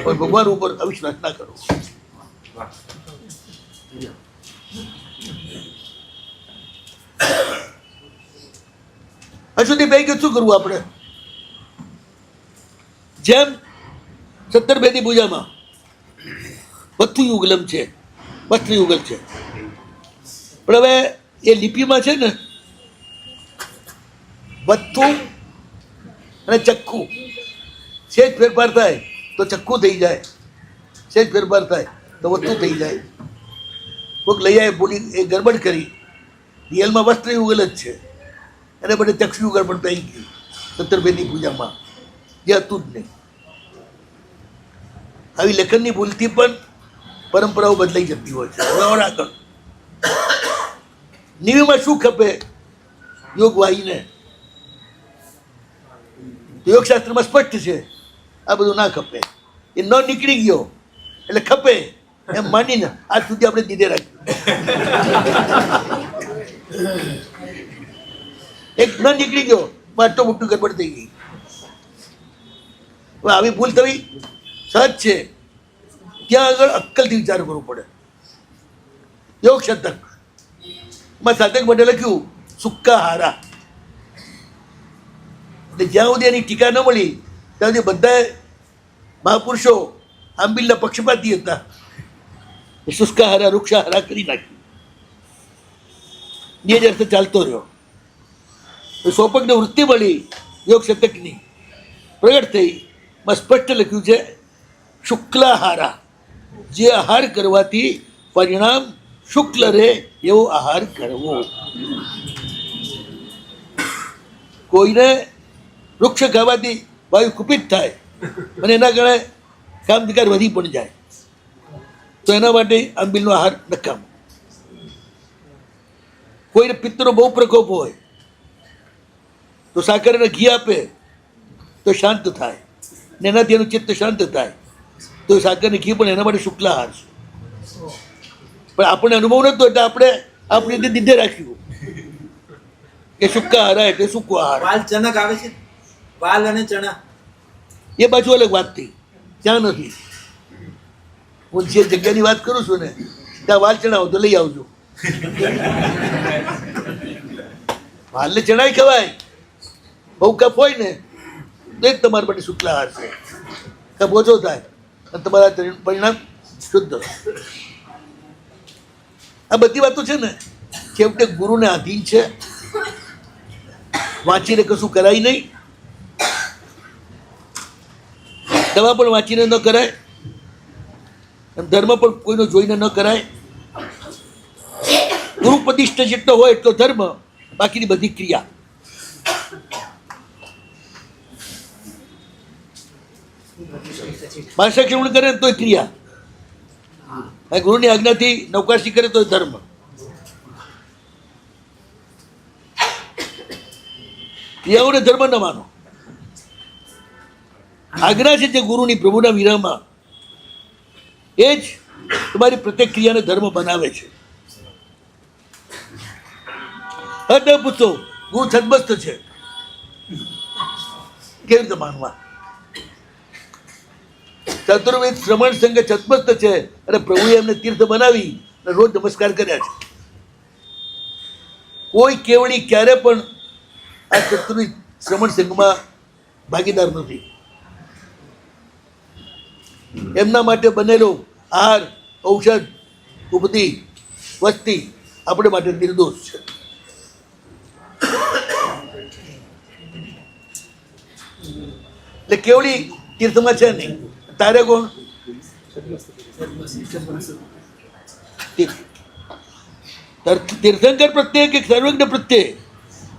પણ ભગવાન ઉપર અવિશ્વાસ ના કરો. હજુ સુધી ભાઈ કે શું કરવું આપણે? જેમ 17 ભેદી પૂજામાં વસ્તુ યુગલમ છે, વસ્ત્ર યુગલ છે, પણ હવે એ લિપિમાં છે ને વસ્તુ અને ચક્કુ, સેજ ફેરફાર થાય તો ચક્કુ થઈ જાય, સેજ ફેરફાર થાય તો વસ્તુ થઈ જાય. કોઈક લઈ આવે બોલી એ ગડબડ કરી, રિયલમાં વસ્ત્ર યુગલ જ છે, એને બદલે ચક્ષુ યુગલ પણ થઈ ગયું 17 ભેદી પૂજામાં, જે હતું જ નહીં. આવી લેખનની ભૂલથી પણ પરંપરાઓ બદલાઈ જતી હોય છે. હવે આગળ નિવીમાં શું ખપે યોગ વાહીને? યોગશાસ્ત્રમાં સ્પષ્ટ છે આ બધું ના ખપે. એ ન નીકળી ગયો એટલે ખપે એમ માનીને આજ સુધી આપણે દીધે રાખ્યું. એક ન નીકળી ગયો આટલું મોટું ગડબડ થઈ ગઈ. હવે આવી ભૂલ થવી સહજ છે. ત્યાં આગળ અક્કલથી વિચાર કરવો પડે. યોગ શતક માં સાધક માટે લખ્યું સુક્કા હારા. એટલે જ્યાં સુધી એની ટીકા ન મળી ત્યાં સુધી બધા મહાપુરુષો આંબિલના પક્ષપાતી હતા. શુષ્કા હારા વૃક્ષા હારા કરી નાખ્યું. એ જ અર્થે ચાલતો રહ્યો. સોપકને વૃત્તિ મળી યોગ શતકની પ્રગટ થઈ, માં સ્પષ્ટ લખ્યું છે શુક્લાહારા, જે આહાર કરવાથી પરિણામ શુક્લ રહે એવો આહાર કરવો. કોઈને વૃક્ષ ખાવાથી વાયુ કુપિત થાય અને એના કારણે કામ વિકાર વધી પણ જાય, તો એના માટે આંબીલનો આહાર નકામો. કોઈને પિત્તનો બહુ પ્રકોપ હોય તો સાકર અને ઘી આપે તો શાંત થાય, ને એનાથી એનું ચિત્ત શાંત થાય. તો સાકર ને ઘી પણ એના માટે શુક્લ આહાર છે. પણ આપણને અનુભવ નહોતો એટલે આપણે આપણી રીતે દીધે રાખ્યું કે શુક્કા આહાર એટલે સૂકો આહાર. વાલ ચણક આવે છે, વાલ અને ચણા એ બાજુ અલગ વાત થઈ, ત્યાં નથી. હું જે જગ્યાની વાત કરું છું ને ત્યાં વાલ ચણાવો તો લઈ આવજો. વાલને ચણાય ખવાય, બહુ કફ હોય ને તો એક તમારા માટે શુક્લ આહાર છે. કફ ઓછો થાય અને તમારા પરિણામ શુદ્ધ. આ બધી વાતો છે ને છેવટે ગુરુને આધીન છે. વાંચીને કશું કરાય નહીં. દવા પણ વાંચીને ન કરાય, ધર્મ પણ કોઈનો જોઈને ન કરાય. ગુરુ પ્રતિષ્ઠ જેટલો હોય એટલો ધર્મ, બાકીની બધી ક્રિયા. ભાષા શ્રવણ કરે તો ક્રિયા, ગુરુની આજ્ઞાથી નૌકાશી કરે તો ધર્મ. ક્રિયાઓને ધર્મ ન માનો. આજ્ઞા છે જે ગુરુની પ્રભુના વિરામાં, એ જ તમારી પ્રત્યેક ક્રિયાને ધર્મ બનાવે છે. ન પૂછો ગુરુ છદબસ્ત છે કેવી રીતે માનવા? ચતુર્વેદ શ્રમણ સંઘ છદબસ્ત છે અને પ્રભુએ એમને તીર્થ બનાવી અને રોજ નમસ્કાર કર્યા છે. કોઈ કેવળી ક્યારે પણ આ ચતુર્વેદ શ્રમણ સંઘમાં ભાગીદાર નથી. એમના માટે બનેલો આહાર, ઔષધ ઉપતિ વસ્તી આપણે માટે નિર્દોષ છે. એટલે કેવડી તીર્થમાં છે નહીં. તારે કોણ તીર્થંકર પ્રત્યે કે સર્વજ્ઞ પ્રત્યે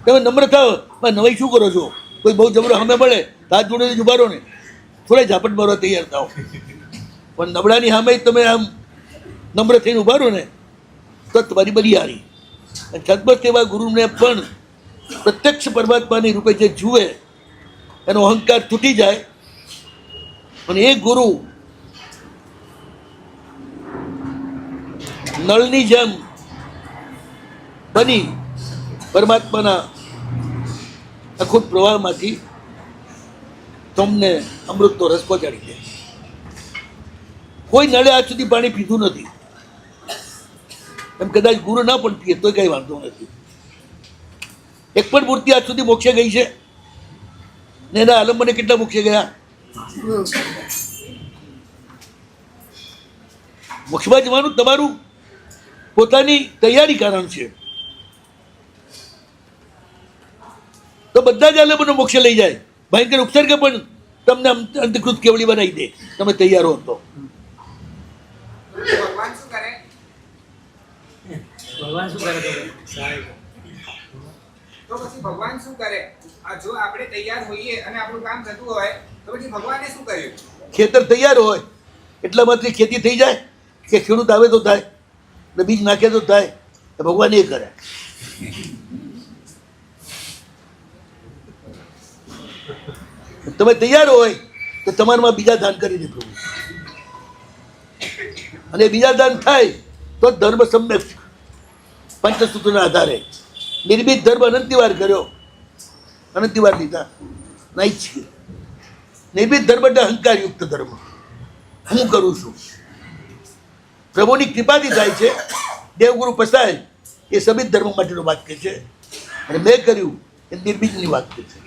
તમે નમ્ર થાવ. નવાઈ શું કરો છો? કોઈ બહુ જબરો સામે મળે હાથ જોડે ઉભા રહો ને, થોડા ઝાપટ મારવા તૈયાર થાવ. પણ નબળાની સામે તમે આમ નમ્ર થઈને ઉભા રહો ને તો તમારી બધી હારી. સદબત એવા ગુરુને પણ પ્રત્યક્ષ પરમાત્માની રૂપે જે જુએ એનો અહંકાર તૂટી જાય અને એ ગુરુ નળની જેમ બની પરમાત્માના અખૂટ પ્રવાહમાંથી તમને અમૃતનો રસ પહોંચાડી દે. કોઈ નળે આજ સુધી પાણી પીધું નથી. એમ કદાચ ગુરુ ના પણ પીએ તો કઈ વાંધો નથી. એક પણ મૂર્તિ આજ સુધી મોક્ષે ગઈ છે ને એના આલંબને કેટલા મોક્ષે ગયા? મોક્ષમાં જવાનું તમારું પોતાની તૈયારી કારણ છે. તો બધા જ આલંબનો મોક્ષે લઈ જાય. ભયંકર ઉપસર્ગ પણ તમને અંતકૃત કેવડી બનાવી દે તમે તૈયાર હો તો. ભગવાન શું કરે? ભગવાન શું કરે? તો પછી ભગવાન શું કરે? જો આપણે તૈયાર હોઈએ અને આપણું કામ થતું હોય તો પછી ભગવાને શું કર્યું? ખેતર તૈયાર હોય એટલા માત્ર ખેતી થઈ જાય કે ખેડૂત આવે તો થાય ને બીજ નાખે તો થાય? ભગવાન એ કરે. તમે તૈયાર હોય તો તમારામાં બીજા દાન કરી દે પ્રભુ. અને બીજા દાન થાય તો ધર્મ સમ્યક પંચસૂત્રના આધારે નિર્ભીક ધર્મ અનંતિવાર કર્યો, અનંતિવાર લીધા નહીં છે. નિર્ભીક ધર્મ એટલે અહંકારયુક્ત ધર્મ. હું કરું છું પ્રભુની કૃપાથી થાય છે. દેવગુરુ પસાય એ સભિત ધર્મ માટેનો વાક્ય છે અને મેં કર્યું એ નિર્ભીકની વાક્ય છે.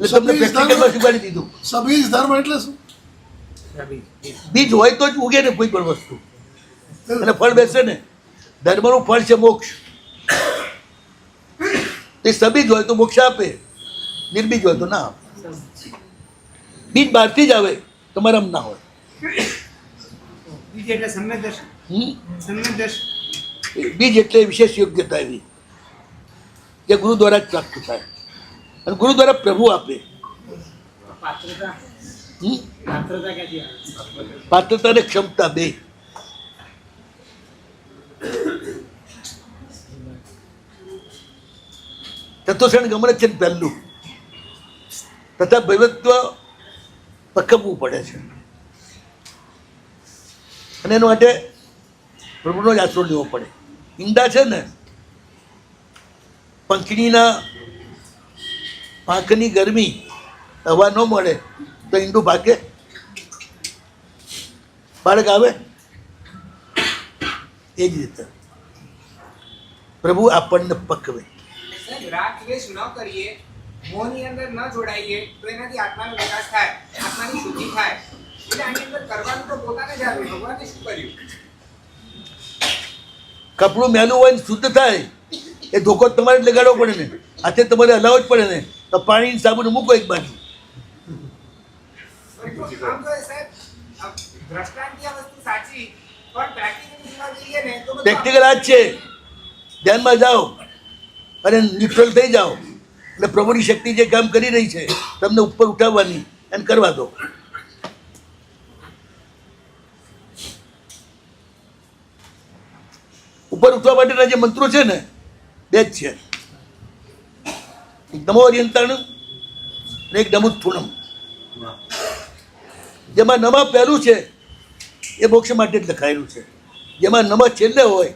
એટલે તમને પ્રેક્ટિકલમાં શીખવાડી દીધું. સબીજ ધર્મ એટલે શું? બીજ હોય તો જ ઉગે ને કોઈ પણ વસ્તુ, અને ફળ બેસે ને. ધર્મનું ફળ છે મોક્ષ. તે સબીજ હોય તો મોક્ષ આપે, નિર્બીજ હોય તો ના આપે. બીજ બહારથી જ આવે, તમારામાં ના હોય. બીજ એટલે સંવેદર્શન. સંવેદર્શન બીજ એટલે વિશેષ યોગ્યતા એવી જે ગુરુ દ્વારા જ પ્રાપ્ત થાય અને ગુરુ દ્વારા પ્રભુ આપે. પાત્રતા ક્યાંથી આવે? પાત્રતા અને ક્ષમતા બે. તત્વસણ ગમન છે ને પહેલું. તથા ભૈવત્વ પકવવું પડે છે અને એના માટે પ્રભુનો જ આશરો લેવો પડે. ઈંડા છે ને, પંખીણીના પાંખની ગરમી હવા ન મળે તો ઈંડું ભાગે, બાળક આવે. એ જ રીતે પ્રભુ આપણને પકવે. સાહેબ, રાગ દ્વેષ ન કરીએ, મોહની અંદર ન જોડાઈએ તો એનાથી આત્માનો વિકાસ થાય, આત્માની શુદ્ધિ થાય. એટલે આની અંદર કરવાનું તો પોતાને જ આવે. ભગવાને શું કર્યું? કપડું મેલું હોય ને શુદ્ધ થાય એ ધોકો તમારે જ લગાડવો પડે ને, હાથે તમારે હલાવવો જ પડે ને. તો પાણી સાબુ મૂકો એક બાજુ. આમ તો સાહેબ દ્રષ્ટાંતની આ વસ્તુ સાચી, પણ પ્રેક્ટિકલી જોવા જઈએ ને તો બધું પ્રેક્ટિકલ આ જ છે. ધ્યાનમાં જાઓ અને ન્યુટ્રલ થઈ જાઓ એટલે પ્રભુની શક્તિ જે કામ કરી રહી છે તમને ઉપર ઉઠાવવાની અને કરવા દો. ઉપર ઉઠવા માટેના જે મંત્રો છે ને બે જ છે. એક નમો અરિયંતાણમ અને એક નમુત્થુણમ. જેમાં નમા પહેલું છે એ મોક્ષ માટે જ લખાયેલું છે. જેમાં નમા છેલ્લે હોય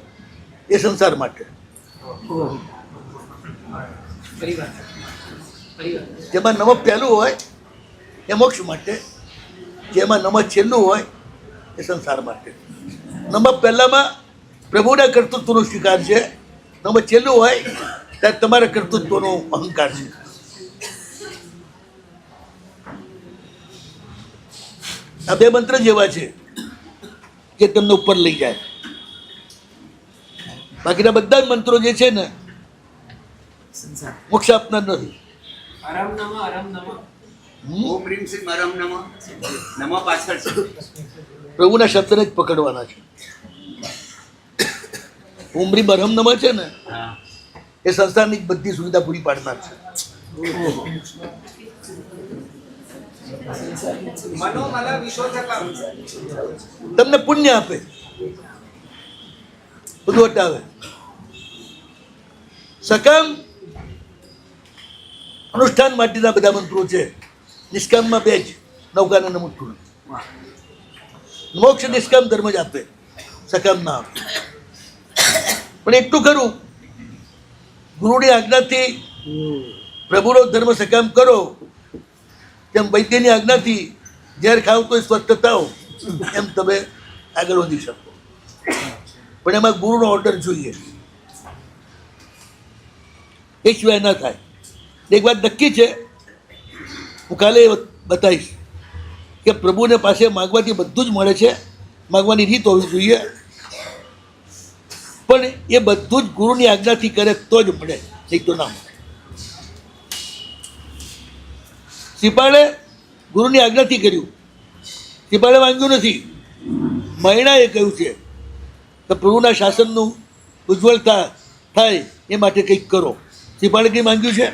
એ સંસાર માટે. જેમાં નમક પહેલું હોય એ મોક્ષ માટે, જેમાં નમક છેલ્લું હોય એ સંસાર માટે. નમક પહેલામાં પ્રભુના કર્તૃત્વનો સ્વીકાર છે, નમક છેલ્લું હોય ત્યારે તમારા કર્તૃત્વનો અહંકાર છે. આ બે મંત્ર જેવા છે કે તમને ઉપર લઈ જાય. બાકીના બધા જ મંત્રો જે છે ને મોક્ષ આપનાર નથી. અરમ નમઃ અરમ નમઃ. ઓમ રીમ સિંહ અરમ નમઃ નમઃ પાછળ છે. પ્રભુના શબ્દને જ પકડવાના છે. ઉમરી બરહમ નમઃ છે ને એ સંસારની બધી સુવિધા પૂરી પાડનાર છે. મનોમલ વિશોધકમ. તમને પુણ્ય આપે, બધું હટાવે. સકામ અનુષ્ઠાન માટેના બધા મંત્રો છે. નિષ્કામમાં બે જ, નૌકાને નમુઠ્ઠું. મોક્ષ નિષ્કામ ધર્મ જ આપે, સકામ ના આપે. પણ એટલું ખરું, ગુરુની આજ્ઞાથી પ્રભુનો ધર્મ સકામ કરો, તેમ વૈદ્યની આજ્ઞાથી ઝેર ખાવ તો સ્વસ્થ થાવ, એમ તમે આગળ વધી શકો. પણ એમાં ગુરુનો ઓર્ડર જોઈએ, એ સિવાય ના થાય. એક વાત નક્કી છે, હું કાલે બતાવીશ કે પ્રભુને પાસે માગવાથી બધું જ મળે છે. માગવાની રીત હોવી જોઈએ, પણ એ બધું જ ગુરુની આજ્ઞાથી કરે તો જ મળે, નહીં તો ના મળે. સિપાળે ગુરુની આજ્ઞાથી કર્યું, સિપાળે માંગ્યું નથી. મહિનાએ કહ્યું છે કે પ્રભુના શાસનનું ઉજ્જવળ થાય એ માટે કંઈક કરો. સિપાળે કંઈ માંગ્યું છે?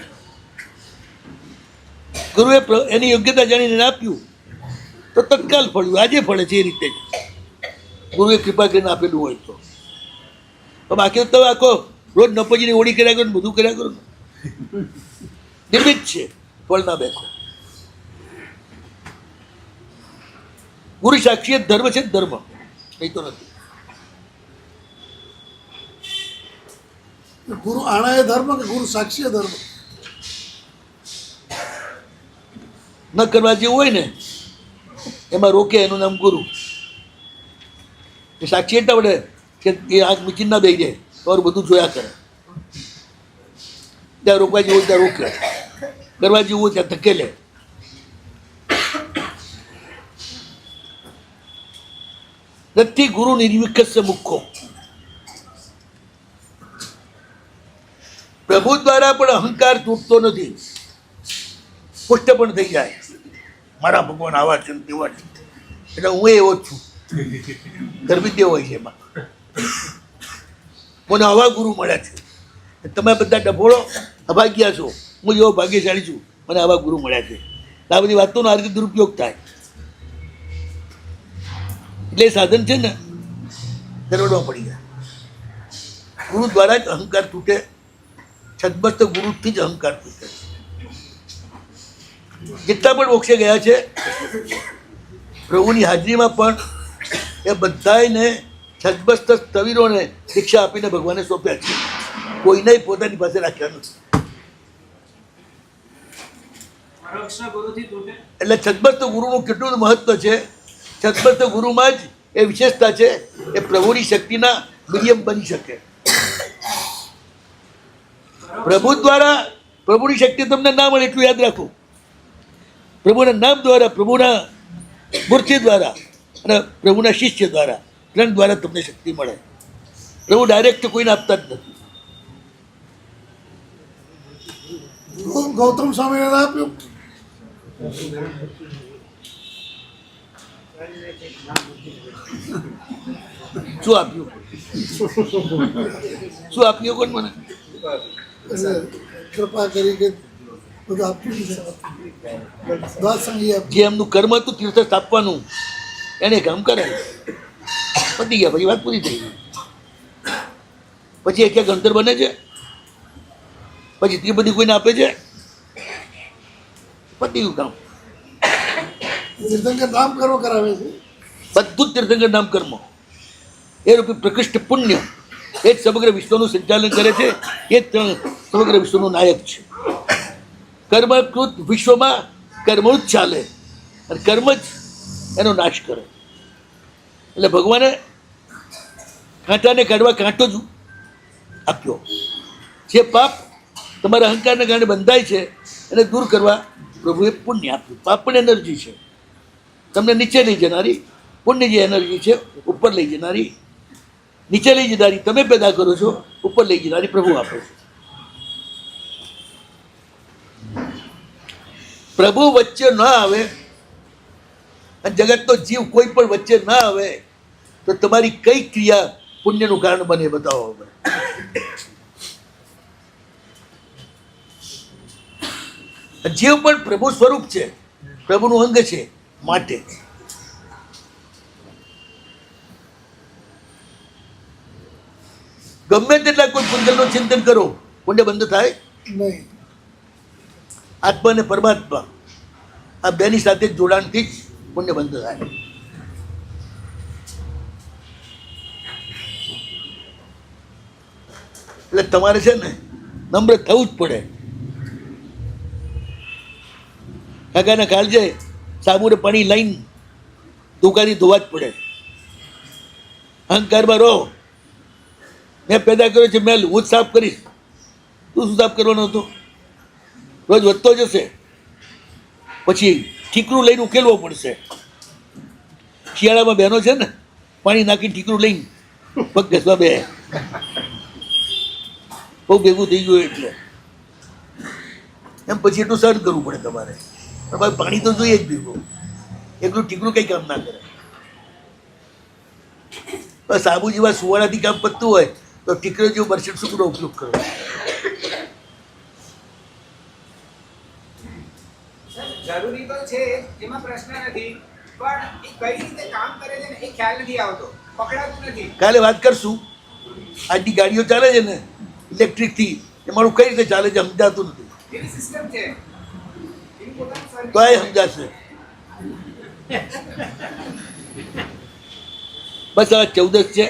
ગુરુએ એની યોગ્યતા જાણીને આપ્યું તો તત્કાલ ફળ્યું. આજે ફળે છે એ રીતે જ ગુરુએ કૃપા કરીને આપેલું હોય તો. બાકી તો આખો રોજ નપજીની ઓળી કર્યા કરો, બધું કર્યા કરો, નિમિત્ત છે, ફળ ના બેઠો. ગુરુ સાક્ષી ધર્મ છે, ધર્મ નહીં તો નથી. ગુરુ આણાએ ધર્મ કે ગુરુ સાક્ષીય ધર્મ? ન કરવા જેવું હોય ને એમાં રોકે, એનું નામ ગુરુ. એ સાક્ષી એટલા વડે કે એ આંખ મીચી ના બેસી જાય, તો બધું જોયા કરે. ત્યાં રોકવા જેવું ત્યાં રોકે, કરવા જેવું હોય ત્યાં ધકેલે. નથી ગુરુ નિર્વિકસ્ય મુખો. પ્રભુ દ્વારા પણ અહંકાર તૂટતો નથી, પુષ્ટ પણ થઈ જાય. મારા ભગવાન આવા છે તેવા છે, એટલે હું એવો જ છું. ગરમી તેવો હોય છે એમાં. મને આવા ગુરુ મળ્યા છે. તમે બધા ડભોળો અભાગ્યા છો, હું જેવો ભાગ્યશાળી છું, મને આવા ગુરુ મળ્યા છે. આ બધી વાતોનો આ રીતે દુરુપયોગ થાય. એટલે સાધન છે ને દરવડમાં પડી જાય. ગુરુ દ્વારા જ અહંકાર તૂટે, છદબસ્ત ગુરુથી જ અહંકાર તૂટે. જેટલા પણ મોક્ષે ગયા છે પ્રભુની હાજરીમાં પણ એ બધાને છદબસ્ત તવીરોને દીક્ષા આપીને ભગવાને સોંપ્યા છે. કોઈને પોતાની પાસે રાખ્યા નથી. પરોક્ષ ગુરુથી તૂટે. એટલે છદબસ્ત ગુરુનું કેટલું મહત્વ છે. છદબસ્ત ગુરુમાં જ એ વિશેષતા છે, એ પ્રભુની શક્તિના મીડિયમ બની શકે. પ્રભુ દ્વારા પ્રભુની શક્તિ તમને ના મળે એટલું યાદ રાખો. પ્રભુના નામ દ્વારા, પ્રભુના મૂર્તિ દ્વારા અને પ્રભુના શિષ્ય દ્વારા, ત્રણ દ્વારા તમને શક્તિ મળે. પ્રભુ ડાયરેક્ટ કોઈને આપતા જ નથી. ગૌતમ સ્વામીને આપ્યું. શું આપ્યું? શું આપ્યું કોણ મને? કૃપા કરી કે બધું આપ્યું. જે એમનું કર્મ હતું તીર્થ સ્થાપવાનું, એને કામ કરે. પતી ગયા, પછી વાત પૂરી થઈ ગઈ. પછી એક અંતર બને છે, પછી એટલી બધી કોઈને આપે છે, પતી ગયું કામ. તીર્થંકર નામ કર્મ કરાવે છે. બધું જ તીર્થંકર નામ કર્મ એ રૂપે પ્રકૃષ્ટ પુણ્ય એ જ સમગ્ર વિશ્વનું સંચાલન કરે છે. એ જ સમગ્ર વિશ્વનું નાયક છે. કર્મકૃત વિશ્વમાં કર્મ જ ચાલે અને કર્મ જ એનો નાશ કરે. એટલે ભગવાને કાંટાને કાઢવા કાંટો જ આપ્યો. જે પાપ તમારા અહંકારને કારણે બંધાય છે એને દૂર કરવા પ્રભુએ પુણ્ય આપ્યું. પાપ પણ એનર્જી છે. તમને નીચે લઈ જનારી પુણ્ય જે એનર્જી છે ઉપર લઈ જનારી, નીચે લઈ જનારી તમે પેદા કરો છો, ઉપર લઈ જનારી પ્રભુ આપે છે. પ્રભુ વચ્ચે ન આવે અને જગતનો જીવ કોઈ પણ વચ્ચે ન આવે તો તમારી કઈ ક્રિયા પુણ્યનું કારણ બને બતાવો મને. જીવ પણ પ્રભુ સ્વરૂપ છે, પ્રભુનું અંગ છે, માટે ગમે તેટલા કોઈ પુણ્યનું ચિંતન કરો, પુણ્ય બંધ થાય નહીં. આત્મા અને પરમાત્મા આ બેની સાથે જોડાણથી જ પુણ્ય બંધ થાય. એટલે તમારે છે ને નમ્ર થવું જ પડે. કાકાના કાળજે સાબુને પાણી લઈને દુકાની ધોવા જ પડે. અહંકારમાં રહો, મેં પેદા કર્યો છે મેલ, હું જ સાફ કરીશ. તું શું સાફ કરવાનો હતો? રોજ વધતો જશે, પછી ઠીકરું લઈને ઉકેલવો પડશે. શિયાળામાં બહેનો છે ને પાણી નાખીને ઠીકરું લઈને પગ ઘસવા બે, બહુ ભેગું થઈ ગયું એટલે એમ પછી એટલું સહન કરવું પડે તમારે. તમારે પાણી તો જોઈએ જ ભેગું, એકલું ઠીકરું કંઈ કામ ના કરે. બસ સાબુ જેવા સુવાળાથી કામ પતતું હોય તો ઠીકરો જેવો મર્ચન્ટ સુકનો ઉપયોગ કરો. જરૂરી તો છે એમાં પ્રશ્ન નથી, પણ એ કઈ રીતે કામ કરે છે ને એ ખ્યાલ નથી આવતો, પકડાતું નથી. કાલે વાત કરશું. આજની ગાડીઓ ચાલે છે ને ઇલેક્ટ્રિકથી, એ મારું કઈ રીતે ચાલે છે સમજાતું નથી. એવી સિસ્ટમ છે, એનું પોતાનું સર્વિસ તો એ સમજાશે. બસ આ 14 છે,